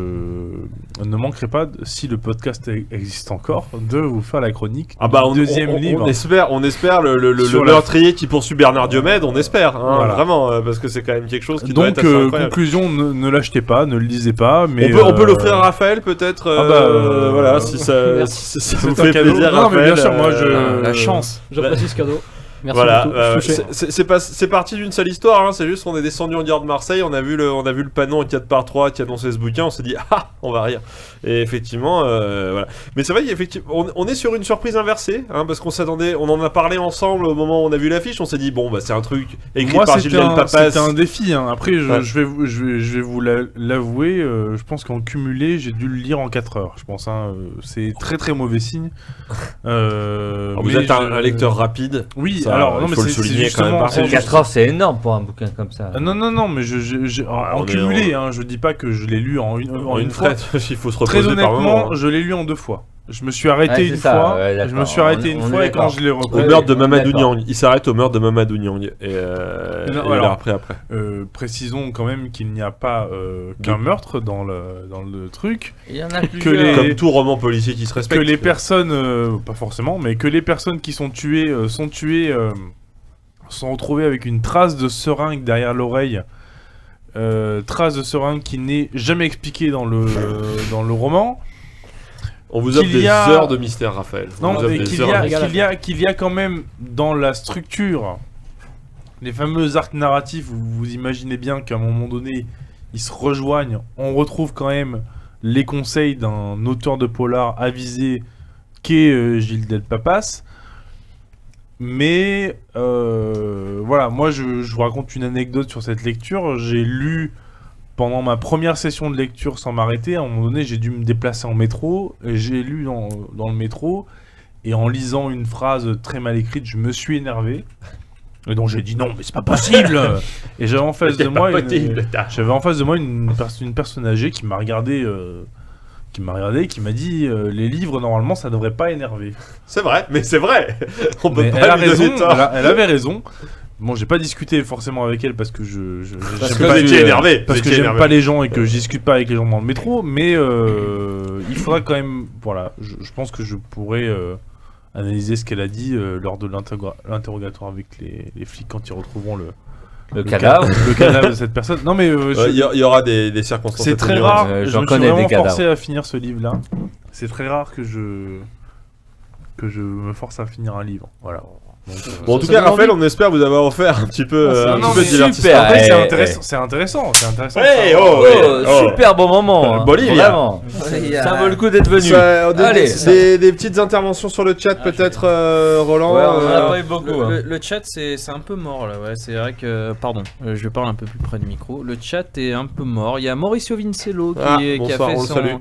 ne manquerai pas, si le podcast existe encore, de vous faire la chronique du deuxième livre. On espère le Sur meurtrier qui poursuit Bernard Diomède, on espère, hein, Voilà. vraiment, parce que c'est quand même quelque chose qui doit Donc, être assez incroyable. conclusion, ne l'achetez pas, ne le lisez pas, mais... On peut l'offrir à Raphaël, peut-être, voilà, si ça vous fait plaisir, Non, mais bien Raphaël, sûr, moi, La chance. J'apprécie ce cadeau. Merci voilà, beaucoup. c'est parti d'une seule histoire, hein, c'est juste qu'on est descendu en gare de Marseille, on a vu le panneau en 4x3 qui annonçait ce bouquin, on s'est dit ah, on va rire. Et effectivement, voilà. Mais c'est vrai qu'effectivement, on est sur une surprise inversée, hein, parce qu'on s'attendait, on en a parlé ensemble au moment où on a vu l'affiche, on s'est dit bon bah c'est un truc écrit par Gilles Delpapas. C'était un défi, hein. Après je vais vous l'avouer, je pense qu'en cumulé j'ai dû le lire en 4 heures, je pense, hein. C'est très très mauvais signe. Vous êtes un lecteur rapide. Oui, ça, alors non, mais faut le c'est souligner quand même. justement... Par contre, 4 heures, c'est énorme pour un bouquin comme ça. Non, mais en cumulé, hein, je dis pas que je l'ai lu en une fois. Il faut se Très reposer par moment. honnêtement, je l'ai lu en 2 fois. Je me suis arrêté une ça, fois, ouais, je me suis arrêté une fois et quand je l'ai repris... Au meurtre de Mamadou d'accord. Niang. Il s'arrête au meurtre de Mamadou Niang. Et Non, il alors, a repris après. précisons quand même qu'il n'y a pas qu'un meurtre dans le truc. Il y en a Que plusieurs. les- Comme tout roman policier qui se respecte. Que les personnes, pas forcément, mais que les personnes qui sont tuées sont retrouvées avec une trace de seringue derrière l'oreille. Trace de seringue qui n'est jamais expliquée dans le roman. On vous offre qu'il des y a- heures de mystère, Raphaël. On Non, vous offre mais des qu'il heures y, de a, mystère. qu'il y a quand même dans la structure, les fameux arcs narratifs où vous imaginez bien qu'à un moment donné, ils se rejoignent. On retrouve quand même les conseils d'un auteur de polar avisé qu'est Gilles Delpapas. Mais voilà, moi je vous raconte une anecdote sur cette lecture. J'ai lu pendant ma première session de lecture sans m'arrêter. À un moment donné, j'ai dû me déplacer en métro. Et j'ai lu dans le métro. Et en lisant une phrase très mal écrite, je me suis énervé. Et donc j'ai dit non, mais c'est pas possible. Et j'avais en face de moi une personne âgée qui m'a regardé. Qui m'a dit les livres normalement ça devrait pas énerver. C'est vrai, mais c'est vrai. On peut Mais pas elle a lui donner raison, tort. elle avait raison. Bon, j'ai pas discuté forcément avec elle parce que Parce j'aime que pas vous étiez énervé. parce Vous que étiez j'aime énervé. pas les gens et que je discute pas avec les gens dans le métro, mais il faudra quand même, voilà, je pense que je pourrais analyser ce qu'elle a dit lors de l'interrogatoire avec les flics quand ils retrouveront Le cadavre. le cadavre de cette personne. Non mais Il y aura des circonstances. c'est très atténuantes. rare. j'en Je me suis connais des vraiment cadavres. forcé à finir ce livre-là. C'est très rare que je me force à finir un livre. Voilà. Donc, Bon, en tout cas, Raphaël, on espère vous avoir offert un petit peu, Ah, un non, petit peu mais de divertissement. super. après, c'est Eh, intéressant. C'est intéressant. Hey, ça. oh, Oh, super bon moment. Hein. Bolivia. Vraiment. Ça vaut le coup d'être venu. Ça, Allez. des petites interventions sur le chat, peut-être, Roland. Ouais, on en a pas eu beaucoup. hein. Le chat c'est un peu mort là, ouais, c'est vrai que, pardon, je parle un peu plus près du micro, le chat est un peu mort, il y a Mauricio Vincello bonsoir, on le salue.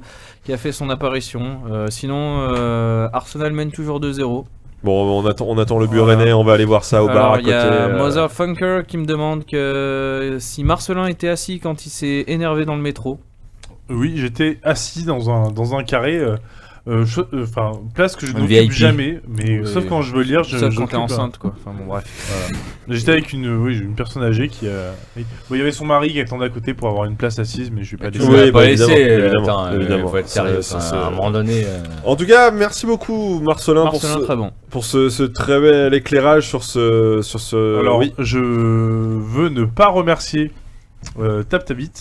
qui a fait son apparition, sinon Arsenal mène toujours 2-0. Bon, on attend le but rennais, on va aller voir ça au bar Alors à il côté. y a Motherfunker qui me demande que si Marcelin était assis quand il s'est énervé dans le métro. Oui, j'étais assis dans un carré. Enfin, place que je Un n'occupe VIP. jamais, mais Oui. sauf quand je veux lire, Sauf quand j'occupe t'es enceinte quoi, enfin bon bref. Voilà. J'étais avec une personne âgée qui bon, il y avait son mari qui attendait à côté pour avoir une place assise, mais je vais pas Tu laisser. vas Oui, pas bah, laisser. évidemment, Attends, évidemment. faut être sérieux. Ça, à un moment donné. En tout cas, merci beaucoup, Marcelin, Marcelin très bon. pour ce très bel éclairage sur ce. Alors, oui. je veux ne pas remercier Taptabit,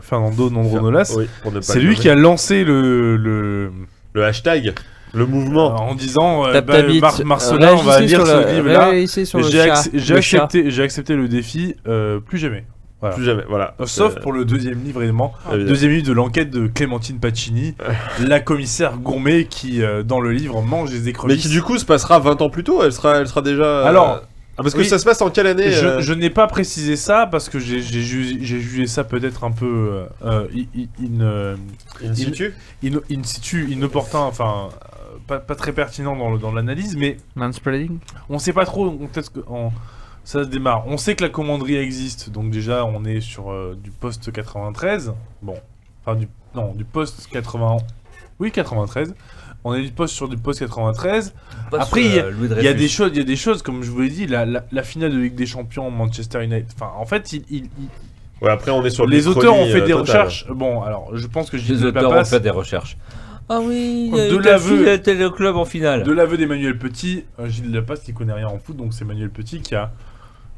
Fernando Nondronolas. Oui, pour ne pas C'est le lui nommer. qui a lancé le Le hashtag, le mouvement. en disant Taptabit, Marcelin, on va lire ce livre-là. Réagissez sur le J'ai chat. j'ai accepté le défi, plus jamais. Voilà. Plus jamais, voilà. Sauf pour le deuxième livre, évidemment. Évidemment. Deuxième livre de l'enquête de Clémentine Pacini, la commissaire gourmet qui, dans le livre, mange des écrevisses. Mais qui du coup se passera 20 ans plus tôt, elle sera déjà... Alors... parce que oui, ça se passe en quelle année Je n'ai pas précisé ça parce que j'ai jugé ça peut-être un peu in situ, inopportun, enfin pas très pertinent dans l'analyse, mais Manspreading. on sait pas trop. Peut-être que ça se démarre. On sait que la commanderie existe, donc déjà on est sur du post 93. Bon, enfin du post 80. Oui, 93. On est sur du post 93. Après, il y a des choses, comme je vous l'ai dit, la finale de Ligue des Champions, Manchester United. Enfin, en fait, ouais, après on est sur les auteurs ont fait des recherches. Bon, alors, je pense que les auteurs ont fait des recherches. Ah oui, de l'aveu, était le club en finale. De l'aveu d'Emmanuel Petit, Gilles Lapace qui connaît rien en foot, donc c'est Emmanuel Petit qui a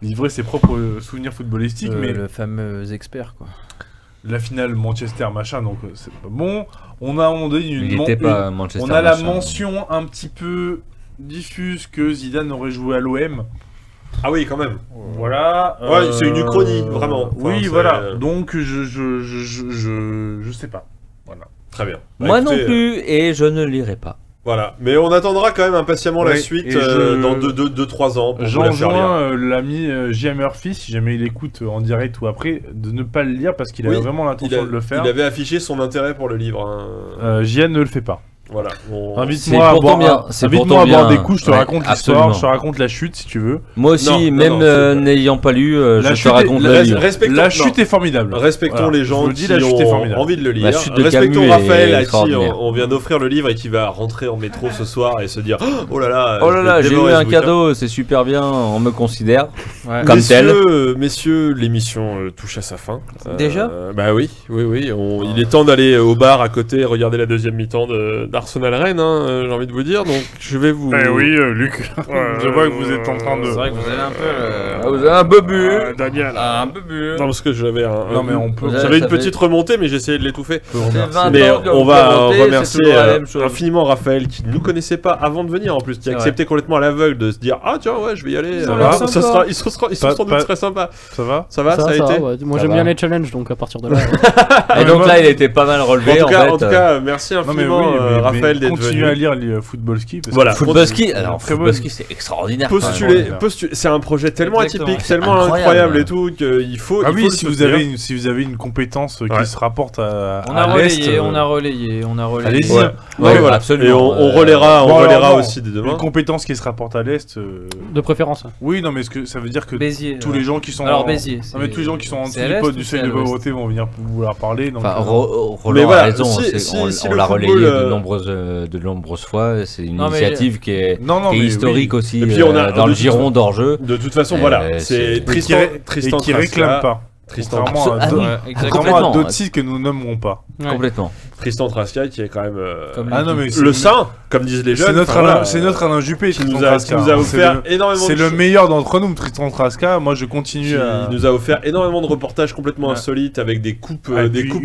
livré ses propres souvenirs footballistiques. Mais le fameux expert, quoi. La finale Manchester machin, donc c'est pas bon. On a Manchester. On a la mention un petit peu diffuse que Zidane aurait joué à l'OM. Ah oui, quand même. Voilà. Ouais, c'est une uchronie, vraiment. Enfin, oui, voilà. Donc je sais pas. Voilà. Très bien. Moi non plus, et je ne lirai pas. Voilà, mais on attendra quand même impatiemment la suite dans 2-3 ans. J'enjoins l'ami J.M. Murphy, si jamais il écoute en direct ou après, de ne pas le lire parce qu'il avait vraiment l'intention de le faire. Il avait affiché son intérêt pour le livre. Hein. J.M. ne le fait pas. Voilà. Invite-moi à boire des coups, je te raconte l'histoire, je te raconte la chute si tu veux. Moi aussi, n'ayant pas lu, je te raconte la chute est formidable. Respectons les gens qui ont envie de le lire. Respectons Raphaël à qui on vient d'offrir le livre et qui va rentrer en métro ce soir et se dire oh là là, j'ai eu un cadeau, c'est super bien, on me considère comme tel. Messieurs, l'émission touche à sa fin. Déjà ? Bah oui. Il est temps d'aller au bar à côté, regarder la deuxième mi-temps d'Arsenal Rennes, j'ai envie de vous dire, donc je vais vous... oui, Luc, je vois que vous êtes en train de... C'est vrai que vous avez un peu... vous avez un peu bu Daniel. Un peu bu. Non, parce que j'avais J'avais une petite remontée, mais j'ai essayé de l'étouffer. Mais on va remercier infiniment Raphaël, qui ne nous connaissait pas avant de venir, en plus, qui a accepté complètement à l'aveugle de se dire ah tiens, ouais, je vais y aller, ils sont sans doute très sympas. Ça va, ça a été. Moi j'aime bien les challenges, donc à partir de là... Et donc là, il était pas mal relevé, en fait. En tout cas, merci infiniment Raphaël d'être venu. Continue à lire les Football Ski. Voilà, Football Ski, alors Football Ski c'est extraordinaire. Postuler, c'est un projet tellement atypique, tellement incroyable et tout qu'il faut. Ah oui, si vous avez une compétence qui se rapporte à l'Est, on a relayé. Allez-y. Voilà, absolument. Et on relaiera aussi dès demain. Une compétence qui se rapporte à l'Est. De préférence. Oui, non, mais ça veut dire que tous les gens qui sont. Alors Béziers. Non, mais tous les gens qui sont en dessous du seuil de pauvreté vont venir vouloir parler. Enfin, Roland a raison. On l'a relayé de nombreuses fois. C'est une initiative qui est historique aussi dans le giron d'Orgeux. De toute façon, voilà, c'est Tristan qui réclame pas. Contrairement à d'autres sites que nous nommerons pas. Complètement. Tristan Trasca qui est quand même le saint, comme disent les jeunes. C'est notre Alain Juppé qui nous a offert énormément. C'est le meilleur d'entre nous, Tristan Trasca. Moi, je continue. Il nous a offert énormément de reportages complètement insolites avec des coupes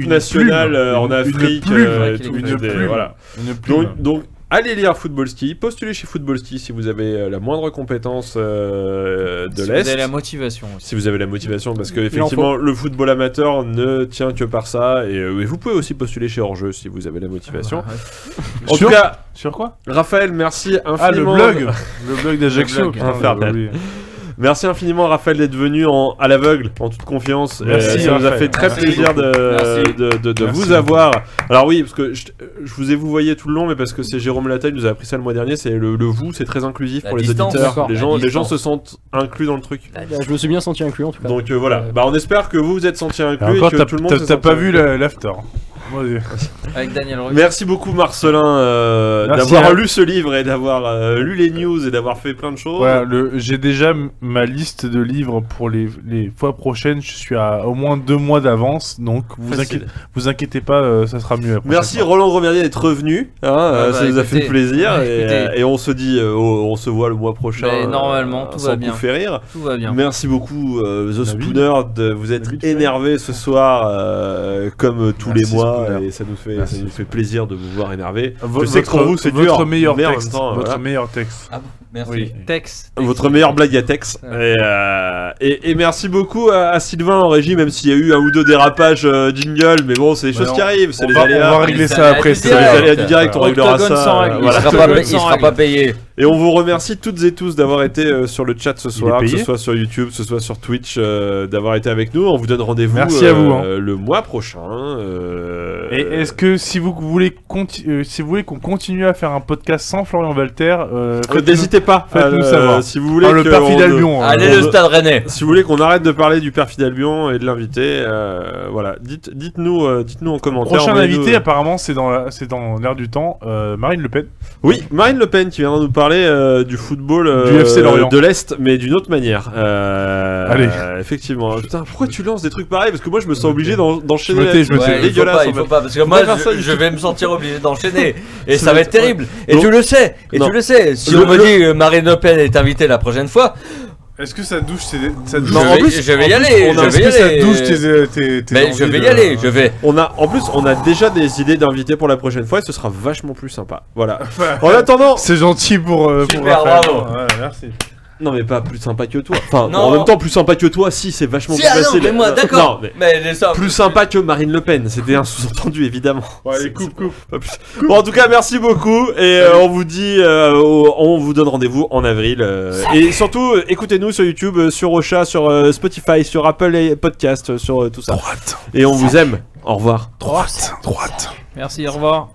nationales en Afrique. Une plume. Donc allez lire Football Ski, postulez chez Football Ski si vous avez la moindre compétence de l'Est. Si vous avez la motivation aussi. Si vous avez la motivation, parce que effectivement le football amateur ne tient que par ça. Et vous pouvez aussi postuler chez Hors-Jeu si vous avez la motivation. En tout cas, sur quoi Raphaël, merci infiniment. Le blog d'Ajaccio. Merci infiniment Raphaël d'être venu à l'aveugle, en toute confiance. Merci, ça nous a fait très plaisir de vous avoir. Alors oui, parce que je vous ai vouvoyé tout le long, mais parce que c'est Jérôme Lataille nous a appris ça le mois dernier, c'est le vous, c'est très inclusif pour les auditeurs. Les gens se sentent inclus dans le truc. Je me suis bien senti inclus en tout cas. Donc voilà, on espère que vous êtes senti inclus et que tout le monde se sent. T'as pas vu l'after. Avec Daniel Roy. Merci beaucoup Marcelin d'avoir lu ce livre et d'avoir lu les news et d'avoir fait plein de choses. Voilà, j'ai déjà ma liste de livres pour les fois prochaines. Je suis à au moins 2 mois d'avance, donc vous inquiétez pas, ça sera mieux. Merci Roland Gromerdier d'être revenu, ça nous a fait plaisir et on se dit, on se voit le mois prochain. Normalement, tout va bien. Fait rire. Tout va bien. Merci beaucoup The Spooner, vous êtes énervé ce soir comme tous les mois. Alexander. et ça nous Merci. fait plaisir de vous voir énervé. Vo- Je sais que pour vous c'est dur. Votre meilleur mais en texte. même temps, Votre voilà. meilleur texte. Ah bon, merci. Oui. Tex. Votre meilleure blague à Tex. Et merci beaucoup à Sylvain en régie, même s'il y a eu un ou deux dérapages jingle, mais bon, c'est des choses non, qui arrivent, c'est On les va aléas. régler Les ça aléas après. du c'est C'est les direct. aléas du direct, on réglera Octogone ça. sans règle. Il Voilà. sera pas payé. Et on vous remercie toutes et tous d'avoir été sur le chat ce soir, que payé ce soit sur YouTube, que ce soit sur Twitch, d'avoir été avec nous. On vous donne rendez-vous Merci à vous, hein. le mois prochain. Et est-ce que si vous voulez qu'on continue à faire un podcast sans Florian Walter, N'hésitez pas, faites-nous savoir. si vous voulez le que perfide on- Albion. Allez, le Stade Rennais. Si vous voulez qu'on arrête de parler du perfide Albion et de l'invité, voilà, dites-nous en commentaire. Prochain envoyez-nous- invité, apparemment, c'est dans l'air du temps, Marine Le Pen. Oui, Marine Le Pen qui viendra nous parler du football Du FC Lorient. de l'Est, mais d'une autre manière. Allez. Effectivement. Putain, pourquoi tu lances des trucs pareils? Parce que moi je me sens obligé d'enchaîner. Je me tais, je me là-dessus. tais. C'est Ouais, il faut dégueulasse. pas, en il faut fait. pas, parce que moi, faire ça, je vais me sentir obligé d'enchaîner. Et Ça ça va va être- être terrible. Et Donc- tu le sais. Et Non. tu le sais. Si Le- on me le- dit Marine Le Pen est invitée la prochaine fois, Est-ce que ça douche ça Non, douche- en plus, je vais y en aller. plus, on a- Je Est-ce vais y que ça aller. douche tes Mais je envies vais y de- aller. Je vais. En plus, on a déjà des idées d'invités pour la prochaine fois et ce sera vachement plus sympa. Voilà. En attendant, C'est gentil pour Super, Raphaël. bravo. Ouais, merci. non mais pas plus sympa que toi. Enfin, Non. en même temps, plus sympa que toi, si c'est vachement Si, plus ah non, facile. mais moi, Non, d'accord. mais Mais les ça. plus sympa que Marine Le Pen. C'était un sous-entendu évidemment. Ouais, allez, coupe. Pas plus. Bon, en tout cas, merci beaucoup et on vous dit, on vous donne rendez-vous en avril. Et surtout, écoutez-nous sur YouTube, sur Ocha, sur Spotify, sur Apple et Podcast, sur tout ça. Droite. Et on vous aime. Au revoir. Droite. Merci, au revoir.